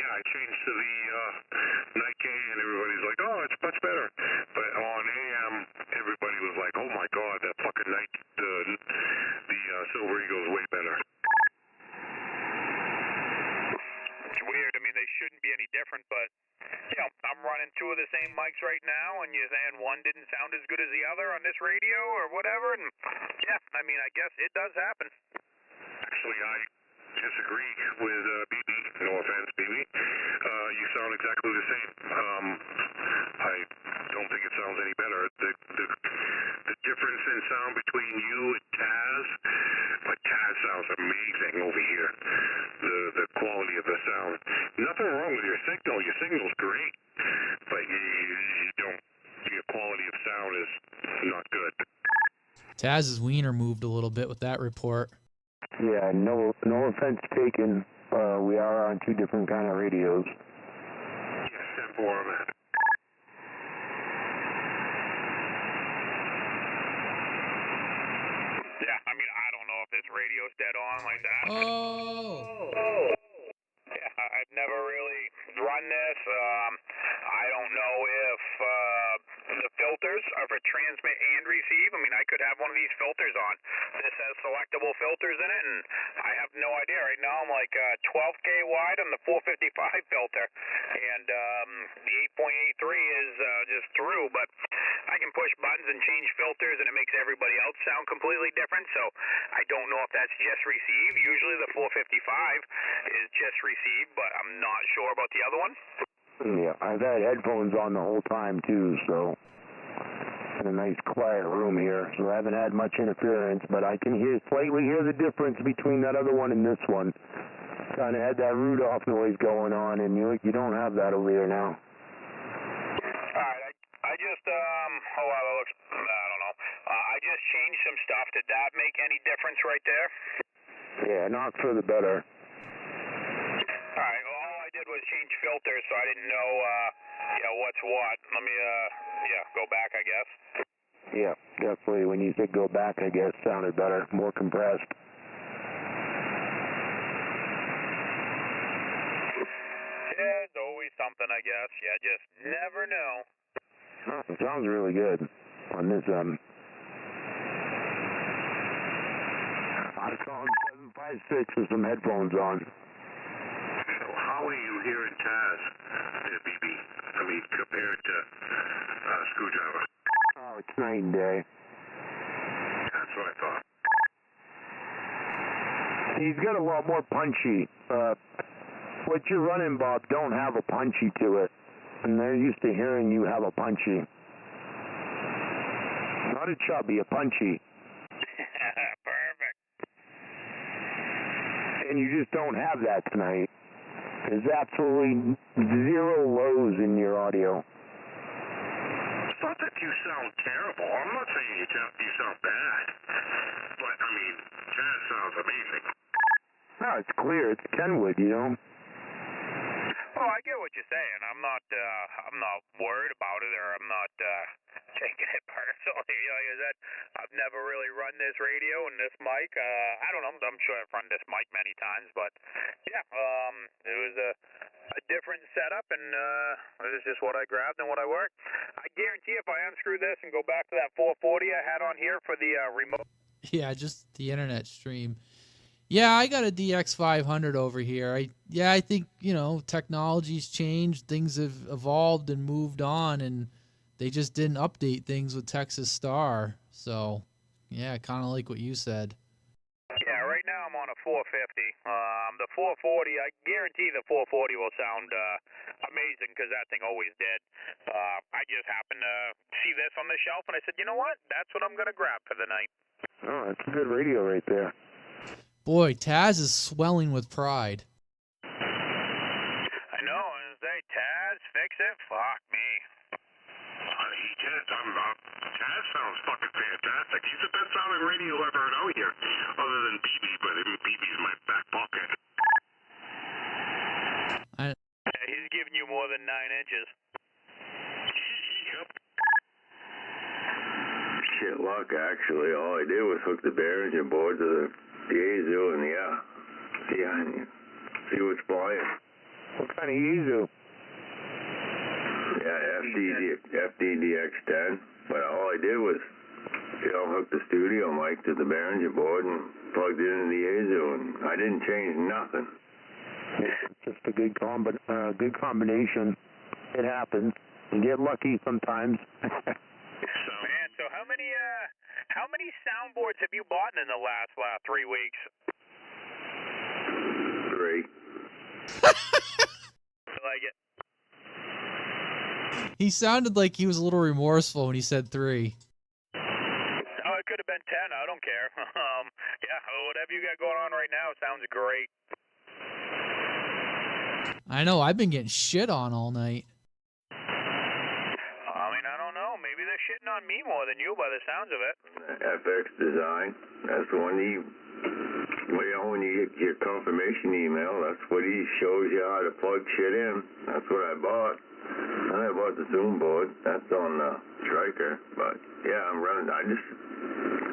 I changed to the night K, and everybody's like, oh, it's much better. But on AM, everybody was like, oh my God, that fucking night, the Silver Eagle is way better. It's weird. I mean, they shouldn't be any different, but you know, I'm running two of the same mics right now, and you're saying one didn't sound as good as the other on this radio or whatever, and yeah, I mean, I guess it does happen. Actually, I disagree with BB. No offense, BB. You sound exactly the same. I don't think it sounds any better. The difference in sound between you and Taz, like Taz sounds amazing over here. The quality of the sound. Nothing wrong with your signal. Your signal's great, but you don't. Your quality of sound is not good. Taz's wiener moved a little bit with that report. Yeah, no offense taken. We are on two different kind of radios. Yes, 10-4 on that. Yeah, I mean, I don't know if this radio's dead on like that. Oh! Yeah, I've never really run this. I don't know if the filters are for transmit and receive. I mean, I could have one of these filters on. This has selectable filters in it, and I have no idea. Right now, I'm like 12K wide on the 455 filter, and the 8.83 is just through, but I can push buttons and change filters, and it makes everybody else sound completely different, so I don't know if that's just receive. Usually the 455 is just receive, but I'm not sure about the other one. Yeah, I've had headphones on the whole time too, so in a nice quiet room here, so I haven't had much interference, but I can slightly hear the difference between that other one and this one. Kind of had that Rudolph noise going on, and you don't have that over here now. Alright, I just, I don't know. I just changed some stuff. Did that make any difference right there? Yeah, not for the better. Alright, well, all I did was change filters, so I didn't know, what's what. Let me, go back, I guess. Yeah, definitely. When you said go back, I guess, sounded better, more compressed. Yeah, it's always something, I guess. You just never know. Oh, it sounds really good on this, I saw 756 with some headphones on. So how are you hearing Taz, BB? I mean, compared to Screwdriver? Oh, it's night and day. That's what I thought. He's got a lot more punchy. What you're running, Bob, don't have a punchy to it. And they're used to hearing you have a punchy. Not a chubby, a punchy. Perfect. And you just don't have that tonight. There's absolutely zero lows in your audio. It's not that you sound terrible. I'm not saying you sound bad. But, I mean, Taz sounds amazing. No, it's clear. It's Kenwood, you know? Oh, I get what you're saying. I'm not worried about it, or I'm not, taking it personally. Like I said, I've never really run this radio and this mic. I don't know. I'm sure I've run this mic many times, but yeah, it was a different setup, and this is just what I grabbed and what I worked. I guarantee if I unscrew this and go back to that 440 I had on here for the remote. Yeah, just the internet stream. Yeah, I got a DX500 over here. I think, technology's changed, things have evolved and moved on, and they just didn't update things with Texas Star. So, yeah, kind of like what you said. Yeah, right now I'm on a 450. The 440, I guarantee the 440 will sound amazing because that thing always did. I just happened to see this on the shelf, and I said, you know what? That's what I'm going to grab for the night. Oh, that's a good radio right there. Boy, Taz is swelling with pride. I know. I say, Taz, fix it? Fuck me. Taz sounds fucking fantastic. He's the best sounding radio I've ever heard out here, other than BB, but BB's in my back pocket. Yeah, he's giving you more than 9 inches. Yep. Shit luck, actually. All I did was hook the bearings and board to the Yaesu, and see what's flying. What kind of Yaesu? Yeah, FDDX10. But all I did was, hook the studio mic to the bearing board and plugged it into the Yaesu, and I didn't change nothing. Yeah, just a good combination. It happens. You get lucky sometimes. Man, so how many soundboards have you bought in the last 3 weeks? 3. I like it. He sounded like he was a little remorseful when he said 3. Oh, it could have been 10. I don't care. Yeah, whatever you got going on right now sounds great. I know. I've been getting shit on all night. I mean, I don't know. Maybe they're shitting on me more than you by the sounds of it. FX Design. That's the one when you get your confirmation email, that's what he shows you how to plug shit in. That's what I bought. And I bought the Zoom board. That's on the Striker. But yeah, I just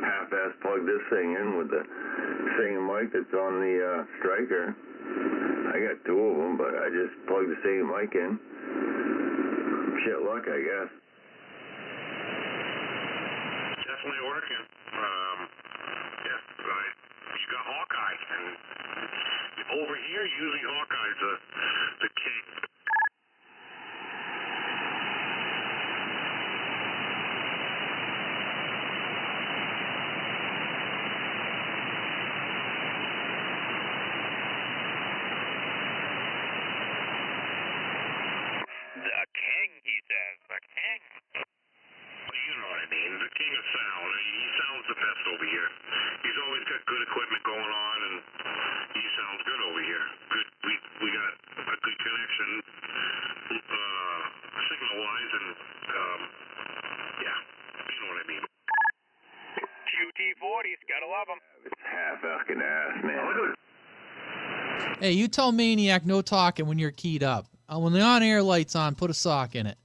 half-ass plugged this thing in with the same mic that's on the Striker. I got 2 of them, but I just plugged the same mic in. Shit luck, I guess. Definitely working. You got Hawkeye, and over here, usually Hawkeye's the king. The king, he says. The king. You know what I mean. The king of sound. He sounds the best over here. He's always got good equipment going on, and he sounds good over here. Good. We got a good connection, signal-wise, and yeah, you know what I mean. QT40s, gotta love them. It's half-fucking ass, man. Hey, you tell Maniac no talking when you're keyed up. When the on-air light's on, put a sock in it.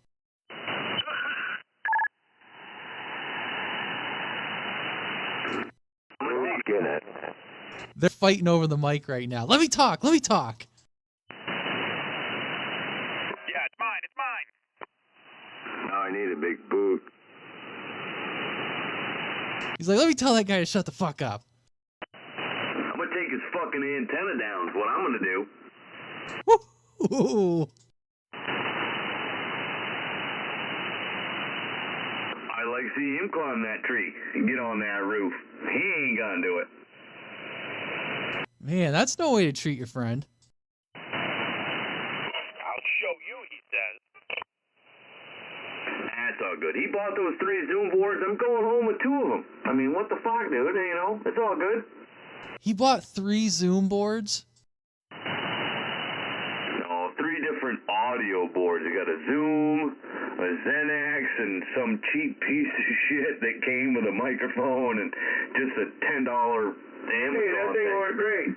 They're fighting over the mic right now. Let me talk. Yeah, it's mine. Now I need a big boot. He's like, let me tell that guy to shut the fuck up. I'm gonna take his fucking antenna down is what I'm gonna do. Woo-hoo. I like to see him climb that tree and get on that roof. He ain't gonna do it. Man, that's no way to treat your friend. I'll show you, he says. That's all good. He bought those 3 Zoom boards. I'm going home with 2 of them. I mean, what the fuck, dude? It's all good. He bought 3 Zoom boards? No, 3 different audio boards. You got a Zoom, a Xenax, and some cheap piece of shit that came with a microphone and just a $10 Amazon Hey, that thing worked great.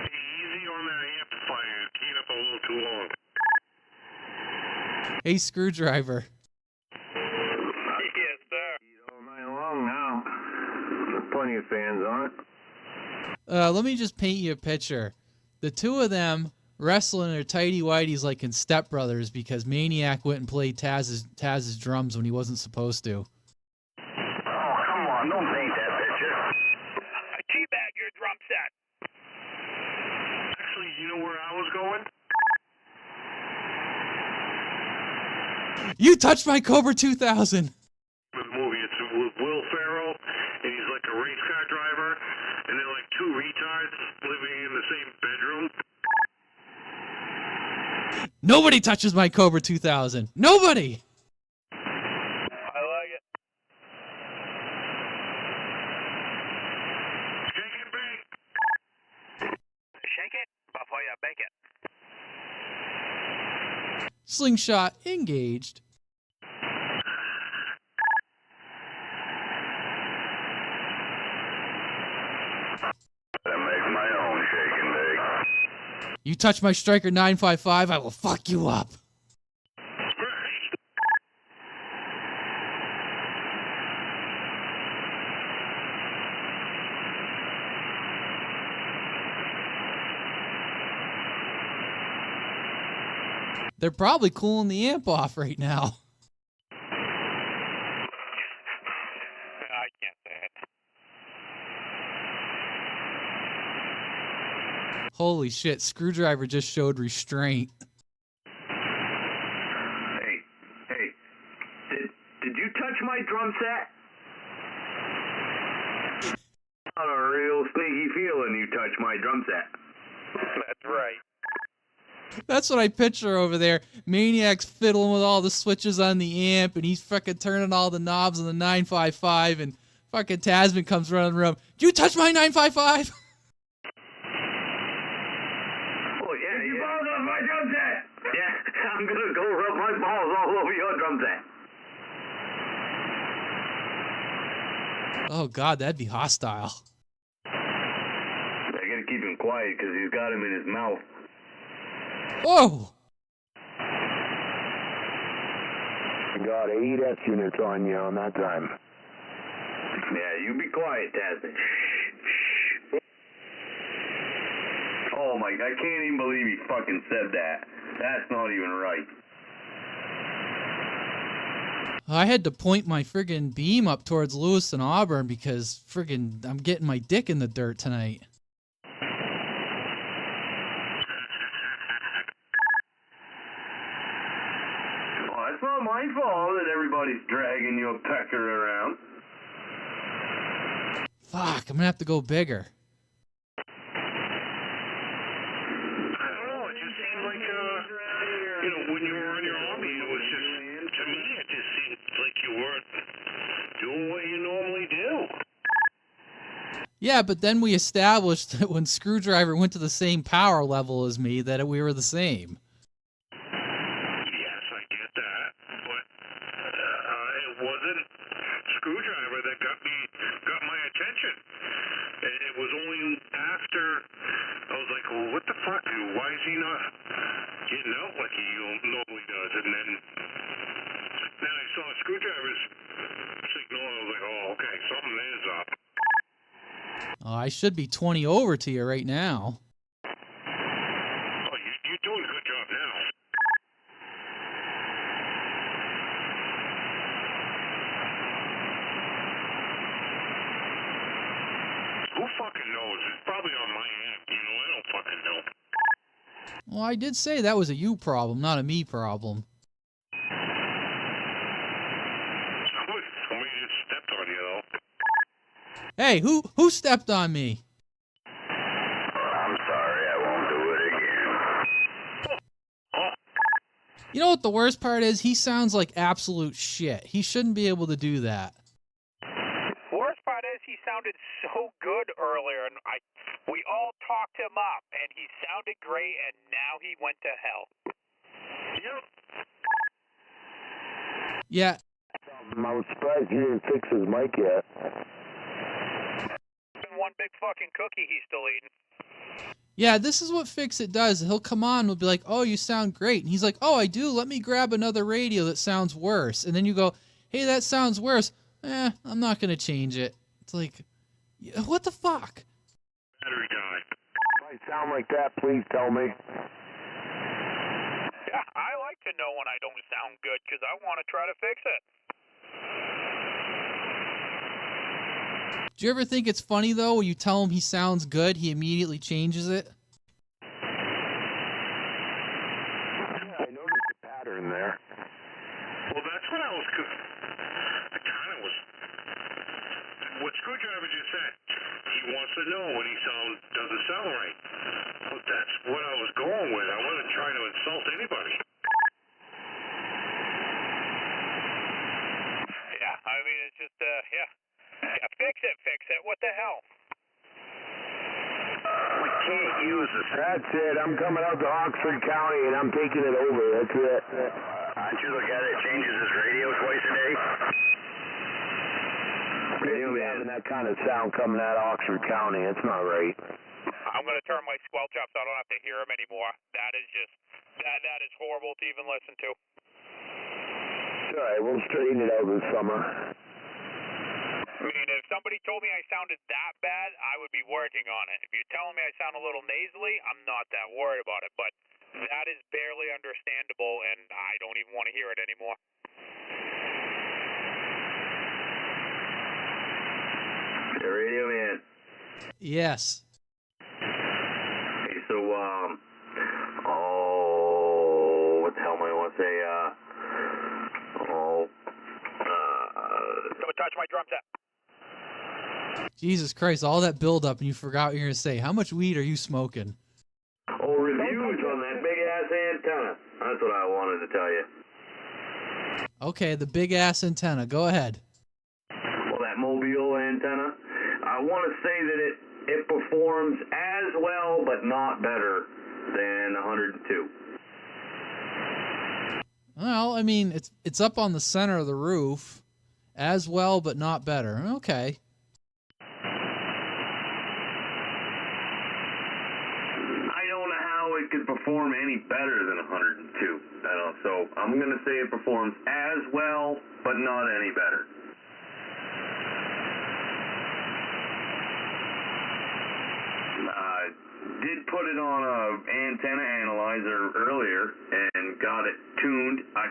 Easy on that amplifier. Keyed up a little too long. Hey, Screwdriver. Yes, sir. All night long now. There's plenty of fans on it. Let me just paint you a picture. The two of them wrestling their tighty-whities like in Step Brothers because Maniac went and played Taz's drums when he wasn't supposed to. Oh, come on, don't paint that picture. Teabag your drum set. Actually, you know where I was going? You touched my Cobra 2000! The movie, it's with Will Ferrell, and he's like a race car driver, and they're like two retards living in the same bedroom. Nobody touches my Cobra 2000! Nobody! I like it. Shake it, bake. Shake it before you bake it. Slingshot engaged. I make my own shake and bake. You touch my Striker 955, I will fuck you up. They're probably cooling the amp off right now. I can't say it. Holy shit, Screwdriver just showed restraint. Hey, did you touch my drum set? Not a real sneaky feeling you touched my drum set. That's right. That's what I picture over there. Maniac's fiddling with all the switches on the amp, and he's fucking turning all the knobs on the 955, and fucking Tasman comes running around. Did you touch my 955? Oh, yeah, you balls off my drum set! Yeah, I'm gonna go rub my balls all over your drum set. Oh, God, that'd be hostile. I gotta keep him quiet because he's got him in his mouth. Whoa! I got 8 S units on you on that time. Yeah, you be quiet, Tasman. Shh. Oh my, I can't even believe he fucking said that. That's not even right. I had to point my friggin' beam up towards Lewis and Auburn because friggin' I'm getting my dick in the dirt tonight. It's not my fault that everybody's dragging your pecker around. Fuck, I'm gonna have to go bigger. I don't know, it just seemed like, when you were in your army, it was just, to me, it just seemed like you weren't doing what you normally do. Yeah, but then we established that when Screwdriver went to the same power level as me, that we were the same. Yes, I get that, but it wasn't Screwdriver that got my attention. And it was only after I was like, well, what the fuck, dude? Why is he not getting out like he normally does? And then I saw Screwdriver's signal, and I was like, oh, okay, something is up. I should be 20 over to you right now. Oh, you're doing a good job now. Who fucking knows? It's probably on my amp, I don't fucking know. Well, I did say that was a you problem, not a me problem. Somebody just stepped on you, though. Hey, who stepped on me? I'm sorry, I won't do it again. You know what the worst part is? He sounds like absolute shit. He shouldn't be able to do that. Worst part is he sounded so good earlier, and we all talked him up, and he sounded great, and now he went to hell. Yep. Yeah. I was surprised he didn't fix his mic yet. One big fucking cookie he's still eating. Yeah, this is what Fix-It does. He'll come on and will be like, oh, you sound great. And he's like, oh, I do. Let me grab another radio that sounds worse. And then you go, hey, that sounds worse. I'm not going to change it. It's like, what the fuck? Battery guy. If I sound like that, please tell me. Yeah, I like to know when I don't sound good because I want to try to fix it. Do you ever think it's funny, though, when you tell him he sounds good, he immediately changes it? Yeah, I noticed the pattern there. Well, that's what I was. What Screwdriver just said. He wants to know when he doesn't sound right. Well, that's what I was going with. I wasn't trying to insult anybody. Yeah, I mean, it's just, yeah, fix it. What the hell? We can't use this. That's it. I'm coming out to Oxford County and I'm taking it over. That's it. Aren't you the guy that changes his radio twice a day? Radio having that kind of sound coming out of Oxford County. It's not right. I'm going to turn my squelch up so I don't have to hear him anymore. That is just, that is horrible to even listen to. All right, we'll straighten it out this summer. I mean, if somebody told me I sounded that bad, I would be working on it. If you're telling me I sound a little nasally, I'm not that worried about it. But that is barely understandable, and I don't even want to hear it anymore. The radio man. Yes. Hey, so, what the hell am I want to say? Don't touch my drum set. Jesus Christ, all that build-up and you forgot what you were going to say. How much weed are you smoking? Oh, reviews on that big-ass antenna. That's what I wanted to tell you. Okay, the big-ass antenna. Go ahead. Well, that mobile antenna, I want to say that it performs as well, but not better than 102. Well, I mean, it's up on the center of the roof. As well, but not better. Okay. I don't know how it could perform any better than 102. So I'm going to say it performs as well, but not any better. Did put it on a antenna analyzer earlier and got it tuned. I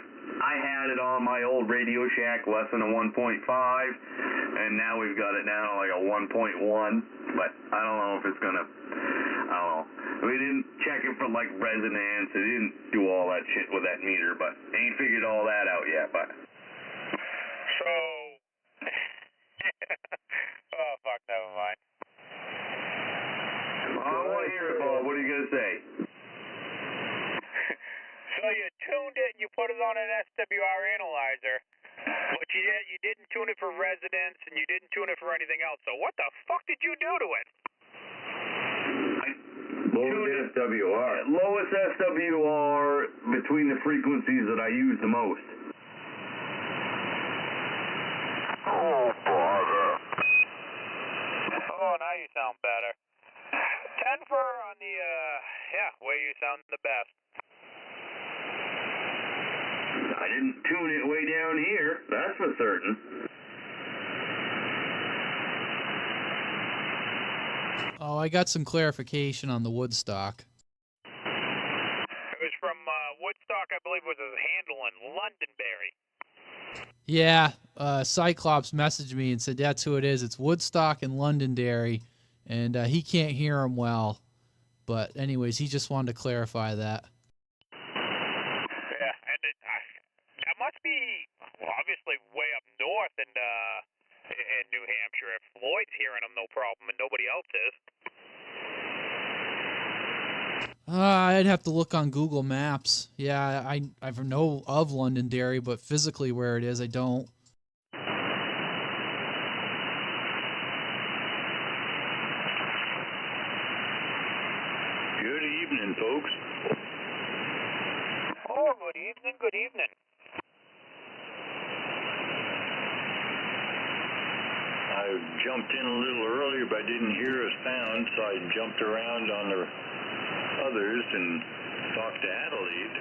had it on my old Radio Shack less than a 1.5, and now we've got it down to like a 1.1, but I don't know if it's gonna, I don't know. We didn't check it for like resonance, it didn't do all that shit with that meter, but ain't figured all that out yet, but. So, oh fuck, never mind. I want to hear it, Bob. What are you going to say? So you tuned it and you put it on an SWR analyzer, but you didn't tune it for resonance and you didn't tune it for anything else. So what the fuck did you do to it? Lowest SWR. Lowest SWR between the frequencies that I use the most. Oh, bother. Oh, now you sound better. 10 for on the, where you sound the best. I didn't tune it way down here, that's for certain. Oh, I got some clarification on the Woodstock. It was from Woodstock, I believe, was his handle in Londonderry. Yeah, Cyclops messaged me and said that's who it is. It's Woodstock and Londonderry, and he can't hear him well. But anyways, he just wanted to clarify that. Yeah, and that must be obviously way up north in New Hampshire. If Floyd's hearing him, no problem, and nobody else is. I'd have to look on Google Maps. Yeah, I know of Londonderry, but physically where it is, I don't. Good evening, folks. Oh, good evening, good evening. jumped in a little earlier, but I didn't hear a sound, so I jumped around on the others and talked to Adelaide.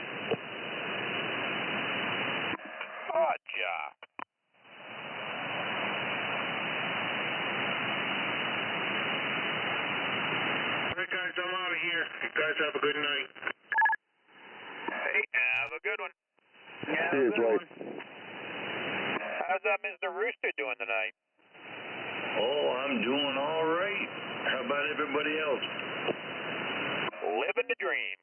Odd job. All right, guys, I'm out of here. You guys have a good night. Hey, have a good one. Yeah, Cheers, good Mike. one. How's Mr. Rooster doing tonight? Oh, I'm doing all right. How about everybody else? Living the dream.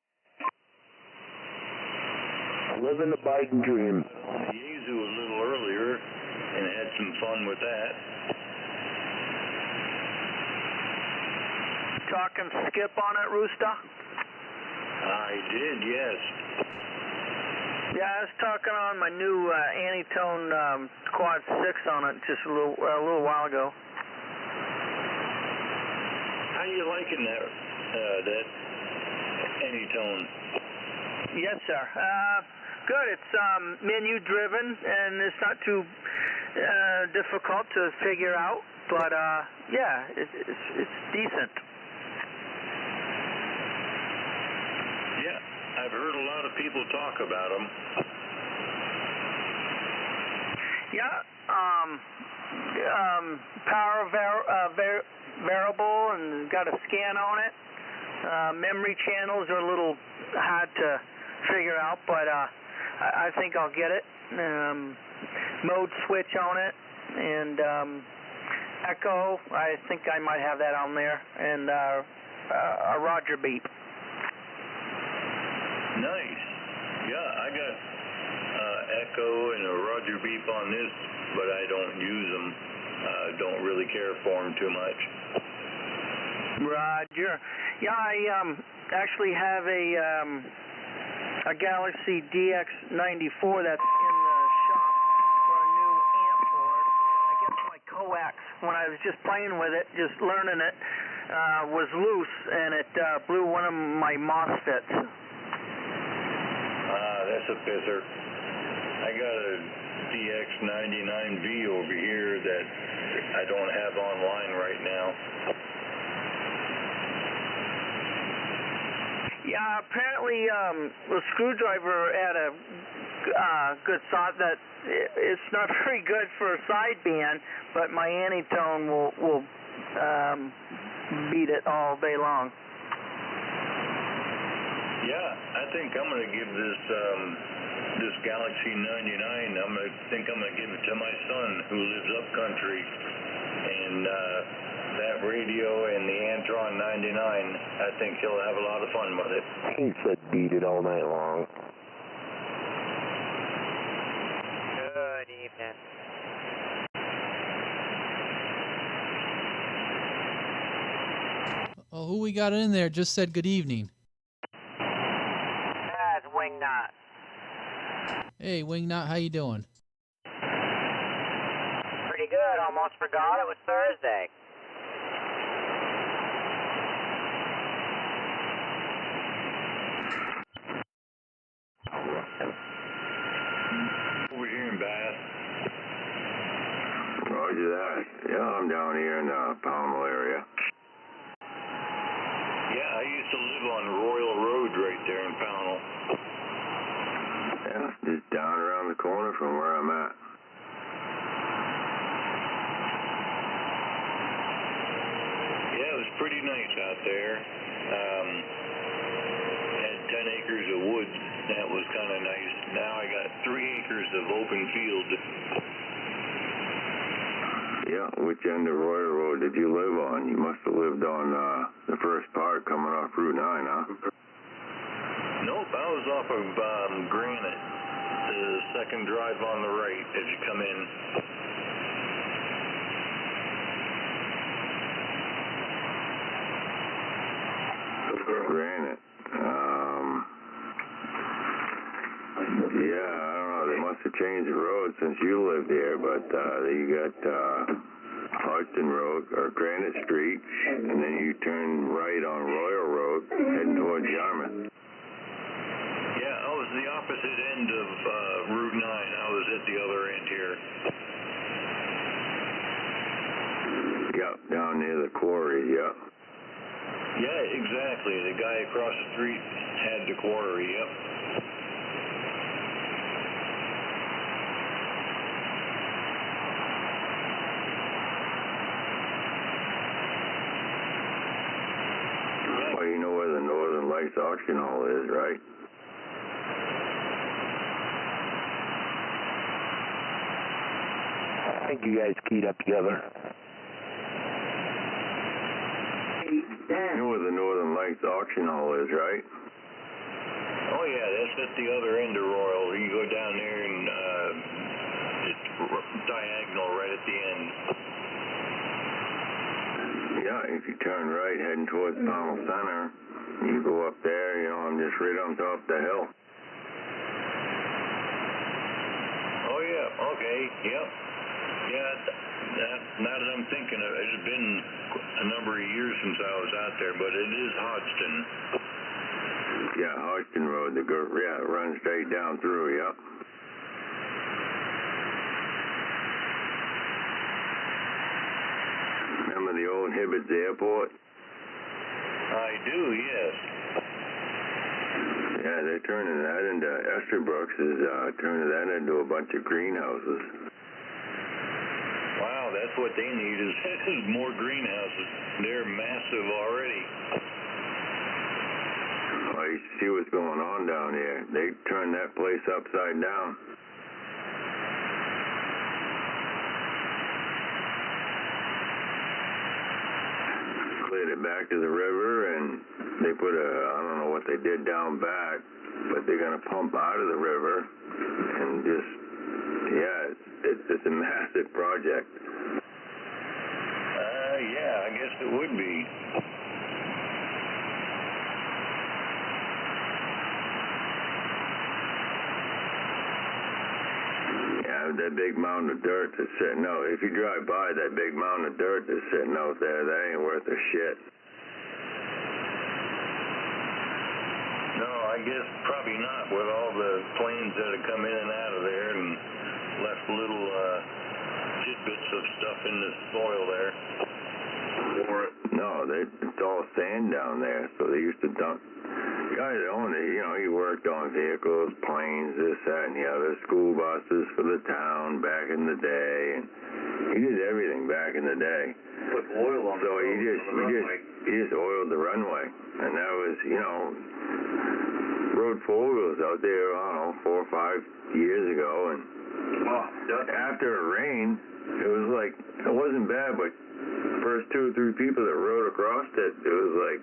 Living the Biden dream. Yezu a little earlier and had some fun with that. Talking skip on it, Rooster? I did, yes. Yeah, I was talking on my new Anytone Quad 6 on it just a little while ago. How you liking that Anytone? Yes, sir. Good. It's menu driven and it's not too difficult to figure out. But yeah, it's decent. Yeah, I've heard a lot of people talk about them. Yeah. Power variable and got a scan on it. Memory channels are a little hard to figure out, but I think I'll get it. Mode switch on it, and echo, I think I might have that on there, and a Roger beep. Nice. Yeah, I got echo and a Roger beep on this, but I don't use them. Don't really care for them too much. Roger. Yeah, I actually have a Galaxy DX94 that's in the shop for a new amp board. I guess my coax, when I was just playing with it, just learning it, was loose, and it blew one of my MOSFETs. That's a pisser. I got a DX99V over here that I don't have online right now. Yeah, apparently the screwdriver had a good thought that it's not very good for a sideband, but my Anytone will beat it all day long. Yeah, I think I'm going to give this Galaxy 99, I'm going to give it to my son who lives up country, and that radio and the Antron 99, I think he'll have a lot of fun with it. He said beat it all night long. Good evening. Oh, who we got in there just said good evening. That's Wingnut. Hey, Wingnut, how you doing? Pretty good. Almost forgot it was Thursday. Over here in Bath. Roger that. Yeah, I'm down here in the Pownell area. Yeah, I used to live on Royal Road right there in Pownell. Yeah, just down around the corner from where I'm at. Yeah, it was pretty nice out there. Had 10 acres of woods. That was kind of nice. Now I got 3 acres of open field. Yeah, which end of Royal Road did you live on? You must have lived on the first part coming off Route 9, huh? Nope, I was off of Granite, the second drive on the right as you come in. Granite. Yeah, I don't know. They must have changed the road since you lived here, but you got Hodgson Road or Granite Street, and then you turn right on Royal Road, heading towards Yarmouth. Yeah, I was the opposite end of Route 9. I was at the other end here. down near the quarry, yeah. Yeah, exactly. The guy across the street had the quarry, yep. Well, you know where the Northern Lights auction hall is, right? I think you guys keyed up together. You know where the Northern Lights auction hall is, right? Oh yeah, that's at the other end of Royal. You go down there and it's diagonal right at the end. Yeah, if you turn right heading towards Pownell Center, you go up there, you know, I'm just right on top of the hill. Oh yeah, okay, yep. Yeah, now that I'm thinking of it, it's been a number of years since I was out there, but it is Hodgson. Yeah, Hodgson Road, it runs straight down through, yep. Remember the old Hibbets Airport? I do, yes. Yeah, they're turning that into, Esterbrook's is turning that into a bunch of greenhouses. Wow, that's what they need is more greenhouses. They're massive already. Oh, you see what's going on down here. They turned that place upside down. Cleared it back to the river, and they put I don't know what they did down back, but they're going to pump out of the river and just, it's a massive project. Yeah, I guess it would be. Yeah, that big mound of dirt that's sitting out. If you drive by that big mound of dirt that's sitting out there, that ain't worth a shit. No, I guess probably not with all the planes that have come in and out of there and left little tidbits of stuff in the soil there. No, it's all sand down there, so they used to dump. The guy that owned it, he worked on vehicles, planes, this, that, and the other, school buses for the town back in the day, and he did everything back in the day. Put oil on so he just oiled the runway, and that was, rode four-wheels out there, I don't know, 4 or 5 years ago, and after it rained, it was like, it wasn't bad, but first 2 or 3 people that rode across it, it was like,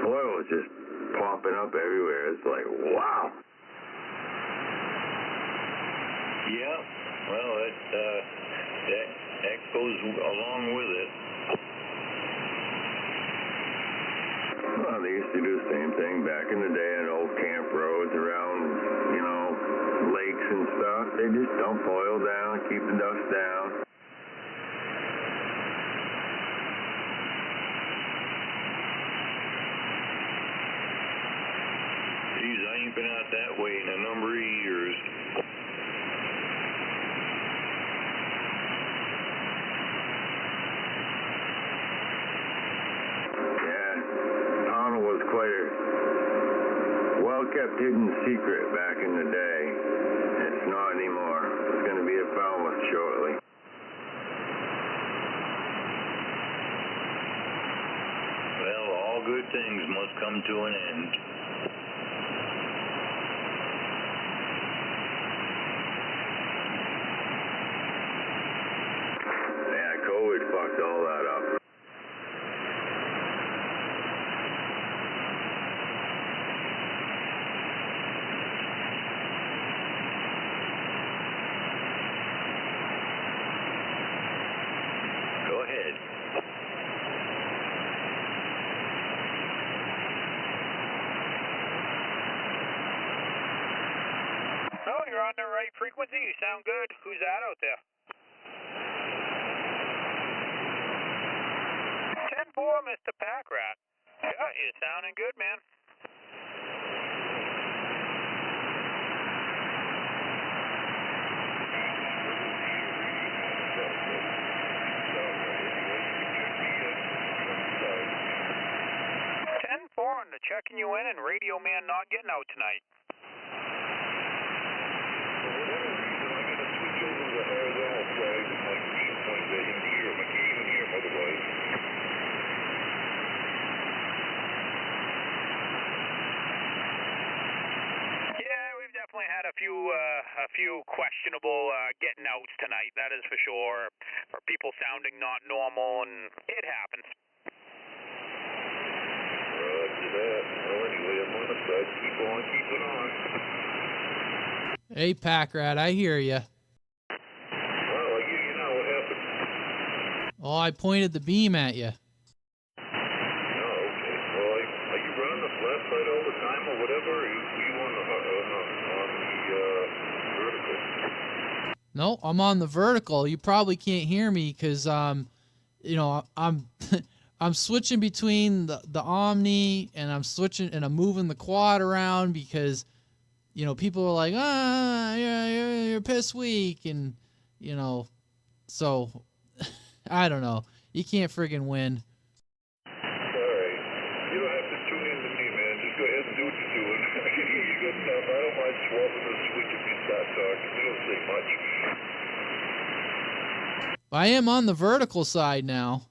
oil was just popping up everywhere. It's like, wow. Yeah, well, that goes along with it. Well, they used to do the same thing back in the day on old camp roads around, lakes and stuff. They just dump oil down, keep the dust down. Geez, I ain't been out that way in a number of years. Was quite a well-kept hidden secret back in the day. It's not anymore. It's going to be at Falmouth shortly. Well, all good things must come to an end. Yeah, COVID fucked all that up. Go ahead. No, you're on the right frequency. You sound good. Who's that out there? 10-4, Mr. Packrat. Yeah, you're sounding good, man. on, checking you in, and Radio Man not getting out tonight. For whatever reason, I got to switch over to the horizontal flag with my beam point that I can hear him. I can't even hear him otherwise. Yeah, we've definitely had a few questionable getting outs tonight. That is for sure. Or people sounding not normal, and it happens. Roger that. Well, anyway, I'm on the side. Keep on keeping on. Hey, Pack Rat, I hear you. Well, I hear you now. What happened? Oh, I pointed the beam at you. Oh, okay. Well, are you running the flat side all the time or whatever? Or are you on the vertical? No, I'm on the vertical. You probably can't hear me because you know, I'm I'm switching between the Omni and I'm moving the quad around because, you know, people are like, you're piss weak, and you know, so I don't know. You can't friggin' win. Alright. You don't have to tune in to me, man. Just go ahead and do what you're doing. I can hear you good enough. I don't mind swapping the switch if you start talking. You don't say much. I am on the vertical side now.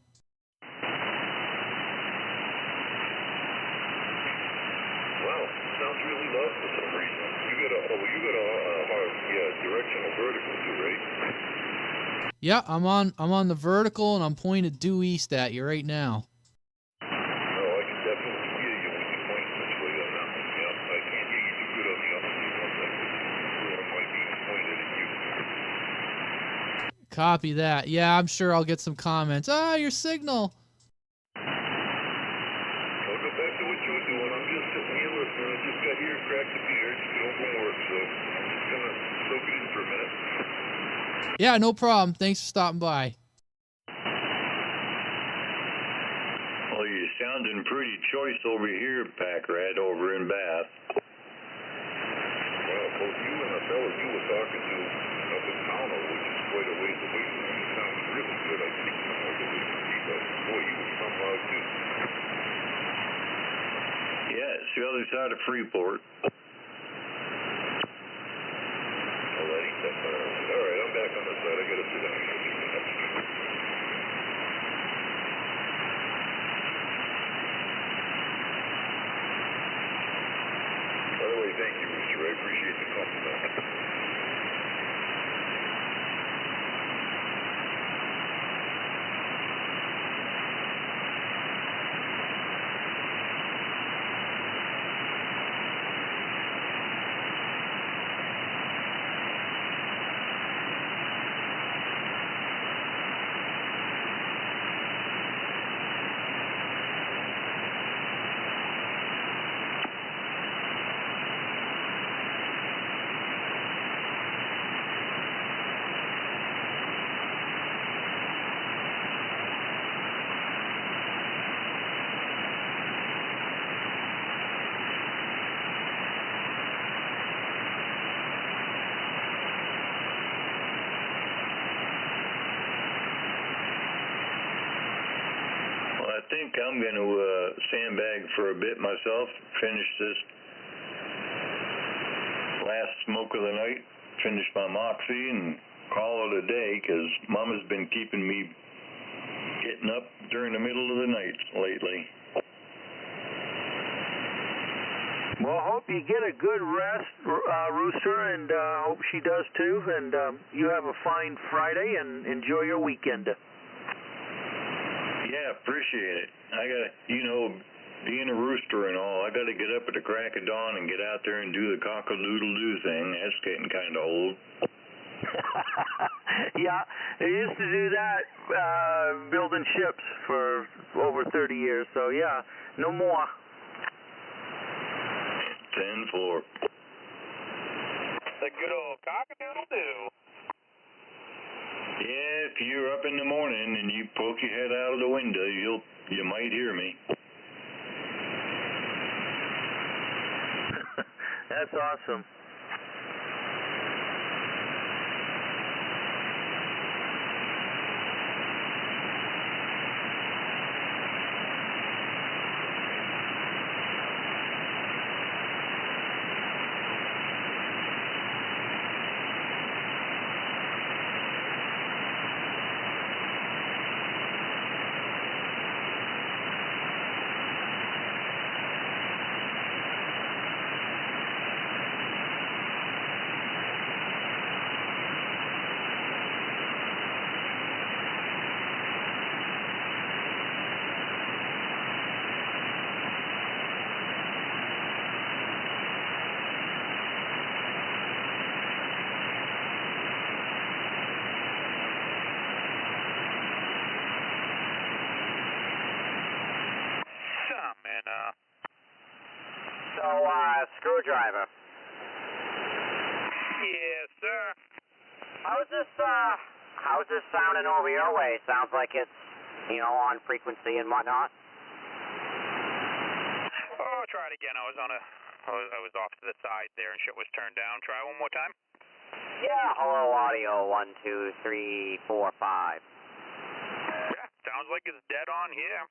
Wow, sounds really loud for some reason. You got a directional vertical too, right? Yeah, I'm on the vertical and I'm pointed due east at you right now. Oh, I can definitely hear you when you point this way on that one. Yeah, I can't hear you too good on the other one. I might be pointed at you. Copy that. Yeah, I'm sure I'll get some comments. Your signal. I'll go back to what you were doing. I'm just sitting here listening. I just got here, cracked a beer, just get home from work, so I'm just gonna soak it in for a minute. Yeah, no problem. Thanks for stopping by. Well, you're sounding pretty choice over here, Pack Rat, over in Bath. Well, both you and the fellow you were talking to up in Pownell, which is quite a ways away from me, sounds really good, I think, like a way to see, but boy, you were some loud too. Yeah, it's the other side of Freeport. Well, that ain't that far away. All right, I'm back on the side. I gotta sit down for a few minutes. By the way, thank you, Rooster. I appreciate the compliment. I think I'm going to sandbag for a bit myself, finish this last smoke of the night, finish my Moxie, and call it a day, because Mama's been keeping me getting up during the middle of the night lately. Well, hope you get a good rest, Rooster, and hope she does too. And you have a fine Friday and enjoy your weekend. Yeah, appreciate it. I got, being a rooster and all, I got to get up at the crack of dawn and get out there and do the cock-a-doodle-doo thing. That's getting kind of old. Yeah, they used to do that building ships for over 30 years. So, yeah, no more. 10-4. The good old cock-a-doodle-doo. Yeah, if you're up in the morning and you poke your head out of the window, you might hear me. That's awesome. Screwdriver. Yes, sir. How's this sounding over your way? Sounds like it's, on frequency and whatnot. Oh, try it again. I was off to the side there and shit was turned down. Try one more time. Yeah, hello, audio, 1, 2, 3, 4, 5. Yeah, sounds like it's dead on here.